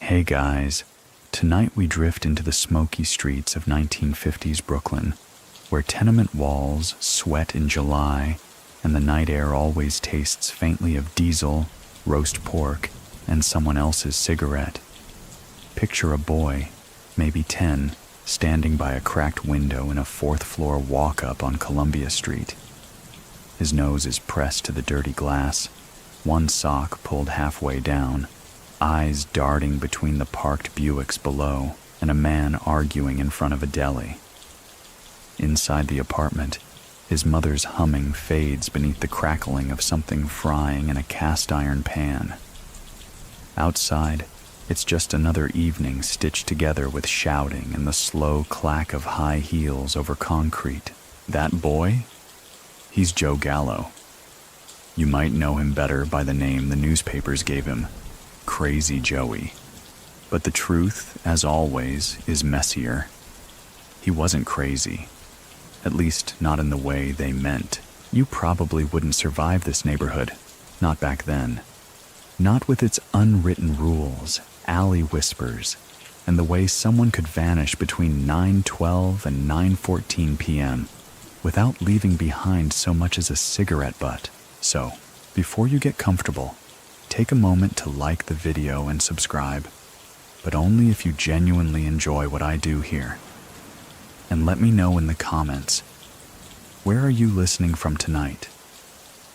Hey guys, tonight we drift into the smoky streets of 1950s Brooklyn, where tenement walls sweat in July and the night air always tastes faintly of diesel, roast pork, and someone else's cigarette. Picture a boy, maybe 10, standing by a cracked window in a fourth-floor walk-up on Columbia Street. His nose is pressed to the dirty glass, one sock pulled halfway down, eyes darting between the parked Buicks below, and a man arguing in front of a deli. Inside the apartment, his mother's humming fades beneath the crackling of something frying in a cast-iron pan. Outside, it's just another evening stitched together with shouting and the slow clack of high heels over concrete. That boy? He's Joe Gallo. You might know him better by the name the newspapers gave him, Crazy Joey. But the truth, as always, is messier. He wasn't crazy. At least not in the way they meant. You probably wouldn't survive this neighborhood. Not back then. Not with its unwritten rules, alley whispers, and the way someone could vanish between 9:12 and 9:14 p.m. without leaving behind so much as a cigarette butt. So, before you get comfortable, take a moment to like the video and subscribe, but only if you genuinely enjoy what I do here. And let me know in the comments, where are you listening from tonight?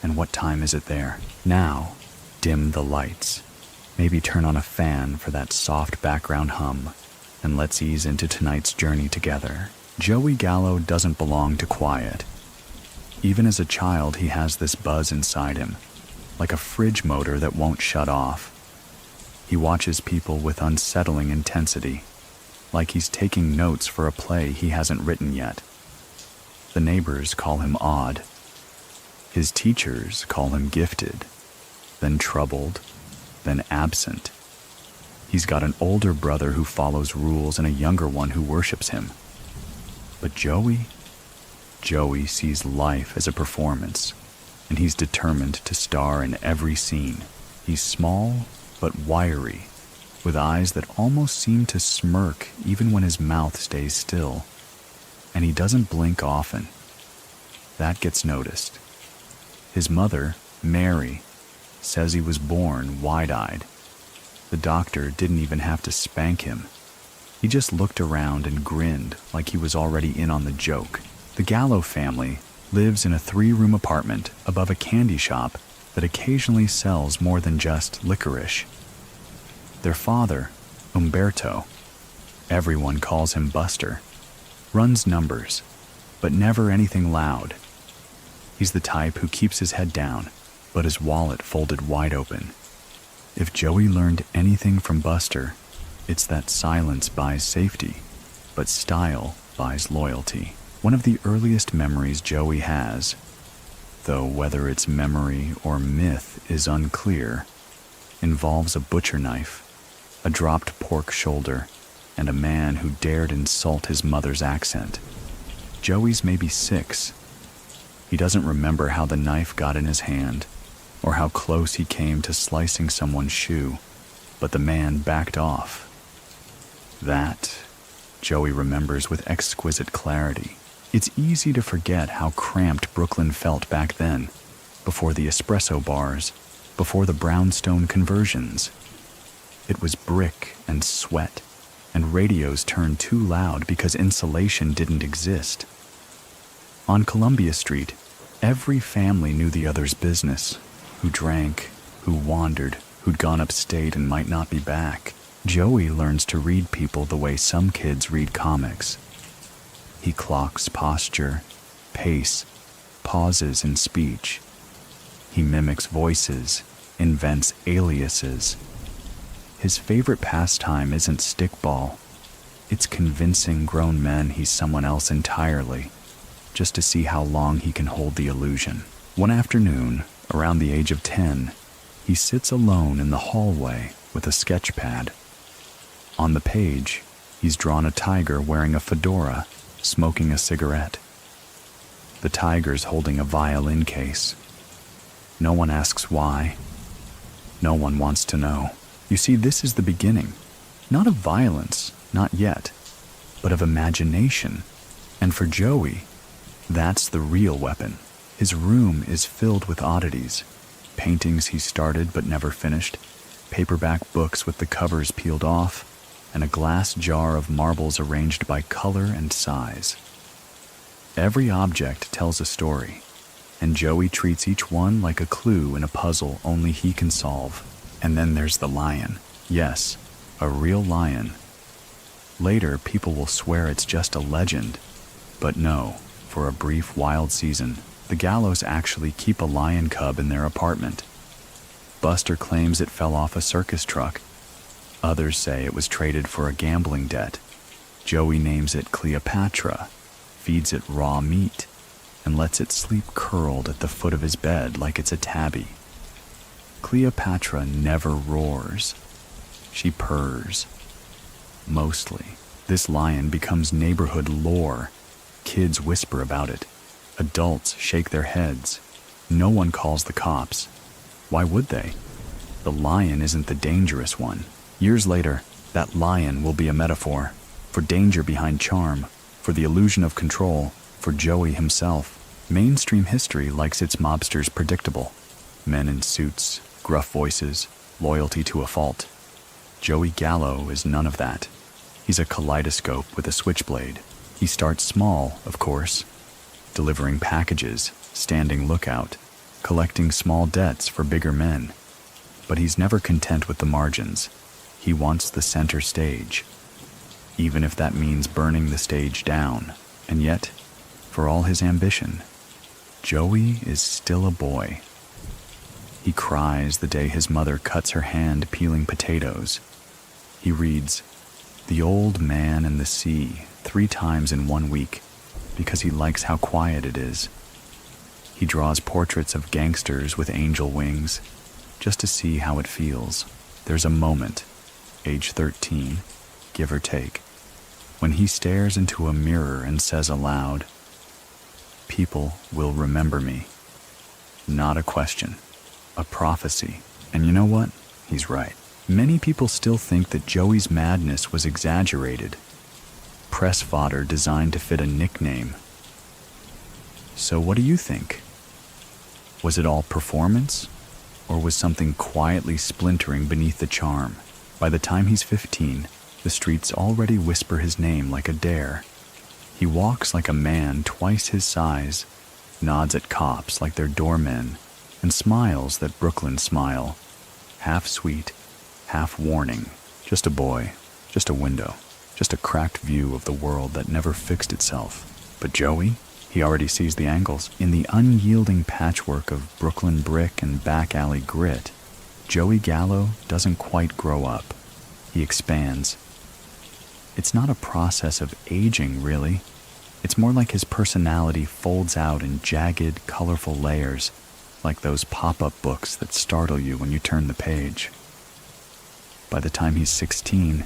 And what time is it there? Now, dim the lights. Maybe turn on a fan for that soft background hum, and let's ease into tonight's journey together. Joey Gallo doesn't belong to quiet. Even as a child, he has this buzz inside him, like a fridge motor that won't shut off. He watches people with unsettling intensity, like he's taking notes for a play he hasn't written yet. The neighbors call him odd. His teachers call him gifted, then troubled, then absent. He's got an older brother who follows rules and a younger one who worships him. But Joey sees life as a performance, and he's determined to star in every scene. He's small, but wiry, with eyes that almost seem to smirk even when his mouth stays still. And he doesn't blink often. That gets noticed. His mother, Mary, says he was born wide-eyed. The doctor didn't even have to spank him. He just looked around and grinned like he was already in on the joke. The Gallo family lives in a 3-room apartment above a candy shop that occasionally sells more than just licorice. Their father, Umberto, everyone calls him Buster, runs numbers, but never anything loud. He's the type who keeps his head down, but his wallet folded wide open. If Joey learned anything from Buster, it's that silence buys safety, but style buys loyalty. One of the earliest memories Joey has, though whether it's memory or myth is unclear, involves a butcher knife, a dropped pork shoulder, and a man who dared insult his mother's accent. Joey's maybe 6. He doesn't remember how the knife got in his hand, or how close he came to slicing someone's shoe, but the man backed off. That, Joey remembers with exquisite clarity. It's easy to forget how cramped Brooklyn felt back then, before the espresso bars, before the brownstone conversions. It was brick and sweat, and radios turned too loud because insulation didn't exist. On Columbia Street, every family knew the other's business, who drank, who wandered, who'd gone upstate and might not be back. Joey learns to read people the way some kids read comics. He clocks posture, pace, pauses in speech. He mimics voices, invents aliases. His favorite pastime isn't stickball. It's convincing grown men he's someone else entirely, just to see how long he can hold the illusion. One afternoon, around the age of 10, he sits alone in the hallway with a sketch pad. On the page, he's drawn a tiger wearing a fedora, smoking a cigarette. The tiger's holding a violin case. No one asks why. No one wants to know. You see, this is the beginning. Not of violence, not yet, but of imagination. And for Joey, that's the real weapon. His room is filled with oddities. Paintings he started but never finished, paperback books with the covers peeled off, and a glass jar of marbles arranged by color and size. Every object tells a story, and Joey treats each one like a clue in a puzzle only he can solve. And then there's the lion. Yes, a real lion. Later, people will swear it's just a legend, but no, for a brief wild season, the Gallos actually keep a lion cub in their apartment. Buster claims it fell off a circus truck. Others say it was traded for a gambling debt. Joey names it Cleopatra, feeds it raw meat, and lets it sleep curled at the foot of his bed like it's a tabby. Cleopatra never roars. She purrs. Mostly, this lion becomes neighborhood lore. Kids whisper about it. Adults shake their heads. No one calls the cops. Why would they? The lion isn't the dangerous one. Years later, that lion will be a metaphor for danger behind charm, for the illusion of control, for Joey himself. Mainstream history likes its mobsters predictable. Men in suits, gruff voices, loyalty to a fault. Joey Gallo is none of that. He's a kaleidoscope with a switchblade. He starts small, of course, delivering packages, standing lookout, collecting small debts for bigger men. But he's never content with the margins. He wants the center stage, even if that means burning the stage down. And yet, for all his ambition, Joey is still a boy. He cries the day his mother cuts her hand peeling potatoes. He reads The Old Man and the Sea 3 times in 1 week because he likes how quiet it is. He draws portraits of gangsters with angel wings just to see how it feels. There's a moment, age 13, give or take, when he stares into a mirror and says aloud, "People will remember me." Not a question, a prophecy. And you know what? He's right. Many people still think that Joey's madness was exaggerated, press fodder designed to fit a nickname. So what do you think? Was it all performance, or was something quietly splintering beneath the charm? By the time he's 15, the streets already whisper his name like a dare. He walks like a man twice his size, nods at cops like they're doormen, and smiles that Brooklyn smile, half sweet, half warning. Just a boy, just a window, just a cracked view of the world that never fixed itself. But Joey? He already sees the angles. In the unyielding patchwork of Brooklyn brick and back alley grit, Joey Gallo doesn't quite grow up. He expands. It's not a process of aging, really. It's more like his personality folds out in jagged, colorful layers, like those pop-up books that startle you when you turn the page. By the time he's 16,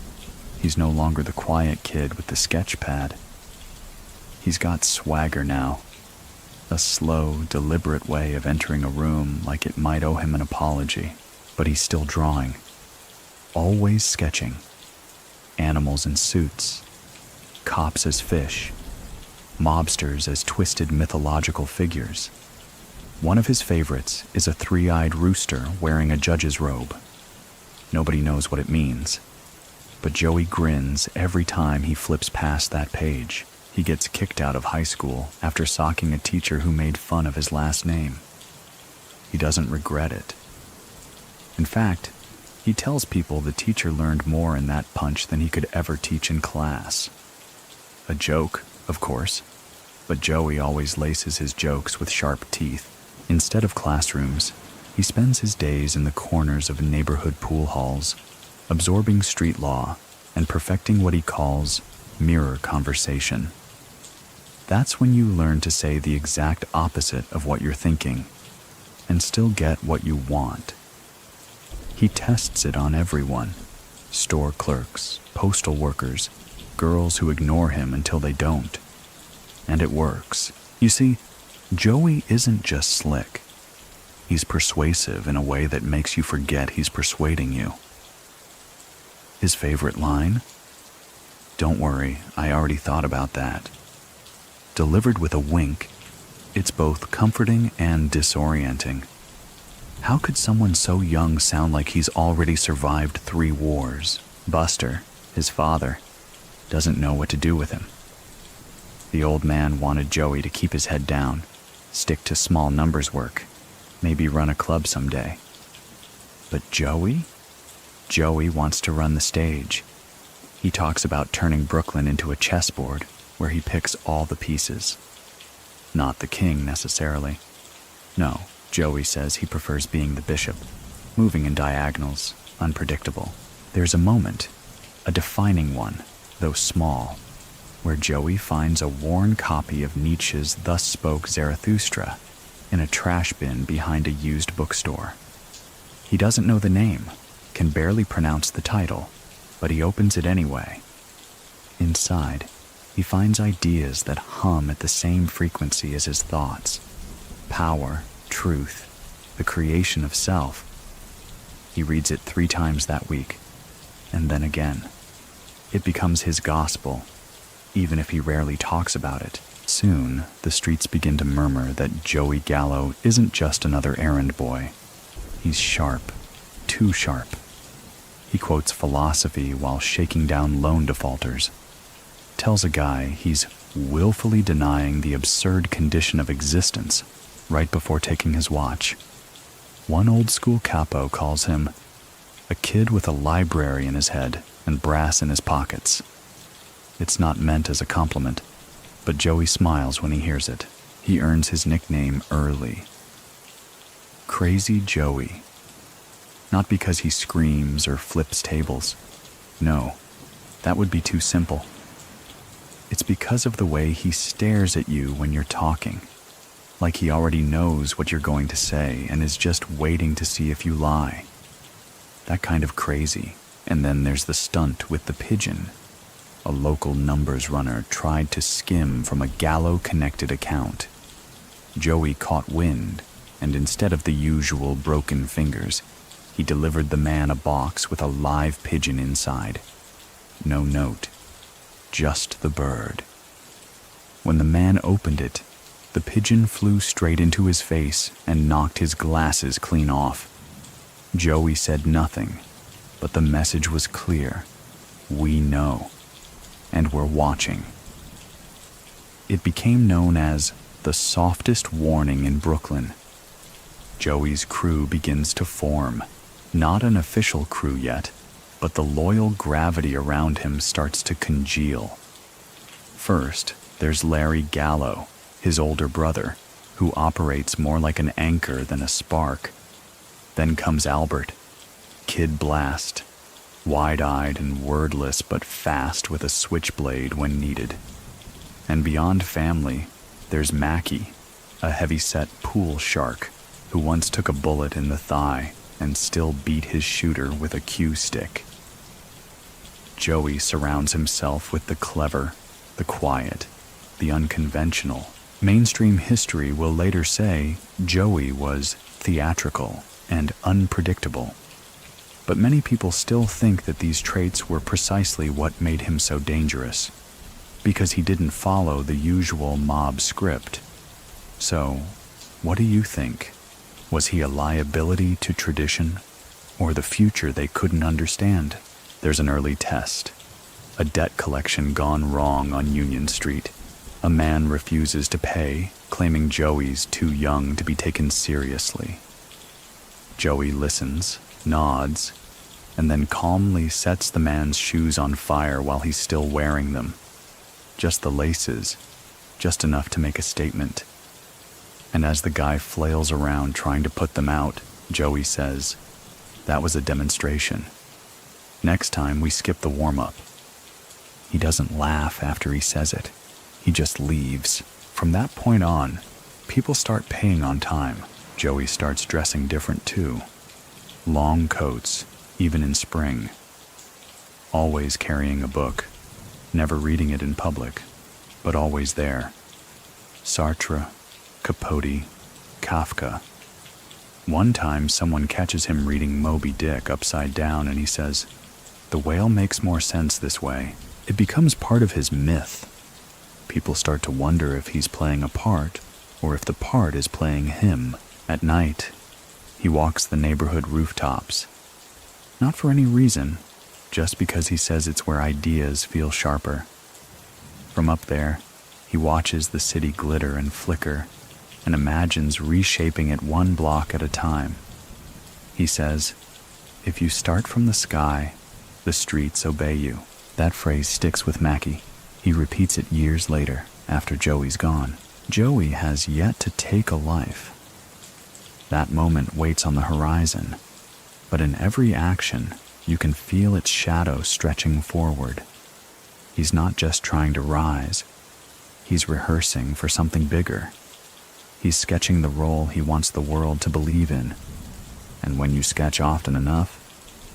he's no longer the quiet kid with the sketch pad. He's got swagger now, a slow, deliberate way of entering a room like it might owe him an apology. But he's still drawing, always sketching. Animals in suits, cops as fish, mobsters as twisted mythological figures. One of his favorites is a 3-eyed rooster wearing a judge's robe. Nobody knows what it means, but Joey grins every time he flips past that page. He gets kicked out of high school after socking a teacher who made fun of his last name. He doesn't regret it. In fact, he tells people the teacher learned more in that punch than he could ever teach in class. A joke, of course, but Joey always laces his jokes with sharp teeth. Instead of classrooms, he spends his days in the corners of neighborhood pool halls, absorbing street law and perfecting what he calls mirror conversation. That's when you learn to say the exact opposite of what you're thinking and still get what you want. He tests it on everyone: store clerks, postal workers, girls who ignore him until they don't. And it works. You see, Joey isn't just slick. He's persuasive in a way that makes you forget he's persuading you. His favorite line? "Don't worry, I already thought about that." Delivered with a wink, it's both comforting and disorienting. How could someone so young sound like he's already survived 3 wars? Buster, his father, doesn't know what to do with him. The old man wanted Joey to keep his head down, stick to small numbers work, maybe run a club someday. But Joey? Joey wants to run the stage. He talks about turning Brooklyn into a chessboard where he picks all the pieces. Not the king, necessarily. No, Joey says he prefers being the bishop, moving in diagonals, unpredictable. There's a moment, a defining one, though small, where Joey finds a worn copy of Nietzsche's Thus Spoke Zarathustra in a trash bin behind a used bookstore. He doesn't know the name, can barely pronounce the title, but he opens it anyway. Inside, he finds ideas that hum at the same frequency as his thoughts. Power, truth, the creation of self. He reads it 3 times that week, and then again. It becomes his gospel, even if he rarely talks about it. Soon, the streets begin to murmur that Joey Gallo isn't just another errand boy. He's sharp, too sharp. He quotes philosophy while shaking down loan defaulters. Tells a guy he's willfully denying the absurd condition of existence right before taking his watch. One old school capo calls him a kid with a library in his head and brass in his pockets. It's not meant as a compliment, but Joey smiles when he hears it. He earns his nickname early. Crazy Joey. Not because he screams or flips tables. No, that would be too simple. It's because of the way he stares at you when you're talking, like he already knows what you're going to say and is just waiting to see if you lie. That kind of crazy. And then there's the stunt with the pigeon. A local numbers runner tried to skim from a Gallo-connected account. Joey caught wind, and instead of the usual broken fingers, he delivered the man a box with a live pigeon inside. No note, just the bird. When the man opened it, the pigeon flew straight into his face and knocked his glasses clean off. Joey said nothing, but the message was clear. We know, and we're watching. It became known as the softest warning in Brooklyn. Joey's crew begins to form. Not an official crew yet, but the loyal gravity around him starts to congeal. First, there's Larry Gallo, his older brother, who operates more like an anchor than a spark. Then comes Albert, Kid Blast, wide-eyed and wordless but fast with a switchblade when needed. And beyond family, there's Mackie, a heavy-set pool shark who once took a bullet in the thigh and still beat his shooter with a cue stick. Joey surrounds himself with the clever, the quiet, the unconventional. Mainstream history will later say Joey was theatrical and unpredictable. But many people still think that these traits were precisely what made him so dangerous, because he didn't follow the usual mob script. So, what do you think? Was he a liability to tradition, or the future they couldn't understand? There's an early test. A debt collection gone wrong on Union Street. A man refuses to pay, claiming Joey's too young to be taken seriously. Joey listens, nods, and then calmly sets the man's shoes on fire while he's still wearing them. Just the laces, just enough to make a statement. And as the guy flails around trying to put them out, Joey says, "That was a demonstration. Next time we skip the warm-up." He doesn't laugh after he says it. He just leaves. From that point on, people start paying on time. Joey starts dressing different too. Long coats, even in spring. Always carrying a book, never reading it in public, but always there. Sartre, Capote, Kafka. One time someone catches him reading Moby Dick upside down and he says, The whale makes more sense this way. It becomes part of his myth. People start to wonder if he's playing a part or if the part is playing him. At night, he walks the neighborhood rooftops. Not for any reason, just because he says it's where ideas feel sharper. From up there, he watches the city glitter and flicker and imagines reshaping it one block at a time. He says, "If you start from the sky, the streets obey you." That phrase sticks with Mackie. He repeats it years later, after Joey's gone. Joey has yet to take a life. That moment waits on the horizon, but in every action, you can feel its shadow stretching forward. He's not just trying to rise. He's rehearsing for something bigger. He's sketching the role he wants the world to believe in. And when you sketch often enough,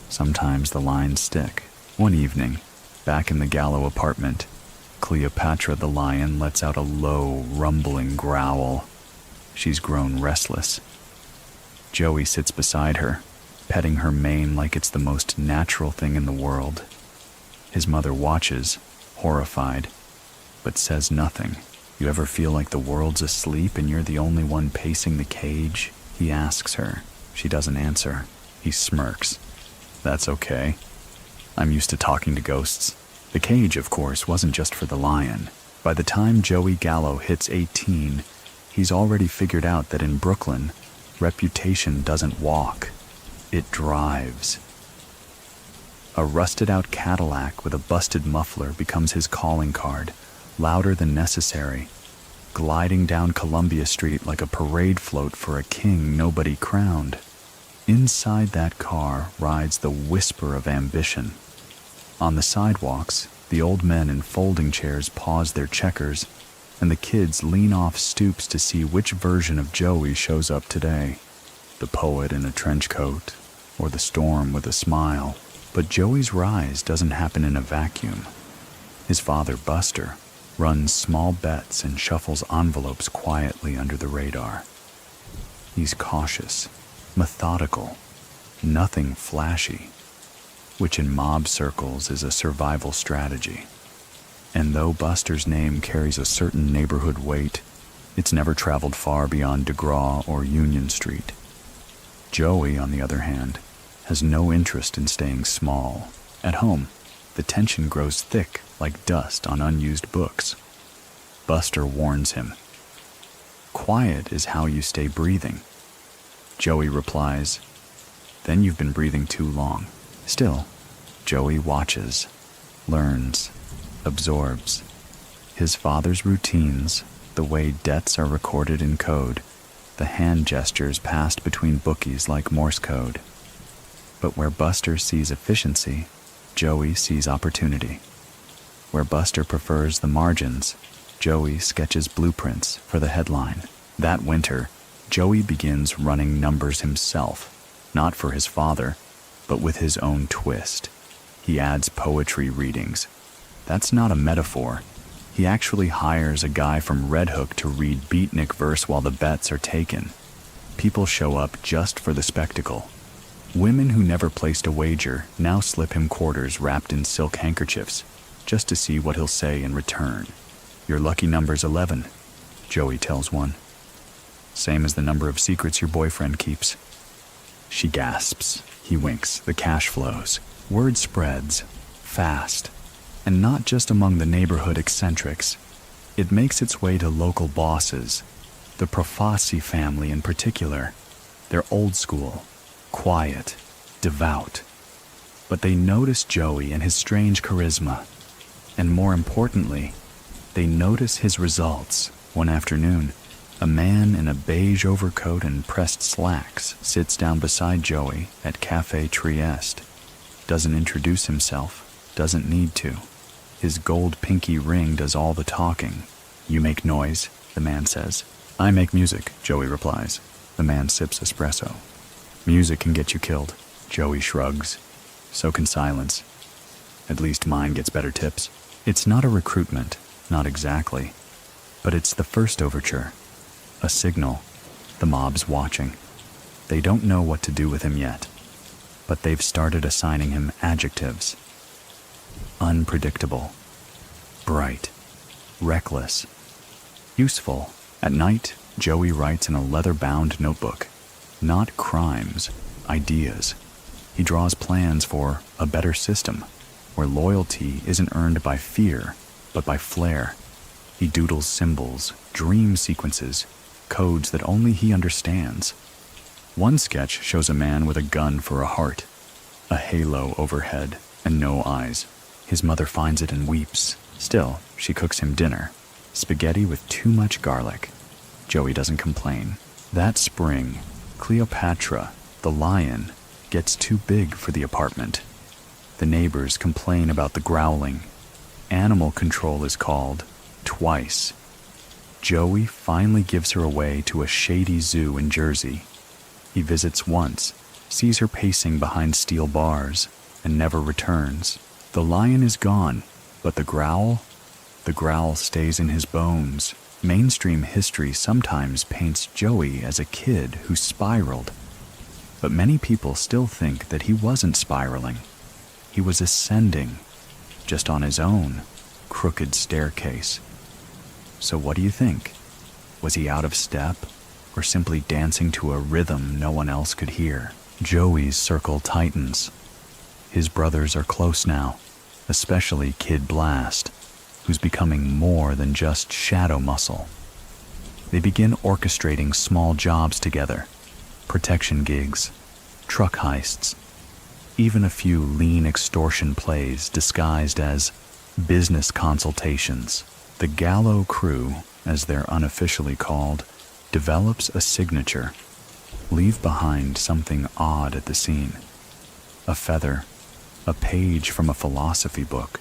sometimes the lines stick. One evening, back in the Gallo apartment, Cleopatra the lion lets out a low, rumbling growl. She's grown restless. Joey sits beside her, petting her mane like it's the most natural thing in the world. His mother watches, horrified, but says nothing. "You ever feel like the world's asleep and you're the only one pacing the cage?" he asks her. She doesn't answer. He smirks. "That's okay. I'm used to talking to ghosts." The cage, of course, wasn't just for the lion. By the time Joey Gallo hits 18, he's already figured out that in Brooklyn, reputation doesn't walk. It drives. A rusted-out Cadillac with a busted muffler becomes his calling card, louder than necessary, gliding down Columbia Street like a parade float for a king nobody crowned. Inside that car rides the whisper of ambition. On the sidewalks, the old men in folding chairs pause their checkers, and the kids lean off stoops to see which version of Joey shows up today. The poet in a trench coat, or the storm with a smile. But Joey's rise doesn't happen in a vacuum. His father, Buster, runs small bets and shuffles envelopes quietly under the radar. He's cautious, methodical, nothing flashy, which in mob circles is a survival strategy. And though Buster's name carries a certain neighborhood weight, it's never traveled far beyond DeGraw or Union Street. Joey, on the other hand, has no interest in staying small. At home, the tension grows thick like dust on unused books. Buster warns him. "Quiet is how you stay breathing." Joey replies, "Then you've been breathing too long." Still, Joey watches, learns, absorbs. His father's routines, the way debts are recorded in code, the hand gestures passed between bookies like Morse code. But where Buster sees efficiency, Joey sees opportunity. Where Buster prefers the margins, Joey sketches blueprints for the headline. That winter, Joey begins running numbers himself, not for his father, but with his own twist. He adds poetry readings. That's not a metaphor. He actually hires a guy from Red Hook to read beatnik verse while the bets are taken. People show up just for the spectacle. Women who never placed a wager now slip him quarters wrapped in silk handkerchiefs, just to see what he'll say in return. "Your lucky number's 11, Joey tells one. "Same as the number of secrets your boyfriend keeps." She gasps. He winks. The cash flows. Word spreads. Fast. And not just among the neighborhood eccentrics. It makes its way to local bosses. The Profassi family in particular. They're old school, quiet, devout. But they notice Joey and his strange charisma. And more importantly, they notice his results. One afternoon, a man in a beige overcoat and pressed slacks sits down beside Joey at Cafe Trieste. Doesn't introduce himself, doesn't need to. His gold pinky ring does all the talking. "You make noise," the man says. "I make music," Joey replies. The man sips espresso. "Music can get you killed," Joey shrugs. "So can silence. At least mine gets better tips." It's not a recruitment, not exactly. But it's the first overture. A signal. The mob's watching. They don't know what to do with him yet. but they've started assigning him adjectives. Unpredictable, bright, reckless, useful. At night, Joey writes in a leather-bound notebook. Not crimes, ideas. He draws plans for a better system, where loyalty isn't earned by fear, but by flair. He doodles symbols, dream sequences, codes that only he understands. One sketch shows a man with a gun for a heart, a halo overhead, and no eyes. His mother finds it and weeps. Still, she cooks him dinner, spaghetti with too much garlic. Joey doesn't complain. That spring, Cleopatra, the lion, gets too big for the apartment. The neighbors complain about the growling. Animal control is called, twice. Joey finally gives her away to a shady zoo in Jersey. He visits once, sees her pacing behind steel bars, and never returns. The lion is gone, but the growl stays in his bones. Mainstream history sometimes paints Joey as a kid who spiraled, but many people still think that he wasn't spiraling. He was ascending, just on his own crooked staircase. So what do you think? Was he out of step, or simply dancing to a rhythm no one else could hear? Joey's circle tightens. His brothers are close now, especially Kid Blast, who's becoming more than just shadow muscle. They begin orchestrating small jobs together, protection gigs, truck heists, even a few lean extortion plays disguised as business consultations. The Gallo crew, as they're unofficially called, develops a signature, leave behind something odd at the scene. A feather, a page from a philosophy book.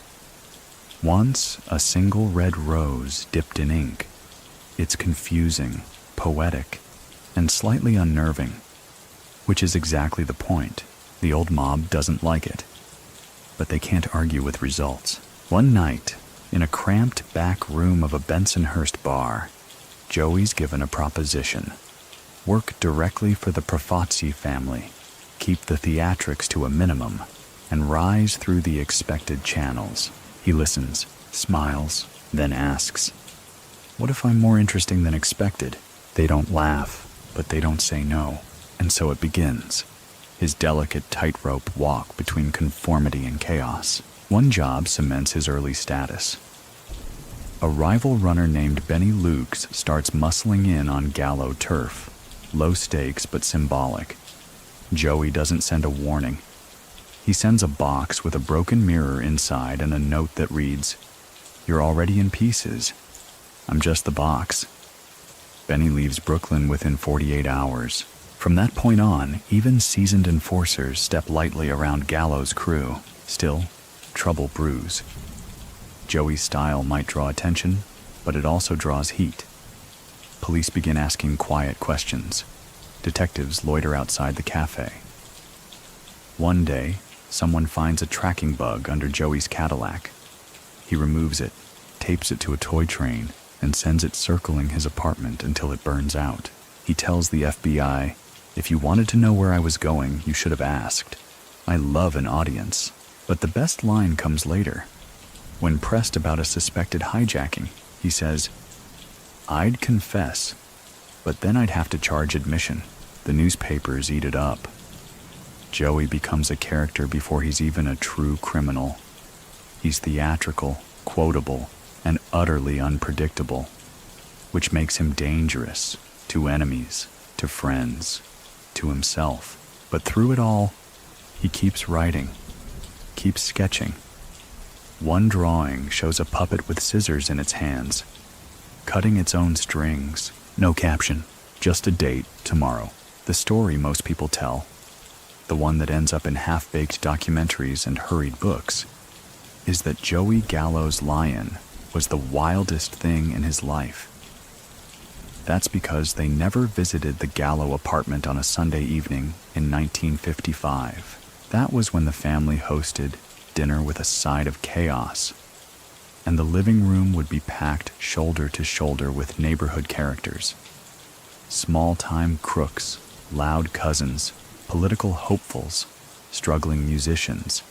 Once a single red rose dipped in ink. It's confusing, poetic, and slightly unnerving, which is exactly the point. The old mob doesn't like it, but they can't argue with results. One night, in a cramped back room of a Bensonhurst bar, Joey's given a proposition. Work directly for the Profazzi family, keep the theatrics to a minimum, and rise through the expected channels. He listens, smiles, then asks, "What if I'm more interesting than expected?" They don't laugh, but they don't say no. And so it begins. His delicate tightrope walk between conformity and chaos. One job cements his early status. A rival runner named Benny Lukes starts muscling in on Gallo turf. Low stakes but symbolic. Joey doesn't send a warning. He sends a box with a broken mirror inside and a note that reads, "You're already in pieces. I'm just the box." Benny leaves Brooklyn within 48 hours. From that point on, even seasoned enforcers step lightly around Gallo's crew. Still, trouble brews. Joey's style might draw attention, but it also draws heat. Police begin asking quiet questions. Detectives loiter outside the cafe. One day, someone finds a tracking bug under Joey's Cadillac. He removes it, tapes it to a toy train, and sends it circling his apartment until it burns out. He tells the FBI, "If you wanted to know where I was going, you should have asked. I love an audience." But the best line comes later. When pressed about a suspected hijacking, he says, "I'd confess, but then I'd have to charge admission. The newspapers eat it up." Joey becomes a character before he's even a true criminal. He's theatrical, quotable, and utterly unpredictable, which makes him dangerous to enemies, to friends, to himself. But through it all, he keeps writing, keeps sketching. One drawing shows a puppet with scissors in its hands, cutting its own strings. No caption, just a date, tomorrow. The story most people tell, the one that ends up in half-baked documentaries and hurried books, is that Joey Gallo's lion was the wildest thing in his life. That's because they never visited the Gallo apartment on a Sunday evening in 1955. That was when the family hosted dinner with a side of chaos, and the living room would be packed shoulder to shoulder with neighborhood characters. Small-time crooks, loud cousins, political hopefuls, struggling musicians.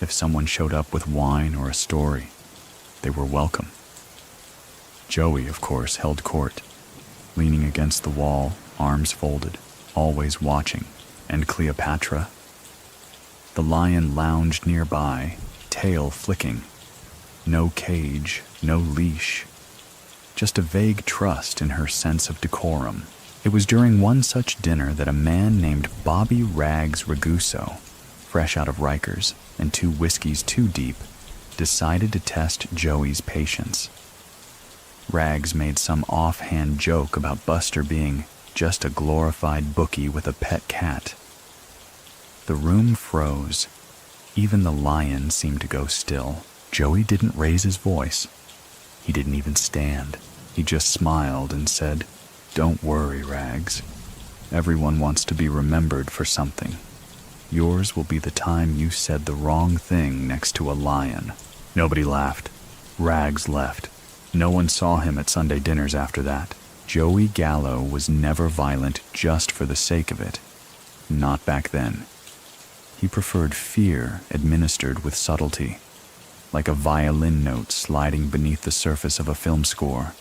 If someone showed up with wine or a story, they were welcome. Joey, of course, held court, leaning against the wall, arms folded, always watching. And Cleopatra? The lion lounged nearby, tail flicking. No cage, no leash. Just a vague trust in her sense of decorum. It was during one such dinner that a man named Bobby Rags Raguso, fresh out of Rikers and 2 whiskeys too deep, decided to test Joey's patience. Rags made some offhand joke about Buster being just a glorified bookie with a pet cat. The room froze. Even the lion seemed to go still. Joey didn't raise his voice. He didn't even stand. He just smiled and said, "Don't worry, Rags. Everyone wants to be remembered for something. Yours will be the time you said the wrong thing next to a lion." Nobody laughed. Rags left. No one saw him at Sunday dinners after that. Joey Gallo was never violent just for the sake of it. Not back then. He preferred fear administered with subtlety, like a violin note sliding beneath the surface of a film score.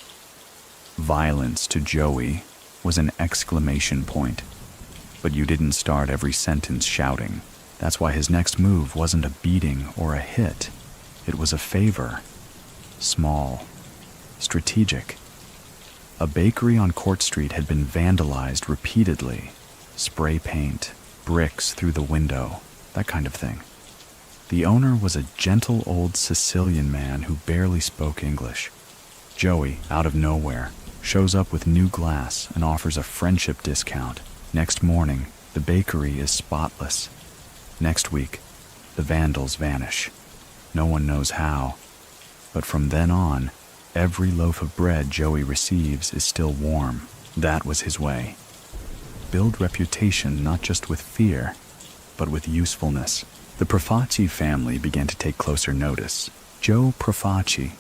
Violence to Joey was an exclamation point, but you didn't start every sentence shouting. That's why his next move wasn't a beating or a hit. It was a favor. Small. Strategic. A bakery on Court Street had been vandalized repeatedly. Spray paint, bricks through the window, that kind of thing. The owner was a gentle old Sicilian man who barely spoke English. Joey, out of nowhere, shows up with new glass and offers a friendship discount. Next morning, the bakery is spotless. Next week, the vandals vanish. No one knows how. But from then on, every loaf of bread Joey receives is still warm. That was his way. Build reputation not just with fear, but with usefulness. The Profaci family began to take closer notice. Joe Profaci,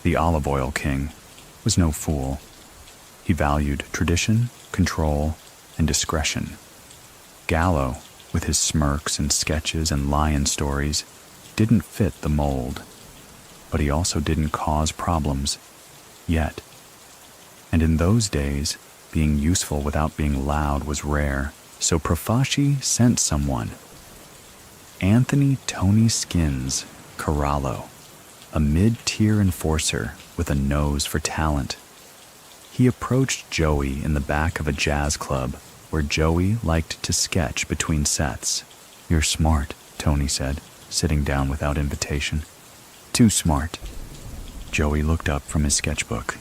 the olive oil king, was no fool. He valued tradition, control, and discretion. Gallo, with his smirks and sketches and lion stories, didn't fit the mold. But he also didn't cause problems. Yet. And in those days, being useful without being loud was rare, so Profaci sent someone. Anthony Tony Skins Corallo, a mid-tier enforcer with a nose for talent. He approached Joey in the back of a jazz club where Joey liked to sketch between sets. "You're smart," Tony said, sitting down without invitation. "Too smart." Joey looked up from his sketchbook.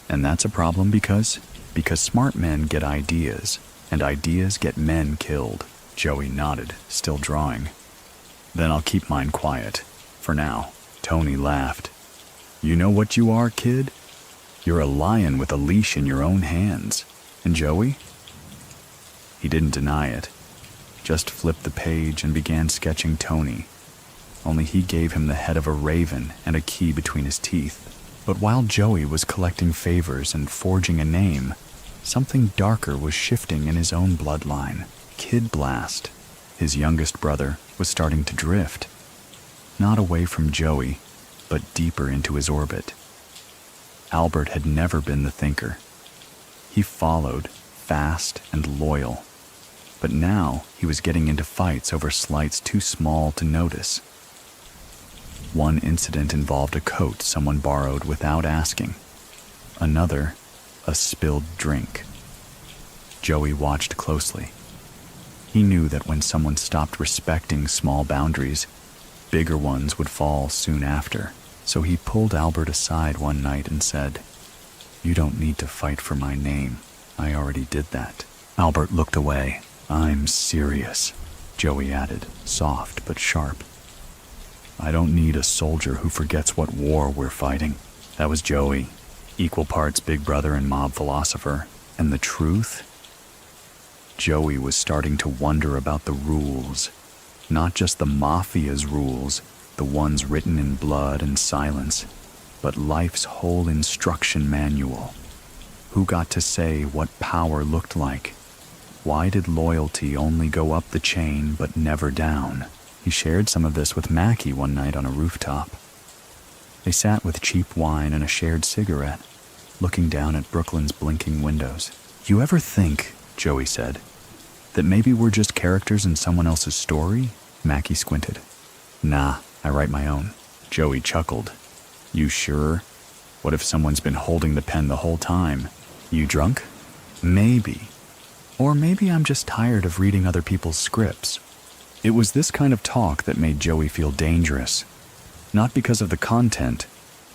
"And that's a problem because smart men get ideas, and ideas get men killed." Joey nodded, still drawing. "Then I'll keep mine quiet, for now." Tony laughed. "You know what you are, kid? You're a lion with a leash in your own hands. And Joey?" He didn't deny it, just flipped the page and began sketching Tony. Only he gave him the head of a raven and a key between his teeth. But while Joey was collecting favors and forging a name, something darker was shifting in his own bloodline. Kid Blast, his youngest brother, was starting to drift. Not away from Joey, but deeper into his orbit. Albert had never been the thinker. He followed, fast and loyal. But now he was getting into fights over slights too small to notice. One incident involved a coat someone borrowed without asking. Another, a spilled drink. Joey watched closely. He knew that when someone stopped respecting small boundaries, bigger ones would fall soon after. So he pulled Albert aside one night and said, "You don't need to fight for my name. I already did that." Albert looked away. "I'm serious," Joey added, soft but sharp. "I don't need a soldier who forgets what war we're fighting." That was Joey, equal parts big brother and mob philosopher. And the truth? Joey was starting to wonder about the rules. Not just the Mafia's rules, the ones written in blood and silence, but life's whole instruction manual. Who got to say what power looked like? Why did loyalty only go up the chain but never down? He shared some of this with Mackie one night on a rooftop. They sat with cheap wine and a shared cigarette, looking down at Brooklyn's blinking windows. You ever think, Joey said, that maybe we're just characters in someone else's story? Mackie squinted. Nah, I write my own. Joey chuckled. You sure? What if someone's been holding the pen the whole time? You drunk? Maybe. Or maybe I'm just tired of reading other people's scripts. It was this kind of talk that made Joey feel dangerous. Not because of the content,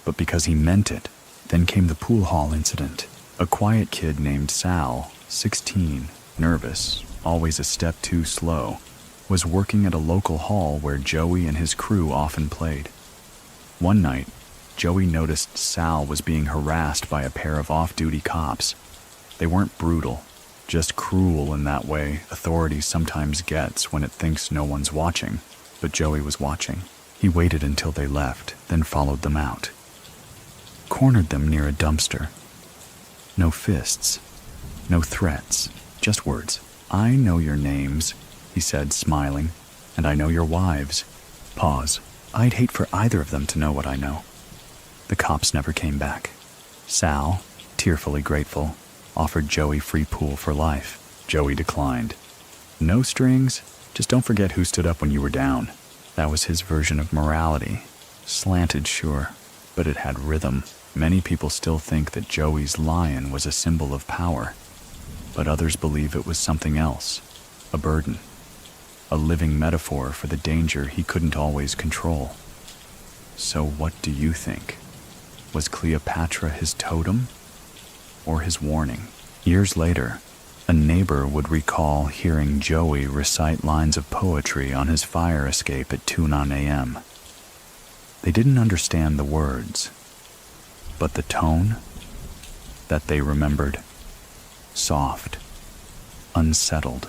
but because he meant it. Then came the pool hall incident. A quiet kid named Sal, 16, nervous, always a step too slow, was working at a local hall where Joey and his crew often played. One night, Joey noticed Sal was being harassed by a pair of off-duty cops. They weren't brutal, just cruel in that way authority sometimes gets when it thinks no one's watching. But Joey was watching. He waited until they left, then followed them out. Cornered them near a dumpster. No fists, no threats, just words. I know your names, he said, smiling, and I know your wives. Pause. I'd hate for either of them to know what I know. The cops never came back. Sal, tearfully grateful, offered Joey free pool for life. Joey declined. No strings, just don't forget who stood up when you were down. That was his version of morality. Slanted, sure, but it had rhythm. Many people still think that Joey's lion was a symbol of power, but others believe it was something else, a burden, a living metaphor for the danger he couldn't always control. So what do you think? Was Cleopatra his totem or his warning? Years later, a neighbor would recall hearing Joey recite lines of poetry on his fire escape at 2:09 a.m. They didn't understand the words, but the tone that they remembered. Soft, unsettled,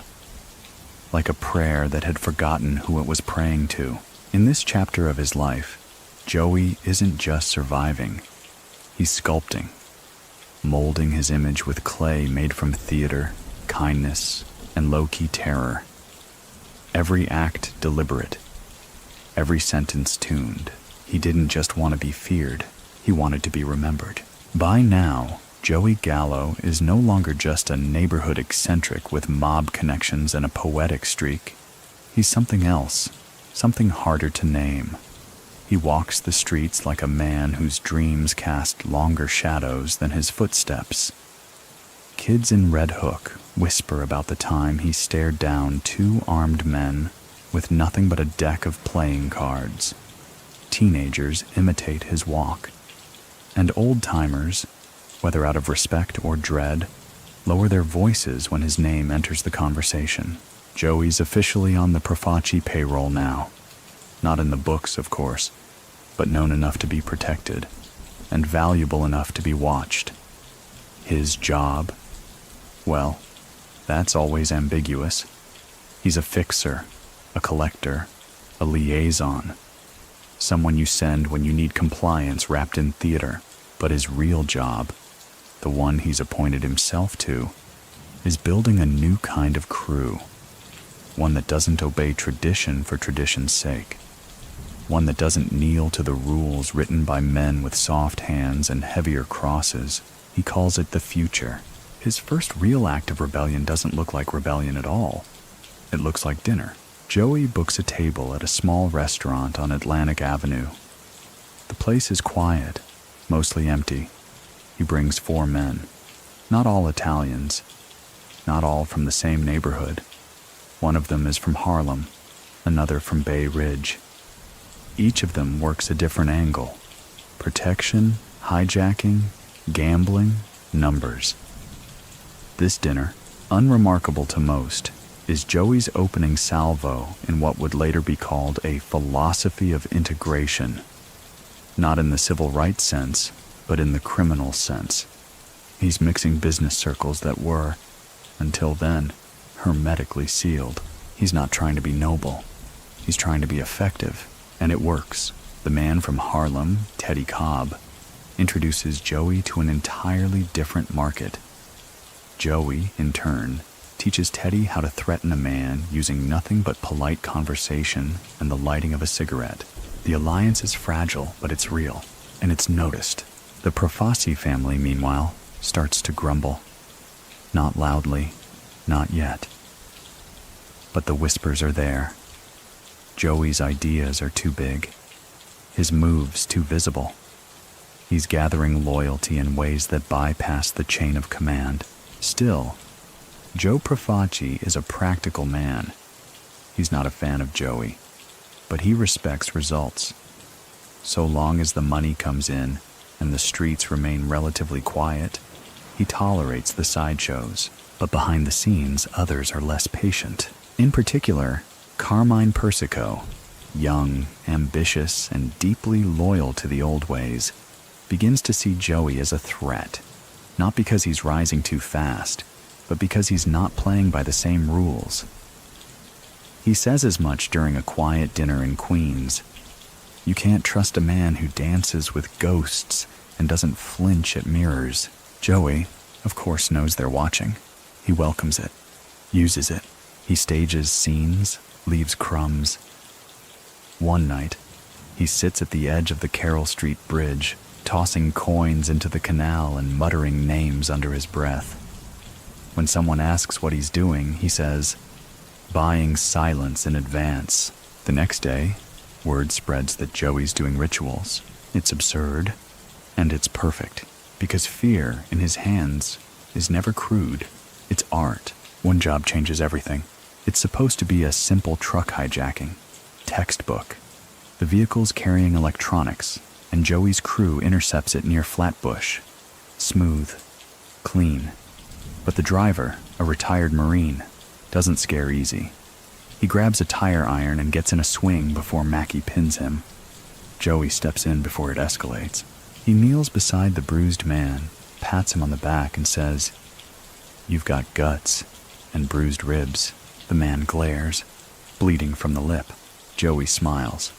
like a prayer that had forgotten who it was praying to. In this chapter of his life, Joey isn't just surviving, he's sculpting, molding his image with clay made from theater, kindness, and low-key terror. Every act deliberate, every sentence tuned. He didn't just want to be feared, he wanted to be remembered. By now, Joey Gallo is no longer just a neighborhood eccentric with mob connections and a poetic streak. He's something else, something harder to name. He walks the streets like a man whose dreams cast longer shadows than his footsteps. Kids in Red Hook whisper about the time he stared down two armed men with nothing but a deck of playing cards. Teenagers imitate his walk. And old-timers, whether out of respect or dread, lower their voices when his name enters the conversation. Joey's officially on the Profaci payroll now. Not in the books, of course, but known enough to be protected, and valuable enough to be watched. His job? Well, that's always ambiguous. He's a fixer, a collector, a liaison, someone you send when you need compliance wrapped in theater. But his real job, the one he's appointed himself to, is building a new kind of crew, one that doesn't obey tradition for tradition's sake, one that doesn't kneel to the rules written by men with soft hands and heavier crosses. He calls it the future. His first real act of rebellion doesn't look like rebellion at all. It looks like dinner. Joey books a table at a small restaurant on Atlantic Avenue. The place is quiet, mostly empty. He brings 4 men, not all Italians, not all from the same neighborhood. One of them is from Harlem, another from Bay Ridge. Each of them works a different angle. Protection, hijacking, gambling, numbers. This dinner, unremarkable to most, is Joey's opening salvo in what would later be called a philosophy of integration. Not in the civil rights sense, but in the criminal sense. He's mixing business circles that were, until then, hermetically sealed. He's not trying to be noble. He's trying to be effective, and it works. The man from Harlem, Teddy Cobb, introduces Joey to an entirely different market. Joey, in turn, teaches Teddy how to threaten a man using nothing but polite conversation and the lighting of a cigarette. The alliance is fragile, but it's real, and it's noticed. The Profassi family, meanwhile, starts to grumble. Not loudly, not yet. But the whispers are there. Joey's ideas are too big. His moves too visible. He's gathering loyalty in ways that bypass the chain of command. Still, Joe Profacci is a practical man. He's not a fan of Joey, but he respects results. So long as the money comes in and the streets remain relatively quiet, he tolerates the sideshows. But behind the scenes, others are less patient. In particular, Carmine Persico, young, ambitious, and deeply loyal to the old ways, begins to see Joey as a threat, not because he's rising too fast, but because he's not playing by the same rules. He says as much during a quiet dinner in Queens. You can't trust a man who dances with ghosts and doesn't flinch at mirrors. Joey, of course, knows they're watching. He welcomes it, uses it. He stages scenes, leaves crumbs. One night, he sits at the edge of the Carroll Street Bridge, tossing coins into the canal and muttering names under his breath. When someone asks what he's doing, he says, buying silence in advance. The next day, word spreads that Joey's doing rituals. It's absurd, and it's perfect, because fear in his hands is never crude. It's art. One job changes everything. It's supposed to be a simple truck hijacking. Textbook. The vehicle's carrying electronics, and Joey's crew intercepts it near Flatbush. Smooth. Clean. But the driver, a retired Marine, doesn't scare easy. He grabs a tire iron and gets in a swing before Mackie pins him. Joey steps in before it escalates. He kneels beside the bruised man, pats him on the back, and says, "You've got guts and bruised ribs." The man glares, bleeding from the lip. Joey smiles.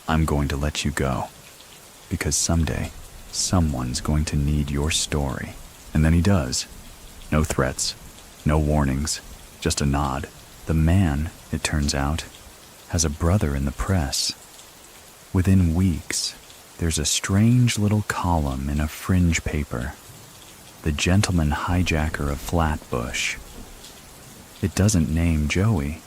"I'm going to let you go, because someday, someone's going to need your story." And then he does. No threats, no warnings, just a nod. The man, it turns out, has a brother in the press. Within weeks, there's a strange little column in a fringe paper. The gentleman hijacker of Flatbush. It doesn't name Joey,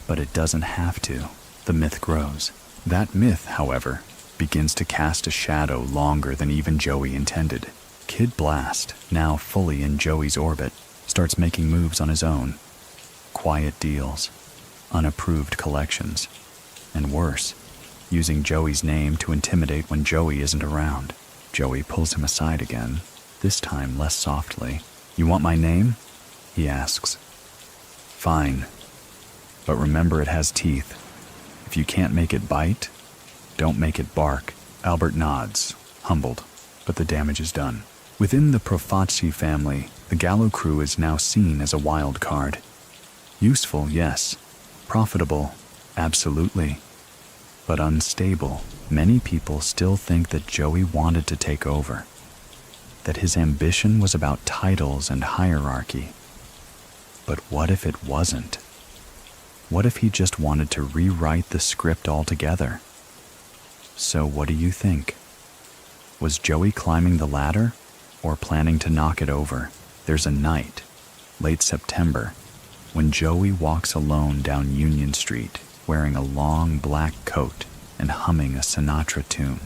but it doesn't have to. The myth grows. That myth, however, begins to cast a shadow longer than even Joey intended. Kid Blast, now fully in Joey's orbit, starts making moves on his own. Quiet deals, unapproved collections, and worse, using Joey's name to intimidate when Joey isn't around. Joey pulls him aside again, this time less softly. "You want my name?" he asks. "Fine, but remember it has teeth. If you can't make it bite, don't make it bark." Albert nods, humbled, but the damage is done. Within the Profacci family, the Gallo crew is now seen as a wild card. Useful, yes. Profitable, absolutely. But unstable. Many people still think that Joey wanted to take over, that his ambition was about titles and hierarchy. But what if it wasn't? What if he just wanted to rewrite the script altogether? So what do you think? Was Joey climbing the ladder or planning to knock it over? There's a night, late September, when Joey walks alone down Union Street, wearing a long black coat and humming a Sinatra tune.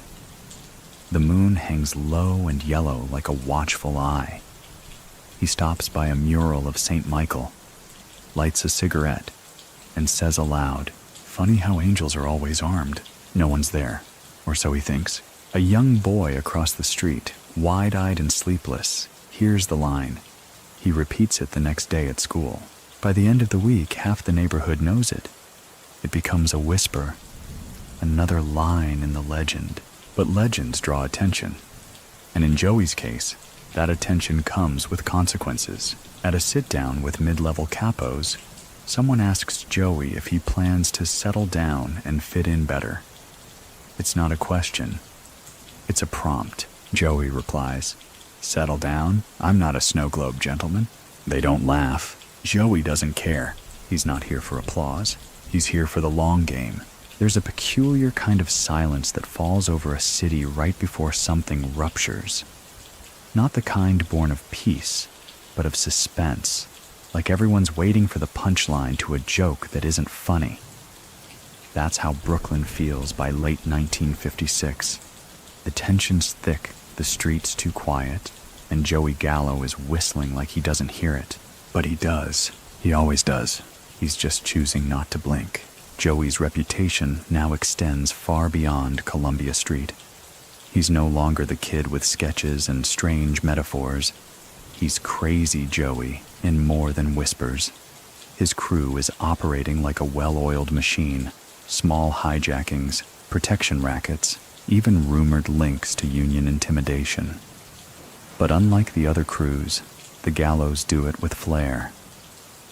The moon hangs low and yellow like a watchful eye. He stops by a mural of St. Michael, lights a cigarette, and says aloud, "Funny how angels are always armed." No one's there, or so he thinks. A young boy across the street, wide-eyed and sleepless, hears the line. He repeats it the next day at school. By the end of the week, half the neighborhood knows it. It becomes a whisper, another line in the legend. But legends draw attention. And in Joey's case, that attention comes with consequences. At a sit-down with mid-level capos, someone asks Joey if he plans to settle down and fit in better. It's not a question. It's a prompt. Joey replies, "Settle down? I'm not a snow globe gentleman." They don't laugh. Joey doesn't care. He's not here for applause. He's here for the long game. There's a peculiar kind of silence that falls over a city right before something ruptures. Not the kind born of peace, but of suspense, like everyone's waiting for the punchline to a joke that isn't funny. That's how Brooklyn feels by late 1956. The tension's thick, the streets too quiet, and Joey Gallo is whistling like he doesn't hear it. But he does. He always does. He's just choosing not to blink. Joey's reputation now extends far beyond Columbia Street. He's no longer the kid with sketches and strange metaphors. He's Crazy Joey in more than whispers. His crew is operating like a well-oiled machine. Small hijackings, protection rackets, even rumored links to union intimidation. But unlike the other crews, the Gallos do it with flair.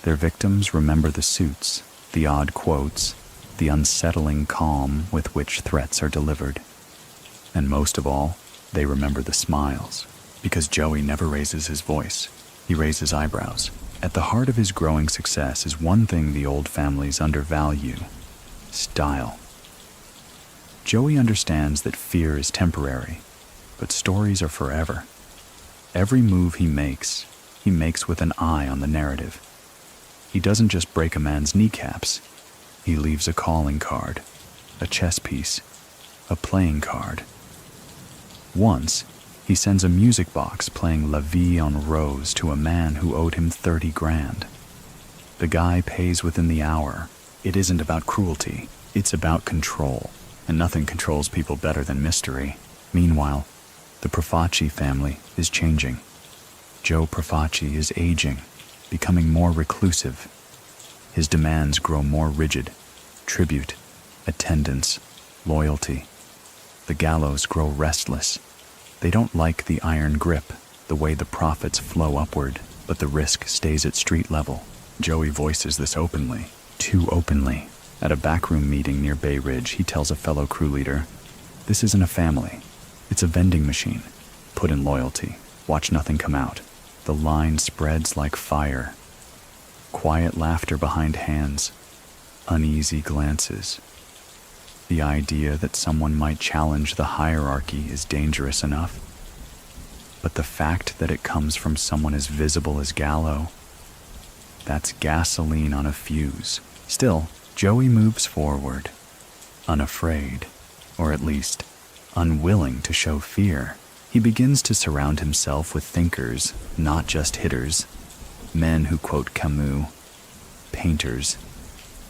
Their victims remember the suits, the odd quotes, the unsettling calm with which threats are delivered. And most of all, they remember the smiles, because Joey never raises his voice. He raises eyebrows. At the heart of his growing success is one thing the old families undervalue: style. Joey understands that fear is temporary, but stories are forever. Every move he makes with an eye on the narrative. He doesn't just break a man's kneecaps. He leaves a calling card, a chess piece, a playing card. Once, he sends a music box playing La Vie en Rose to a man who owed him 30 grand. The guy pays within the hour. It isn't about cruelty. It's about control, and nothing controls people better than mystery. Meanwhile, the Profaci family is changing. Joe Profaci is aging, becoming more reclusive. His demands grow more rigid: tribute, attendance, loyalty. The Gallos grow restless. They don't like the iron grip, the way the profits flow upward, but the risk stays at street level. Joey voices this openly, too openly. At a backroom meeting near Bay Ridge, he tells a fellow crew leader, "This isn't a family. It's a vending machine. Put in loyalty. Watch nothing come out." The line spreads like fire. Quiet laughter behind hands. Uneasy glances. The idea that someone might challenge the hierarchy is dangerous enough. But the fact that it comes from someone as visible as Gallo, that's gasoline on a fuse. Still, Joey moves forward, unafraid, or at least unwilling to show fear. He begins to surround himself with thinkers, not just hitters, men who quote Camus, painters,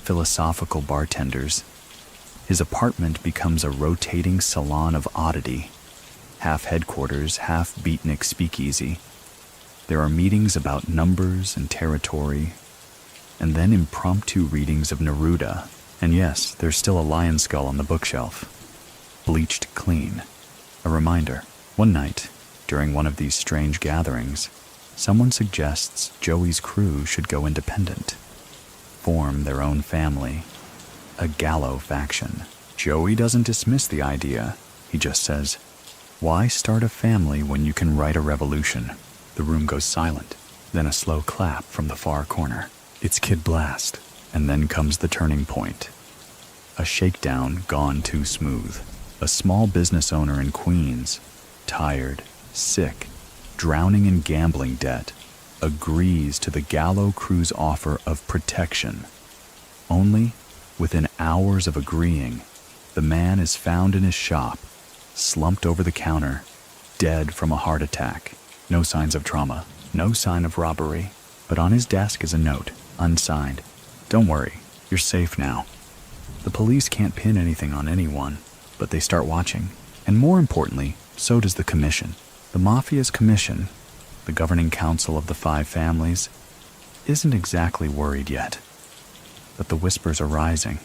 philosophical bartenders. His apartment becomes a rotating salon of oddity, half headquarters, half beatnik speakeasy. There are meetings about numbers and territory, and then impromptu readings of Neruda. And yes, there's still a lion skull on the bookshelf, bleached clean. A reminder. One night, during one of these strange gatherings, someone suggests Joey's crew should go independent, form their own family, a Gallo faction. Joey doesn't dismiss the idea. He just says, "Why start a family when you can write a revolution?" The room goes silent, then a slow clap from the far corner. It's Kid Blast, and then comes the turning point. A shakedown gone too smooth. A small business owner in Queens, tired, sick, drowning in gambling debt, agrees to the Gallo crew's offer of protection. Only, within hours of agreeing, the man is found in his shop, slumped over the counter, dead from a heart attack. No signs of trauma, no sign of robbery, but on his desk is a note, unsigned. "Don't worry, you're safe now." The police can't pin anything on anyone, but they start watching. And more importantly, so does the commission. The Mafia's commission, the governing council of the 5 families, isn't exactly worried yet. But the whispers are rising.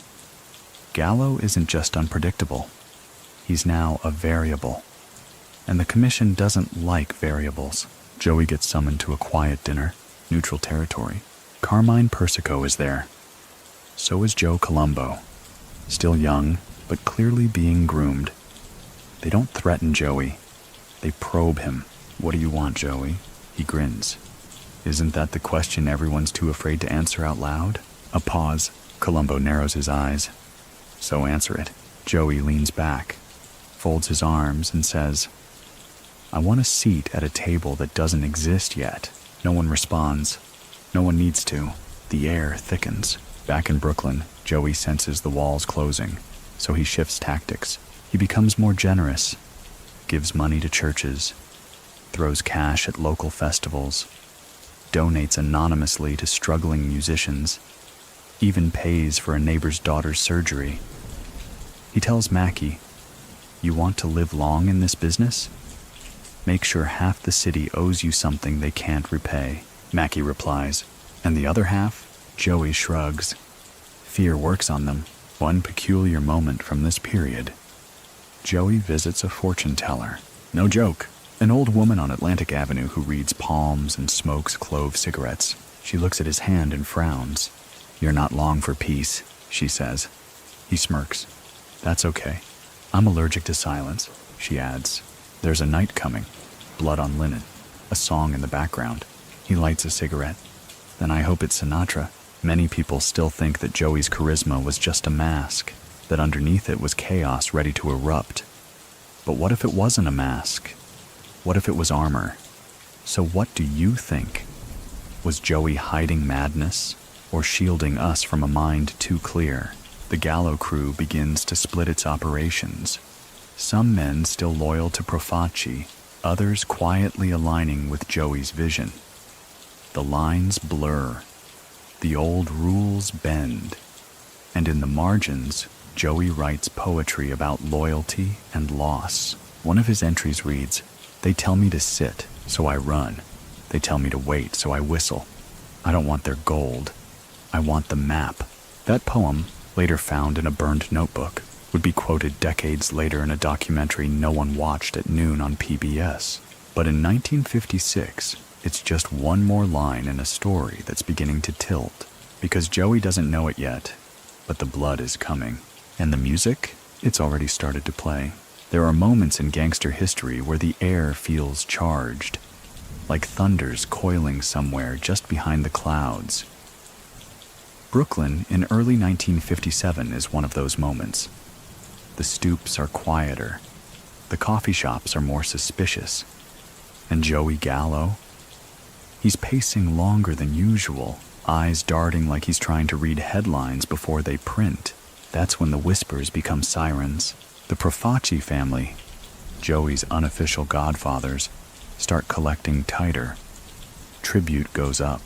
Gallo isn't just unpredictable. He's now a variable. And the commission doesn't like variables. Joey gets summoned to a quiet dinner, neutral territory. Carmine Persico is there. So is Joe Colombo, still young, but clearly being groomed. They don't threaten Joey. They probe him. "What do you want, Joey?" He grins. Isn't that the question everyone's too afraid to answer out loud? A pause. Columbo narrows his eyes. So answer it. Joey leans back, folds his arms, and says, I want a seat at a table that doesn't exist yet. No one responds. No one needs to. The air thickens. Back in Brooklyn, Joey senses the walls closing, so he shifts tactics. He becomes more generous, gives money to churches, throws cash at local festivals, donates anonymously to struggling musicians, even pays for a neighbor's daughter's surgery. He tells Mackie, you want to live long in this business? Make sure half the city owes you something they can't repay. Mackie replies, and the other half? Joey shrugs. Fear works on them. One peculiar moment from this period. Joey visits a fortune teller. No joke. An old woman on Atlantic Avenue who reads palms and smokes clove cigarettes. She looks at his hand and frowns. You're not long for peace, she says. He smirks. That's okay. I'm allergic to silence, she adds. There's a night coming. Blood on linen. A song in the background. He lights a cigarette. Then I hope it's Sinatra. Many people still think that Joey's charisma was just a mask, that underneath it was chaos ready to erupt. But what if it wasn't a mask? What if it was armor? So what do you think? Was Joey hiding madness or shielding us from a mind too clear? The Gallo crew begins to split its operations. Some men still loyal to Profaci, others quietly aligning with Joey's vision. The lines blur. The old rules bend. And in the margins, Joey writes poetry about loyalty and loss. One of his entries reads, they tell me to sit, so I run. They tell me to wait, so I whistle. I don't want their gold. I want the map. That poem, later found in a burned notebook, would be quoted decades later in a documentary no one watched at noon on PBS. But in 1956, it's just one more line in a story that's beginning to tilt. Because Joey doesn't know it yet, but the blood is coming. And the music? It's already started to play. There are moments in gangster history where the air feels charged, like thunders coiling somewhere just behind the clouds. Brooklyn in early 1957 is one of those moments. The stoops are quieter. The coffee shops are more suspicious. And Joey Gallo? He's pacing longer than usual, eyes darting like he's trying to read headlines before they print. That's when the whispers become sirens. The Profaci family, Joey's unofficial godfathers, start collecting tighter. Tribute goes up.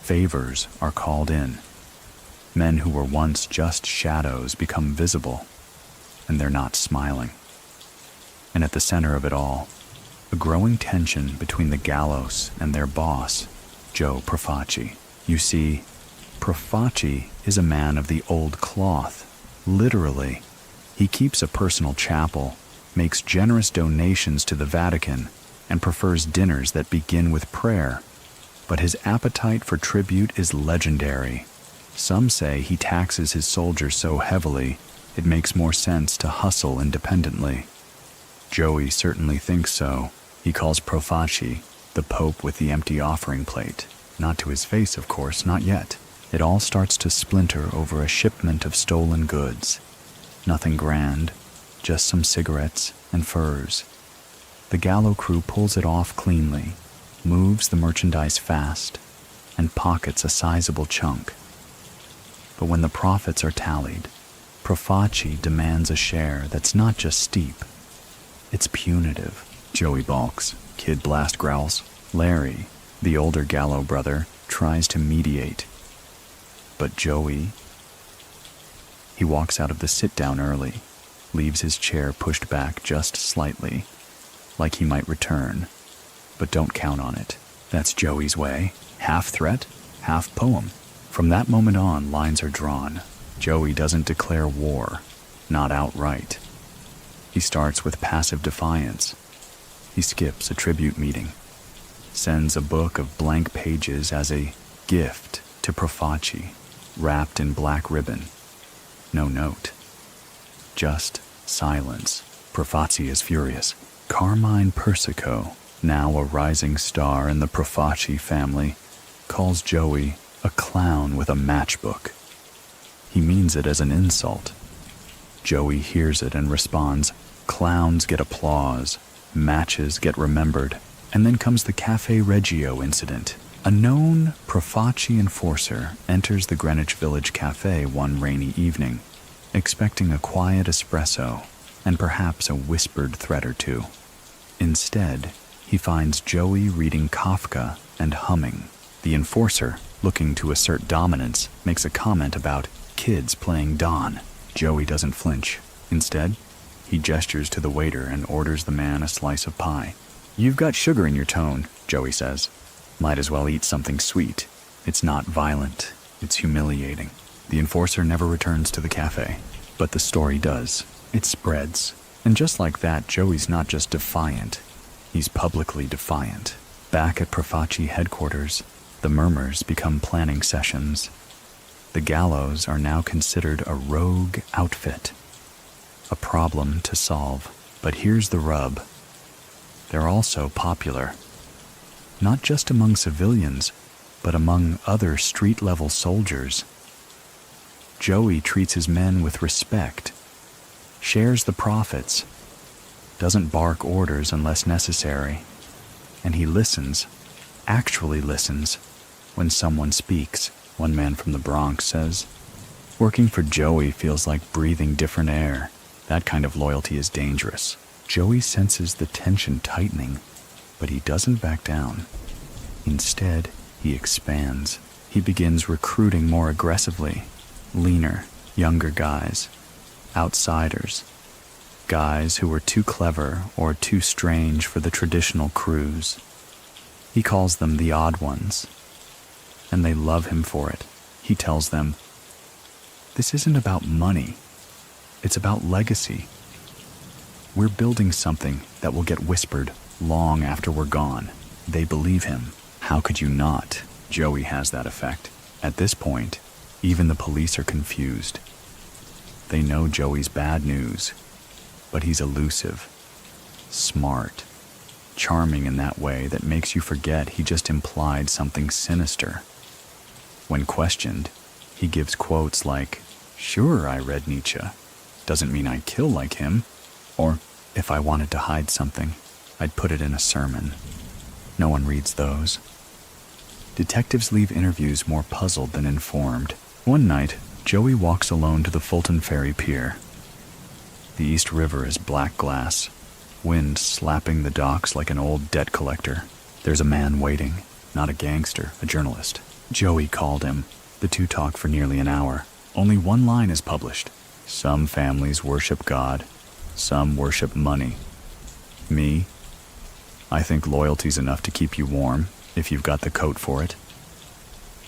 Favors are called in. Men who were once just shadows become visible, and they're not smiling. And at the center of it all, a growing tension between the Gallos and their boss, Joe Profaci. You see, Profaci is a man of the old cloth, literally. He keeps a personal chapel, makes generous donations to the Vatican, and prefers dinners that begin with prayer. But his appetite for tribute is legendary. Some say he taxes his soldiers so heavily, it makes more sense to hustle independently. Joey certainly thinks so. He calls Profaci the Pope with the empty offering plate. Not to his face, of course, not yet. It all starts to splinter over a shipment of stolen goods. Nothing grand, just some cigarettes and furs. The Gallo crew pulls it off cleanly, moves the merchandise fast, and pockets a sizable chunk. But when the profits are tallied, Profaci demands a share that's not just steep, it's punitive. Joey balks, Kid Blast growls. Larry, the older Gallo brother, tries to mediate. But Joey... He walks out of the sit-down early, leaves his chair pushed back just slightly, like he might return. But don't count on it. That's Joey's way. Half threat, half poem. From that moment on, lines are drawn. Joey doesn't declare war, not outright. He starts with passive defiance. He skips a tribute meeting, sends a book of blank pages as a gift to Profaci, wrapped in black ribbon. No note. Just silence. Profaci is furious. Carmine Persico, now a rising star in the Profaci family, calls Joey a clown with a matchbook. He means it as an insult. Joey hears it and responds, "Clowns get applause, matches get remembered." And then comes the Cafe Reggio incident. A known Profaci enforcer enters the Greenwich Village Cafe one rainy evening, expecting a quiet espresso and perhaps a whispered threat or two. Instead, he finds Joey reading Kafka and humming. The enforcer, looking to assert dominance, makes a comment about kids playing Don. Joey doesn't flinch. Instead, he gestures to the waiter and orders the man a slice of pie. "You've got sugar in your tone," Joey says. "Might as well eat something sweet. It's not violent, it's humiliating." The enforcer never returns to the cafe, but the story does. It spreads. And just like that, Joey's not just defiant, he's publicly defiant. Back at Profaci headquarters, the murmurs become planning sessions. The Gallos are now considered a rogue outfit, a problem to solve. But here's the rub. They're also popular. Not just among civilians, but among other street-level soldiers. Joey treats his men with respect, shares the profits, doesn't bark orders unless necessary, and he listens, actually listens, when someone speaks. One man from the Bronx says, "Working for Joey feels like breathing different air. That kind of loyalty is dangerous." Joey senses the tension tightening, but he doesn't back down. Instead, he expands. He begins recruiting more aggressively. Leaner, younger guys, outsiders, guys who were too clever or too strange for the traditional crews. He calls them the odd ones, and they love him for it. He tells them, "This isn't about money, it's about legacy. We're building something that will get whispered long after we're gone." They believe him. How could you not? Joey has that effect. At this point, even the police are confused. They know Joey's bad news, but he's elusive, smart, charming in that way that makes you forget he just implied something sinister. When questioned, he gives quotes like, "Sure, I read Nietzsche. Doesn't mean I kill like him." Or, "If I wanted to hide something, I'd put it in a sermon." No one reads those. Detectives leave interviews more puzzled than informed. One night, Joey walks alone to the Fulton Ferry Pier. The East River is black glass, wind slapping the docks like an old debt collector. There's a man waiting, not a gangster, a journalist. Joey called him. The two talk for nearly an hour. Only one line is published. "Some families worship God, some worship money. Me, I think loyalty's enough to keep you warm, if you've got the coat for it."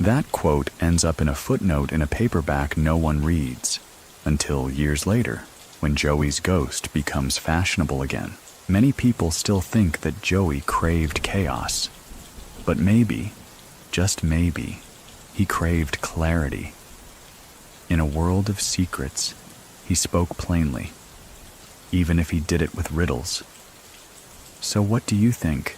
That quote ends up in a footnote in a paperback no one reads, until years later, when Joey's ghost becomes fashionable again. Many people still think that Joey craved chaos. But maybe, just maybe, he craved clarity. In a world of secrets, he spoke plainly, even if he did it with riddles. So what do you think?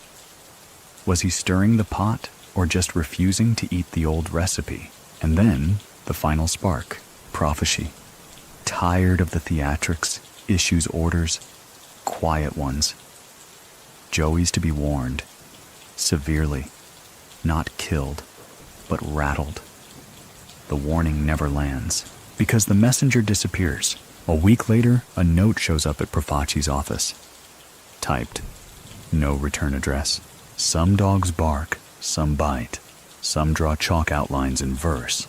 Was he stirring the pot or just refusing to eat the old recipe? And then, the final spark, prophecy. Tired of the theatrics, issues orders, quiet ones. Joey's to be warned, severely, not killed, but rattled. The warning never lands, because the messenger disappears. A week later, a note shows up at Profaci's office. Typed, "No return address. Some dogs bark, some bite, some draw chalk outlines in verse."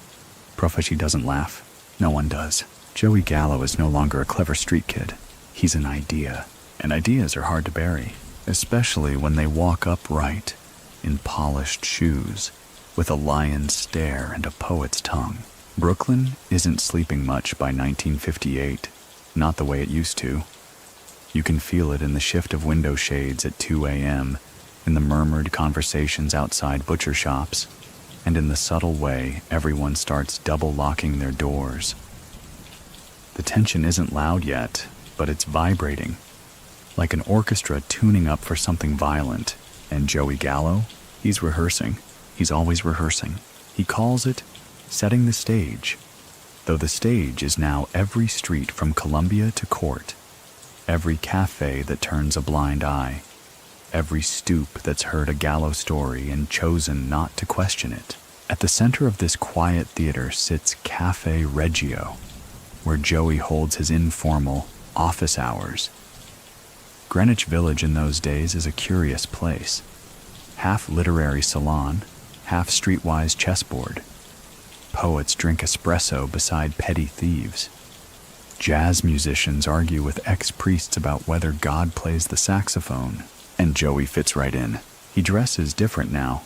Profaci doesn't laugh. No one does. Joey Gallo is no longer a clever street kid. He's an idea, and ideas are hard to bury, especially when they walk upright, in polished shoes, with a lion's stare and a poet's tongue. Brooklyn isn't sleeping much by 1958, not the way it used to. You can feel it in the shift of window shades at 2 a.m., in the murmured conversations outside butcher shops, and in the subtle way everyone starts double-locking their doors. The tension isn't loud yet, but it's vibrating, like an orchestra tuning up for something violent. And Joey Gallo? He's rehearsing. He's always rehearsing. He calls it setting the stage, though the stage is now every street from Columbia to Court, every cafe that turns a blind eye, every stoop that's heard a Gallo story and chosen not to question it. At the center of this quiet theater sits Cafe Reggio, where Joey holds his informal office hours. Greenwich Village in those days is a curious place. Half literary salon, half streetwise chessboard. Poets drink espresso beside petty thieves. Jazz musicians argue with ex-priests about whether God plays the saxophone, and Joey fits right in. He dresses different now.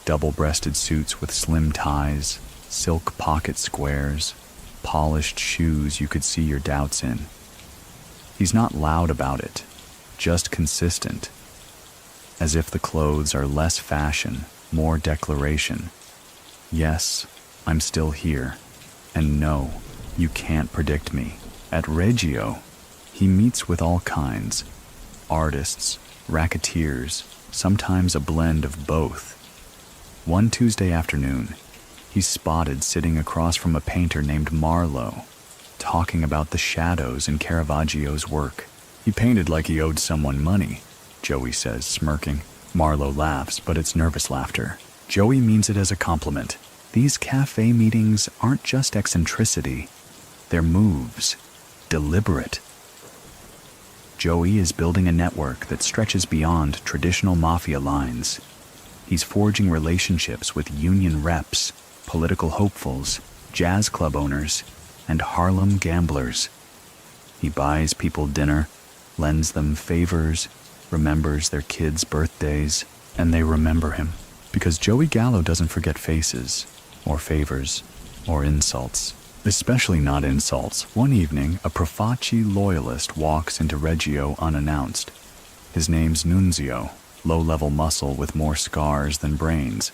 Double-breasted suits with slim ties, silk pocket squares, polished shoes you could see your doubts in. He's not loud about it, just consistent, as if the clothes are less fashion, more declaration. Yes, I'm still here, and no, you can't predict me. At Reggio, he meets with all kinds, artists, racketeers, sometimes a blend of both. One Tuesday afternoon, he's spotted sitting across from a painter named Marlowe, talking about the shadows in Caravaggio's work. He painted like he owed someone money, Joey says, smirking. Marlowe laughs, but it's nervous laughter. Joey means it as a compliment. These cafe meetings aren't just eccentricity, they're moves, deliberate. Joey is building a network that stretches beyond traditional Mafia lines. He's forging relationships with union reps, political hopefuls, jazz club owners, and Harlem gamblers. He buys people dinner, lends them favors, remembers their kids' birthdays, and they remember him. Because Joey Gallo doesn't forget faces, or favors, or insults. Especially not insults. One evening, a Profaci loyalist walks into Reggio unannounced. His name's Nunzio, low-level muscle with more scars than brains.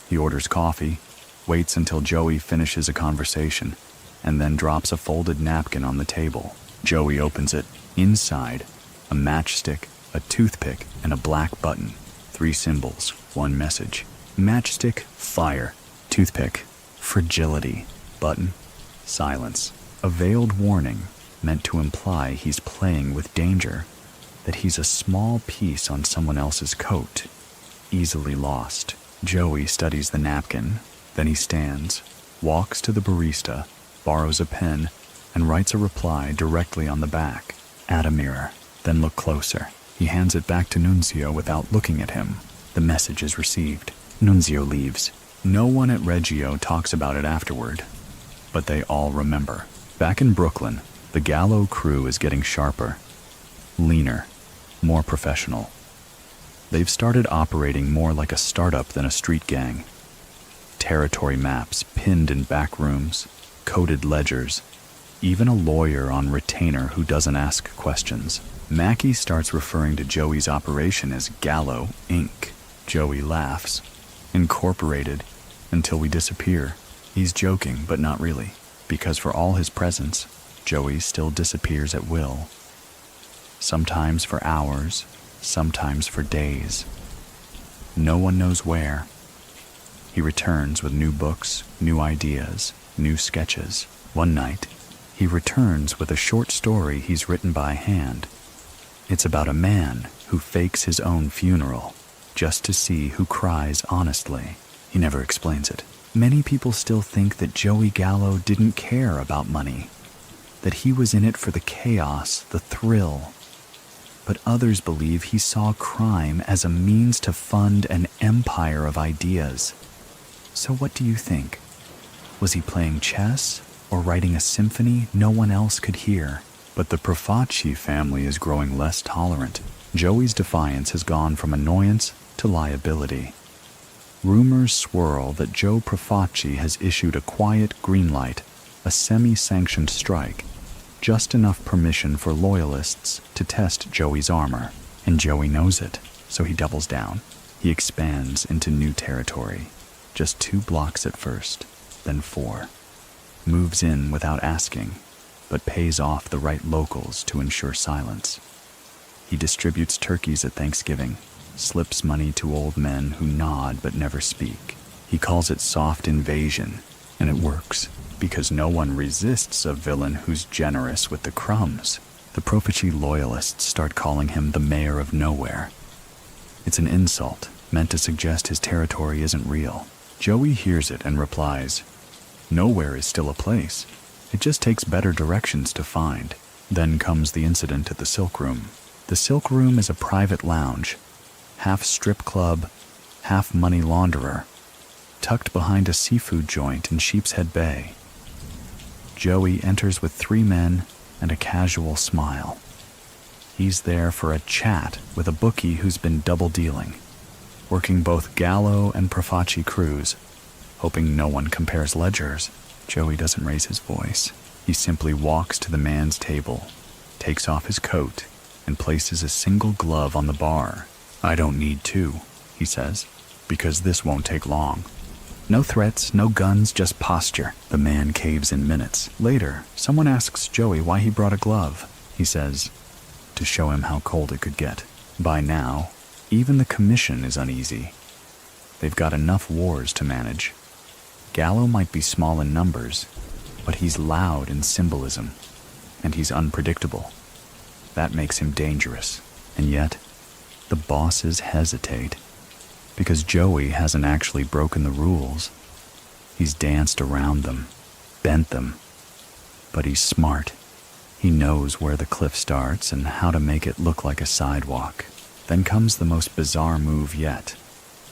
He orders coffee, waits until Joey finishes a conversation, and then drops a folded napkin on the table. Joey opens it. Inside, a matchstick, a toothpick, and a black button. 3 symbols, 1 message. Matchstick, fire. Toothpick, fragility. Button, silence. A veiled warning meant to imply he's playing with danger, that he's a small piece on someone else's coat, easily lost. Joey studies the napkin, then he stands, walks to the barista, borrows a pen, and writes a reply directly on the back. Add a mirror, then look closer. He hands it back to Nunzio without looking at him. The message is received. Nunzio leaves. No one at Reggio talks about it afterward, but they all remember. Back in Brooklyn, the Gallo crew is getting sharper, leaner, more professional. They've started operating more like a startup than a street gang. Territory maps pinned in back rooms, coded ledgers, even a lawyer on retainer who doesn't ask questions. Mackie starts referring to Joey's operation as Gallo Inc. Joey laughs. Incorporated, until we disappear. He's joking, but not really, because for all his presence, Joey still disappears at will. Sometimes for hours, sometimes for days. No one knows where. He returns with new books, new ideas, new sketches. One night, he returns with a short story he's written by hand. It's about a man who fakes his own funeral just to see who cries honestly. He never explains it. Many people still think that Joey Gallo didn't care about money, that he was in it for the chaos, the thrill. But others believe he saw crime as a means to fund an empire of ideas. So what do you think? Was he playing chess or writing a symphony no one else could hear? But the Profaci family is growing less tolerant. Joey's defiance has gone from annoyance to liability. Rumors swirl that Joe Profaci has issued a quiet green light, a semi-sanctioned strike, just enough permission for loyalists to test Joey's armor. And Joey knows it, so he doubles down. He expands into new territory. Just 2 blocks at first, then 4. Moves in without asking, but pays off the right locals to ensure silence. He distributes turkeys at Thanksgiving, slips money to old men who nod but never speak. He calls it soft invasion, and it works, because no one resists a villain who's generous with the crumbs. The Profici loyalists start calling him the mayor of nowhere. It's an insult, meant to suggest his territory isn't real. Joey hears it and replies, "Nowhere is still a place. It just takes better directions to find." Then comes the incident at the Silk Room. The Silk Room is a private lounge, half strip club, half money launderer, tucked behind a seafood joint in Sheepshead Bay. Joey enters with 3 men and a casual smile. He's there for a chat with a bookie who's been double-dealing, working both Gallo and Profici crews, hoping no one compares ledgers. Joey doesn't raise his voice. He simply walks to the man's table, takes off his coat, and places a single glove on the bar. "I don't need 2, he says, "because this won't take long." No threats, no guns, just posture. The man caves in minutes. Later, someone asks Joey why he brought a glove. He says, to show him how cold it could get. By now, even the commission is uneasy. They've got enough wars to manage. Gallo might be small in numbers, but he's loud in symbolism, and he's unpredictable. That makes him dangerous. And yet, the bosses hesitate, because Joey hasn't actually broken the rules. He's danced around them, bent them, but he's smart. He knows where the cliff starts and how to make it look like a sidewalk. Then comes the most bizarre move yet.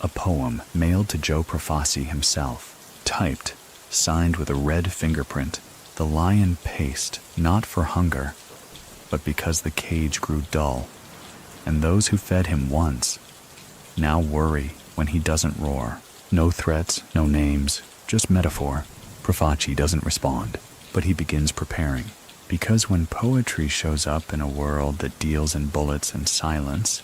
A poem mailed to Joe Profici himself, typed, signed with a red fingerprint. The lion paced, not for hunger, but because the cage grew dull, and those who fed him once now worry when he doesn't roar. No threats, no names, just metaphor. Profici doesn't respond, but he begins preparing. Because when poetry shows up in a world that deals in bullets and silence,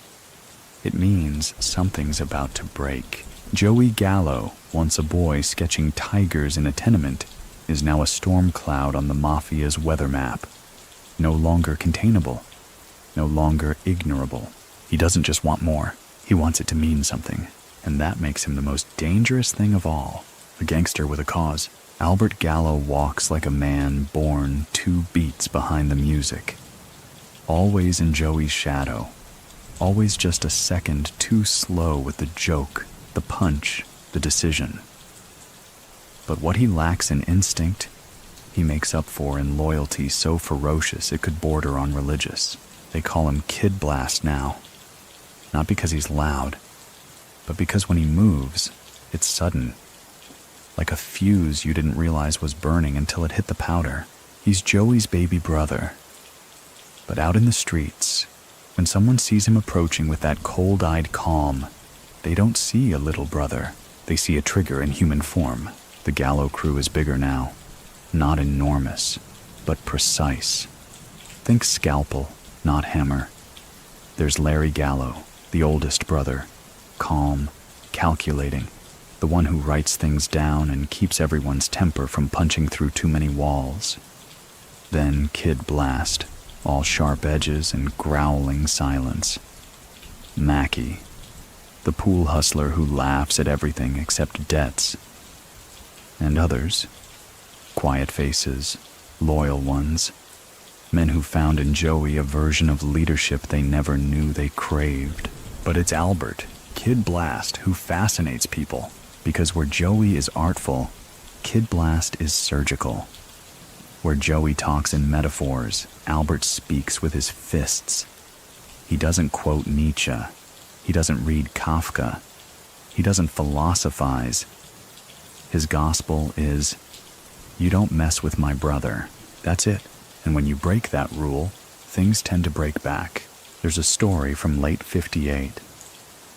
it means something's about to break. Joey Gallo, once a boy sketching tigers in a tenement, is now a storm cloud on the Mafia's weather map. No longer containable, no longer ignorable. He doesn't just want more, he wants it to mean something, and that makes him the most dangerous thing of all. A gangster with a cause. Albert Gallo walks like a man born 2 beats behind the music. Always in Joey's shadow, always just a second too slow with the joke, the punch, the decision. But what he lacks in instinct, he makes up for in loyalty so ferocious it could border on religious. They call him Kid Blast now. Not because he's loud, but because when he moves, it's sudden. Like a fuse you didn't realize was burning until it hit the powder. He's Joey's baby brother. But out in the streets, when someone sees him approaching with that cold-eyed calm, they don't see a little brother. They see a trigger in human form. The Gallo crew is bigger now. Not enormous, but precise. Think scalpel, not hammer. There's Larry Gallo, the oldest brother, calm, calculating, the one who writes things down and keeps everyone's temper from punching through too many walls. Then Kid Blast, all sharp edges and growling silence. Mackie, the pool hustler who laughs at everything except debts. And others, quiet faces, loyal ones, men who found in Joey a version of leadership they never knew they craved. But it's Albert, Kid Blast, who fascinates people, because where Joey is artful, Kid Blast is surgical. Where Joey talks in metaphors, Albert speaks with his fists. He doesn't quote Nietzsche. He doesn't read Kafka. He doesn't philosophize. His gospel is, you don't mess with my brother. That's it. And when you break that rule, things tend to break back. There's a story from late '58.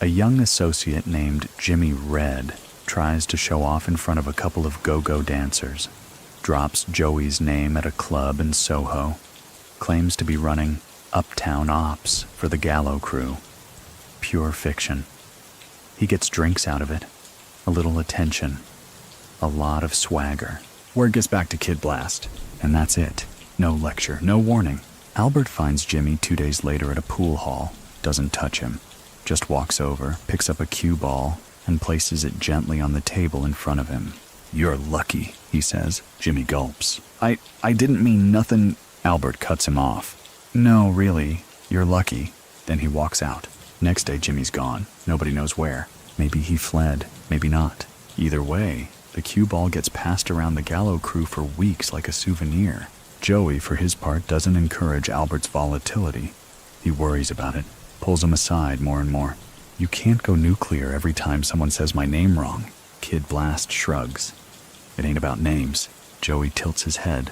A young associate named Jimmy Red tries to show off in front of a couple of go-go dancers, drops Joey's name at a club in Soho, claims to be running uptown ops for the Gallo crew. Pure fiction. He gets drinks out of it, a little attention, a lot of swagger. Word gets back to Kid Blast, and that's it. No lecture, no warning. Albert finds Jimmy 2 days later at a pool hall, doesn't touch him, just walks over, picks up a cue ball, and places it gently on the table in front of him. "You're lucky," he says. Jimmy gulps. I didn't mean nothing." Albert cuts him off. "No, really, you're lucky." Then he walks out. Next day, Jimmy's gone. Nobody knows where. Maybe he fled, maybe not. Either way, the cue ball gets passed around the Gallo crew for weeks like a souvenir. Joey, for his part, doesn't encourage Albert's volatility. He worries about it, pulls him aside more and more. "You can't go nuclear every time someone says my name wrong." Kid Blast shrugs. "It ain't about names." Joey tilts his head.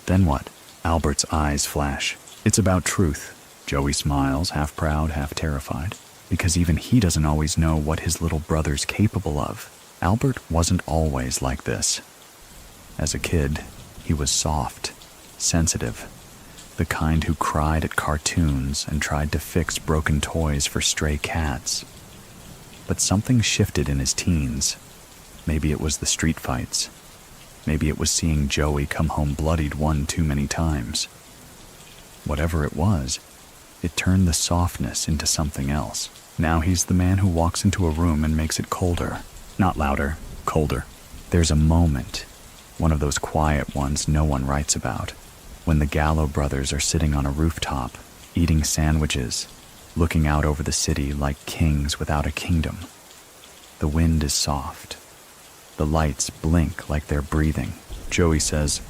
"Then what?" Albert's eyes flash. "It's about truth." Joey smiles, half proud, half terrified, because even he doesn't always know what his little brother's capable of. Albert wasn't always like this. As a kid, he was soft, sensitive, the kind who cried at cartoons and tried to fix broken toys for stray cats. But something shifted in his teens. Maybe it was the street fights. Maybe it was seeing Joey come home bloodied one too many times. Whatever it was, it turned the softness into something else. Now he's the man who walks into a room and makes it colder. Not louder, colder. There's a moment, one of those quiet ones no one writes about, when the Gallo brothers are sitting on a rooftop, eating sandwiches, looking out over the city like kings without a kingdom. The wind is soft. The lights blink like they're breathing. Joey says,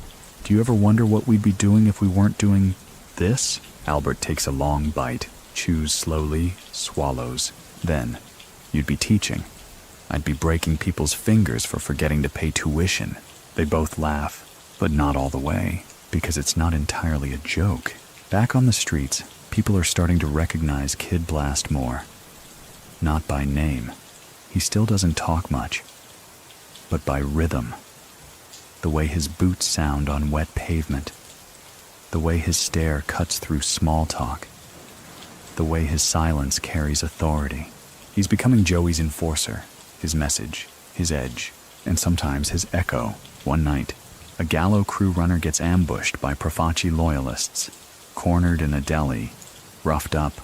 "Do you ever wonder what we'd be doing if we weren't doing this?" Albert takes a long bite, chews slowly, swallows. "Then, you'd be teaching. I'd be breaking people's fingers for forgetting to pay tuition." They both laugh, but not all the way, because it's not entirely a joke. Back on the streets, people are starting to recognize Kid Blast more. Not by name. He still doesn't talk much. But by rhythm. The way his boots sound on wet pavement. The way his stare cuts through small talk. The way his silence carries authority. He's becoming Joey's enforcer, his message, his edge, and sometimes his echo. One night, a Gallo crew runner gets ambushed by Profaci loyalists, cornered in a deli, roughed up,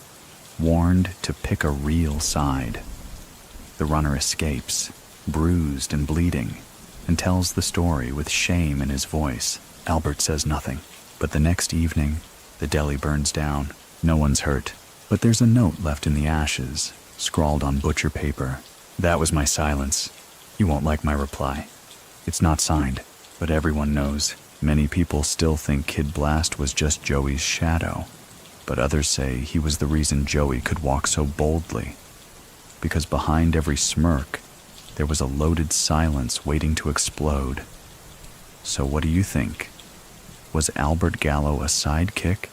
warned to pick a real side. The runner escapes, bruised and bleeding, and tells the story with shame in his voice. Albert says nothing, but the next evening, the deli burns down. No one's hurt, but there's a note left in the ashes, scrawled on butcher paper. "That was my silence. You won't like my reply." It's not signed, but everyone knows. Many people still think Kid Blast was just Joey's shadow, but others say he was the reason Joey could walk so boldly. Because behind every smirk, there was a loaded silence waiting to explode. So what do you think? Was Albert Gallo a sidekick,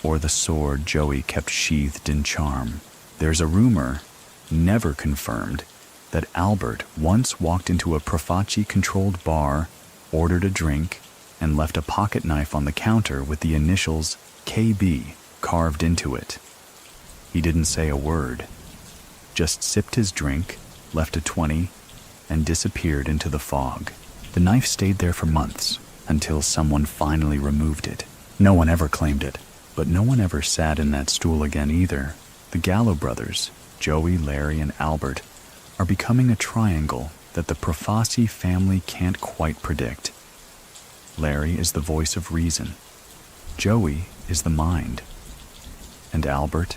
or the sword Joey kept sheathed in charm? There's a rumor, never confirmed, that Albert once walked into a Profaci-controlled bar, ordered a drink, and left a pocket knife on the counter with the initials KB carved into it. He didn't say a word, just sipped his drink, left a 20, and disappeared into the fog. The knife stayed there for months, until someone finally removed it. No one ever claimed it, but no one ever sat in that stool again either. The Gallo brothers, Joey, Larry, and Albert, are becoming a triangle that the Profaci family can't quite predict. Larry is the voice of reason. Joey is the mind. And Albert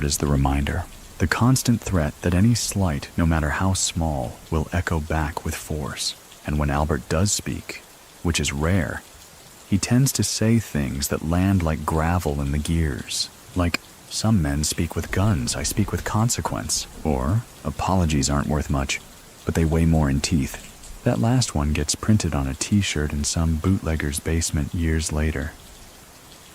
is the reminder. The constant threat that any slight, no matter how small, will echo back with force. And when Albert does speak, which is rare, he tends to say things that land like gravel in the gears. Like, "Some men speak with guns, I speak with consequence." Or, "Apologies aren't worth much, but they weigh more in teeth." That last one gets printed on a t-shirt in some bootlegger's basement years later.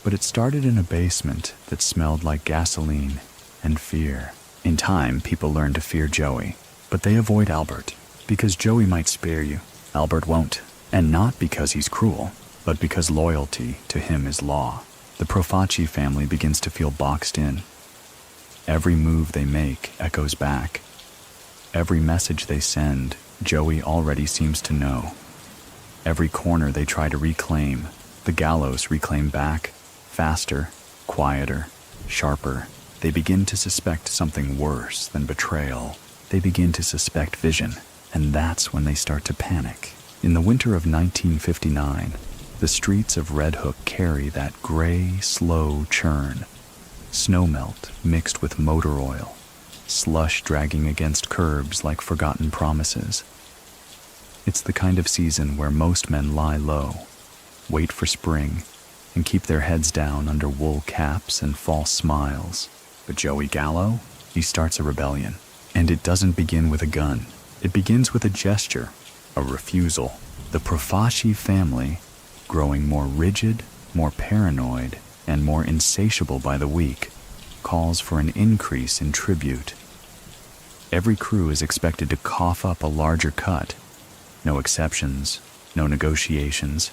But it started in a basement that smelled like gasoline and fear. In time, people learn to fear Joey, but they avoid Albert, because Joey might spare you. Albert won't, and not because he's cruel, but because loyalty to him is law. The Profaci family begins to feel boxed in. Every move they make echoes back. Every message they send, Joey already seems to know. Every corner they try to reclaim, the Gallos reclaim back, faster, quieter, sharper, They begin to suspect something worse than betrayal. They begin to suspect vision, and that's when they start to panic. In the winter of 1959, the streets of Red Hook carry that gray, slow churn. Snowmelt mixed with motor oil, slush dragging against curbs like forgotten promises. It's the kind of season where most men lie low, wait for spring, and keep their heads down under wool caps and false smiles. But Joey Gallo, he starts a rebellion. And it doesn't begin with a gun. It begins with a gesture, a refusal. The Profaci family, growing more rigid, more paranoid, and more insatiable by the week, calls for an increase in tribute. Every crew is expected to cough up a larger cut. No exceptions, no negotiations.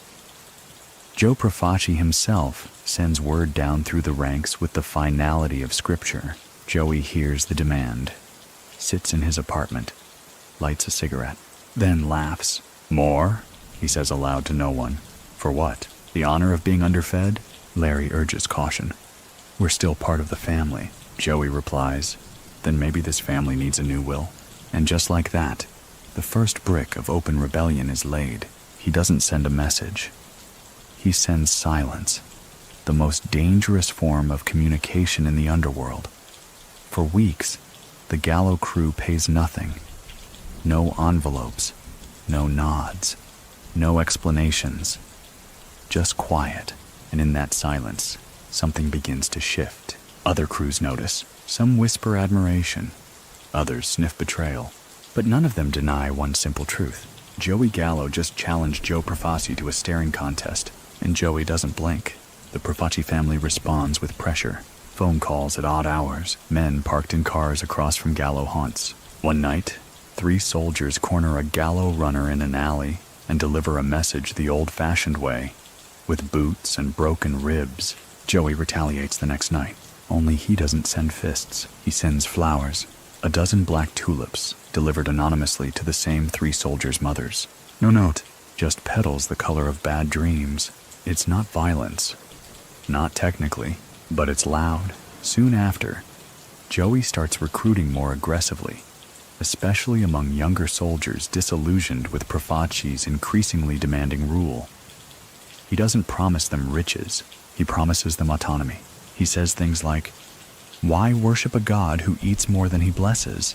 Joe Profaci himself sends word down through the ranks with the finality of scripture. Joey hears the demand, sits in his apartment, lights a cigarette, then laughs. More? He says aloud to no one. For what? The honor of being underfed? Larry urges caution. We're still part of the family, Joey replies. Then maybe this family needs a new will. And just like that, the first brick of open rebellion is laid. He doesn't send a message. He sends silence, the most dangerous form of communication in the underworld. For weeks, the Gallo crew pays nothing. No envelopes, no nods, no explanations. Just quiet, and in that silence, something begins to shift. Other crews notice. Some whisper admiration. Others sniff betrayal. But none of them deny one simple truth. Joey Gallo just challenged Joe Profaci to a staring contest, and Joey doesn't blink. The Profaci family responds with pressure. Phone calls at odd hours. Men parked in cars across from Gallo haunts. One night, 3 soldiers corner a Gallo runner in an alley and deliver a message the old-fashioned way. With boots and broken ribs, Joey retaliates the next night. Only he doesn't send fists. He sends flowers. A dozen black tulips, delivered anonymously to the same 3 soldiers' mothers. No note, just petals the color of bad dreams. It's not violence. Not technically, but it's loud. Soon after, Joey starts recruiting more aggressively, especially among younger soldiers disillusioned with Profaci's increasingly demanding rule. He doesn't promise them riches. He promises them autonomy. He says things like, "Why worship a God who eats more than he blesses?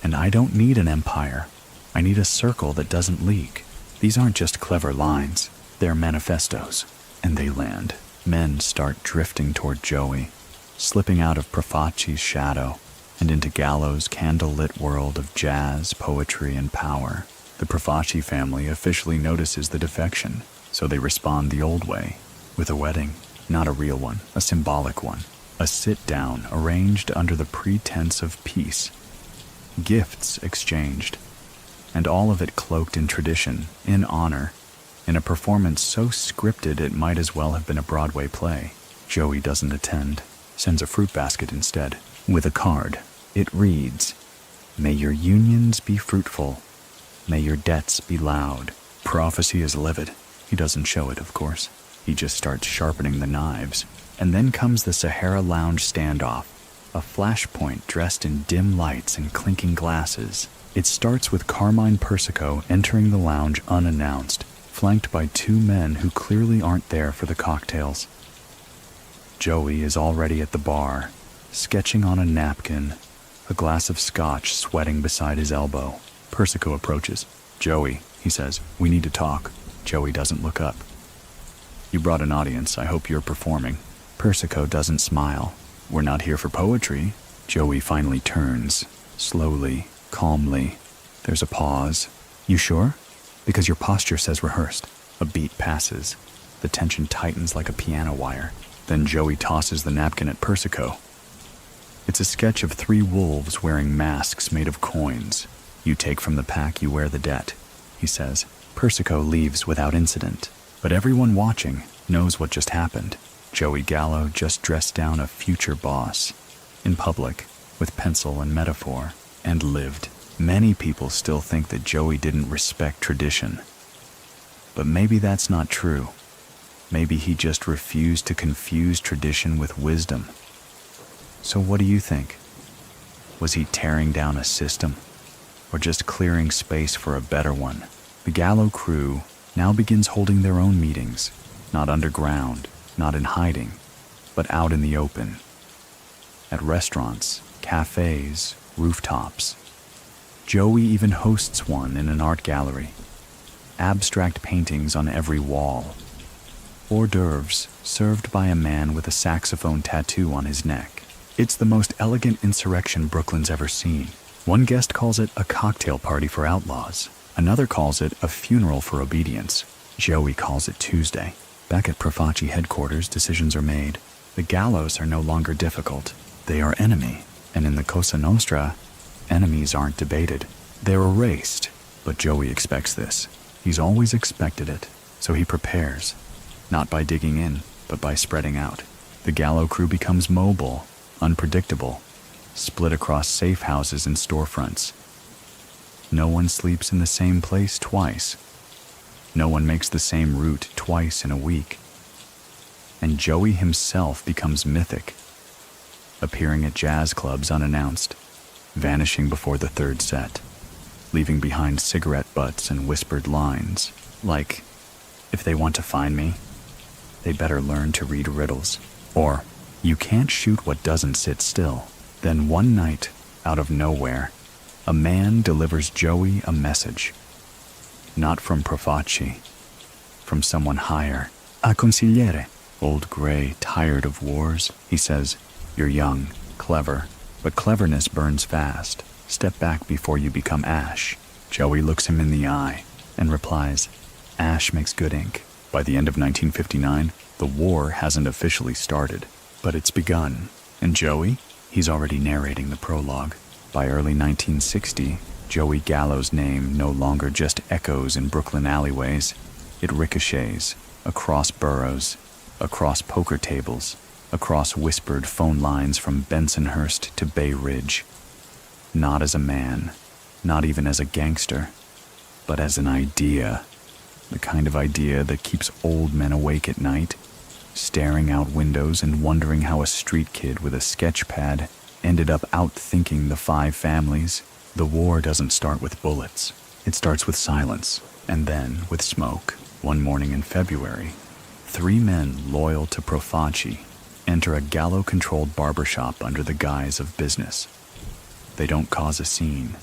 And I don't need an empire. I need a circle that doesn't leak." These aren't just clever lines. They're manifestos. And they land. Men start drifting toward Joey, slipping out of Profaci's shadow and into Gallo's candlelit world of jazz, poetry, and power. The Profaci family officially notices the defection, so they respond the old way, with a wedding. Not a real one, a symbolic one. A sit-down arranged under the pretense of peace. Gifts exchanged. And all of it cloaked in tradition, in honor, in a performance so scripted it might as well have been a Broadway play. Joey doesn't attend, sends a fruit basket instead, with a card. It reads, "May your unions be fruitful. May your debts be loud." Prophecy is livid. He doesn't show it, of course. He just starts sharpening the knives. And then comes the Sahara Lounge standoff, a flashpoint dressed in dim lights and clinking glasses. It starts with Carmine Persico entering the lounge unannounced, flanked by 2 men who clearly aren't there for the cocktails. Joey is already at the bar, sketching on a napkin, a glass of scotch sweating beside his elbow. Persico approaches. "Joey," he says, "we need to talk." Joey doesn't look up. "You brought an audience. I hope you're performing." Persico doesn't smile. "We're not here for poetry." Joey finally turns, slowly, calmly. There's a pause. "You sure? Because your posture says rehearsed." A beat passes. The tension tightens like a piano wire. Then Joey tosses the napkin at Persico. It's a sketch of 3 wolves wearing masks made of coins. "You take from the pack, you wear the debt," he says. Persico leaves without incident. But everyone watching knows what just happened. Joey Gallo just dressed down a future boss, in public, with pencil and metaphor, and lived. Many people still think that Joey didn't respect tradition. But maybe that's not true. Maybe he just refused to confuse tradition with wisdom. So what do you think? Was he tearing down a system, or just clearing space for a better one? The Gallo crew now begins holding their own meetings, not underground, not in hiding, but out in the open. At restaurants, cafes, rooftops. Joey even hosts one in an art gallery. Abstract paintings on every wall. Hors d'oeuvres served by a man with a saxophone tattoo on his neck. It's the most elegant insurrection Brooklyn's ever seen. One guest calls it a cocktail party for outlaws. Another calls it a funeral for obedience. Joey calls it Tuesday. Back at Profaci headquarters, decisions are made. The Gallos are no longer difficult. They are enemy. And in the Cosa Nostra, enemies aren't debated. They're erased. But Joey expects this. He's always expected it. So he prepares. Not by digging in, but by spreading out. The Gallo crew becomes mobile, unpredictable, split across safe houses and storefronts. No one sleeps in the same place twice. No one makes the same route twice in a week. And Joey himself becomes mythic, appearing at jazz clubs unannounced, vanishing before the third set, leaving behind cigarette butts and whispered lines, like, if they want to find me, they better learn to read riddles. Or, you can't shoot what doesn't sit still. Then one night, out of nowhere, a man delivers Joey a message. Not from Profaci, from someone higher. A consigliere. Old Gray, tired of wars, he says, you're young, clever, but cleverness burns fast. Step back before you become ash. Joey looks him in the eye and replies, ash makes good ink. By the end of 1959, the war hasn't officially started, but it's begun. And Joey? He's already narrating the prologue. By early 1960, Joey Gallo's name no longer just echoes in Brooklyn alleyways. It ricochets across boroughs, across poker tables, across whispered phone lines from Bensonhurst to Bay Ridge. Not as a man, not even as a gangster, but as an idea. The kind of idea that keeps old men awake at night, staring out windows and wondering how a street kid with a sketch pad ended up outthinking the 5 families. The war doesn't start with bullets. It starts with silence, and then with smoke. One morning in February, 3 men loyal to Profaci enter a Gallo-controlled barbershop under the guise of business. They don't cause a scene.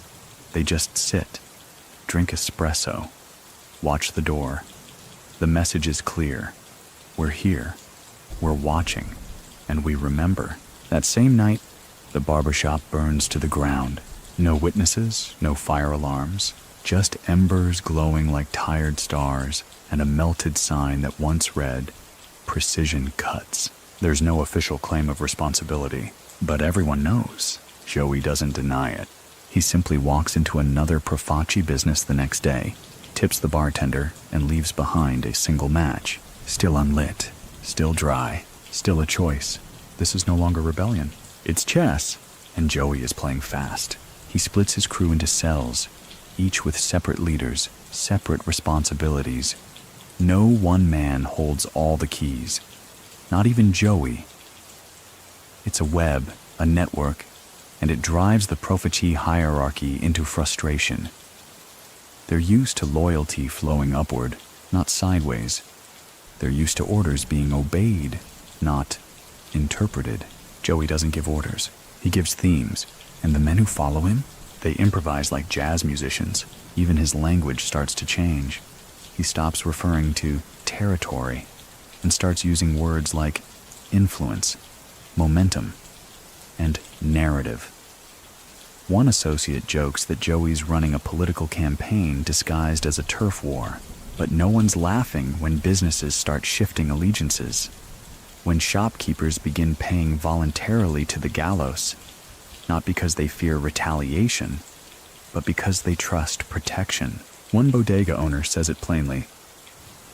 They just sit, drink espresso, watch the door. The message is clear. We're here. We're watching. And we remember. That same night, the barbershop burns to the ground. No witnesses, no fire alarms, just embers glowing like tired stars and a melted sign that once read, Precision Cuts. There's no official claim of responsibility, but everyone knows. Joey doesn't deny it. He simply walks into another Profaci business the next day, tips the bartender, and leaves behind a single match. Still unlit, still dry, still a choice. This is no longer rebellion. It's chess, and Joey is playing fast. He splits his crew into cells, each with separate leaders, separate responsibilities. No one man holds all the keys. Not even Joey. It's a web, a network, and it drives the Profaci hierarchy into frustration. They're used to loyalty flowing upward, not sideways. They're used to orders being obeyed, not interpreted. Joey doesn't give orders. He gives themes, and the men who follow him, they improvise like jazz musicians. Even his language starts to change. He stops referring to territory and starts using words like influence, momentum, and narrative. One associate jokes that Joey's running a political campaign disguised as a turf war, but no one's laughing when businesses start shifting allegiances, when shopkeepers begin paying voluntarily to the Gallos, not because they fear retaliation, but because they trust protection. One bodega owner says it plainly,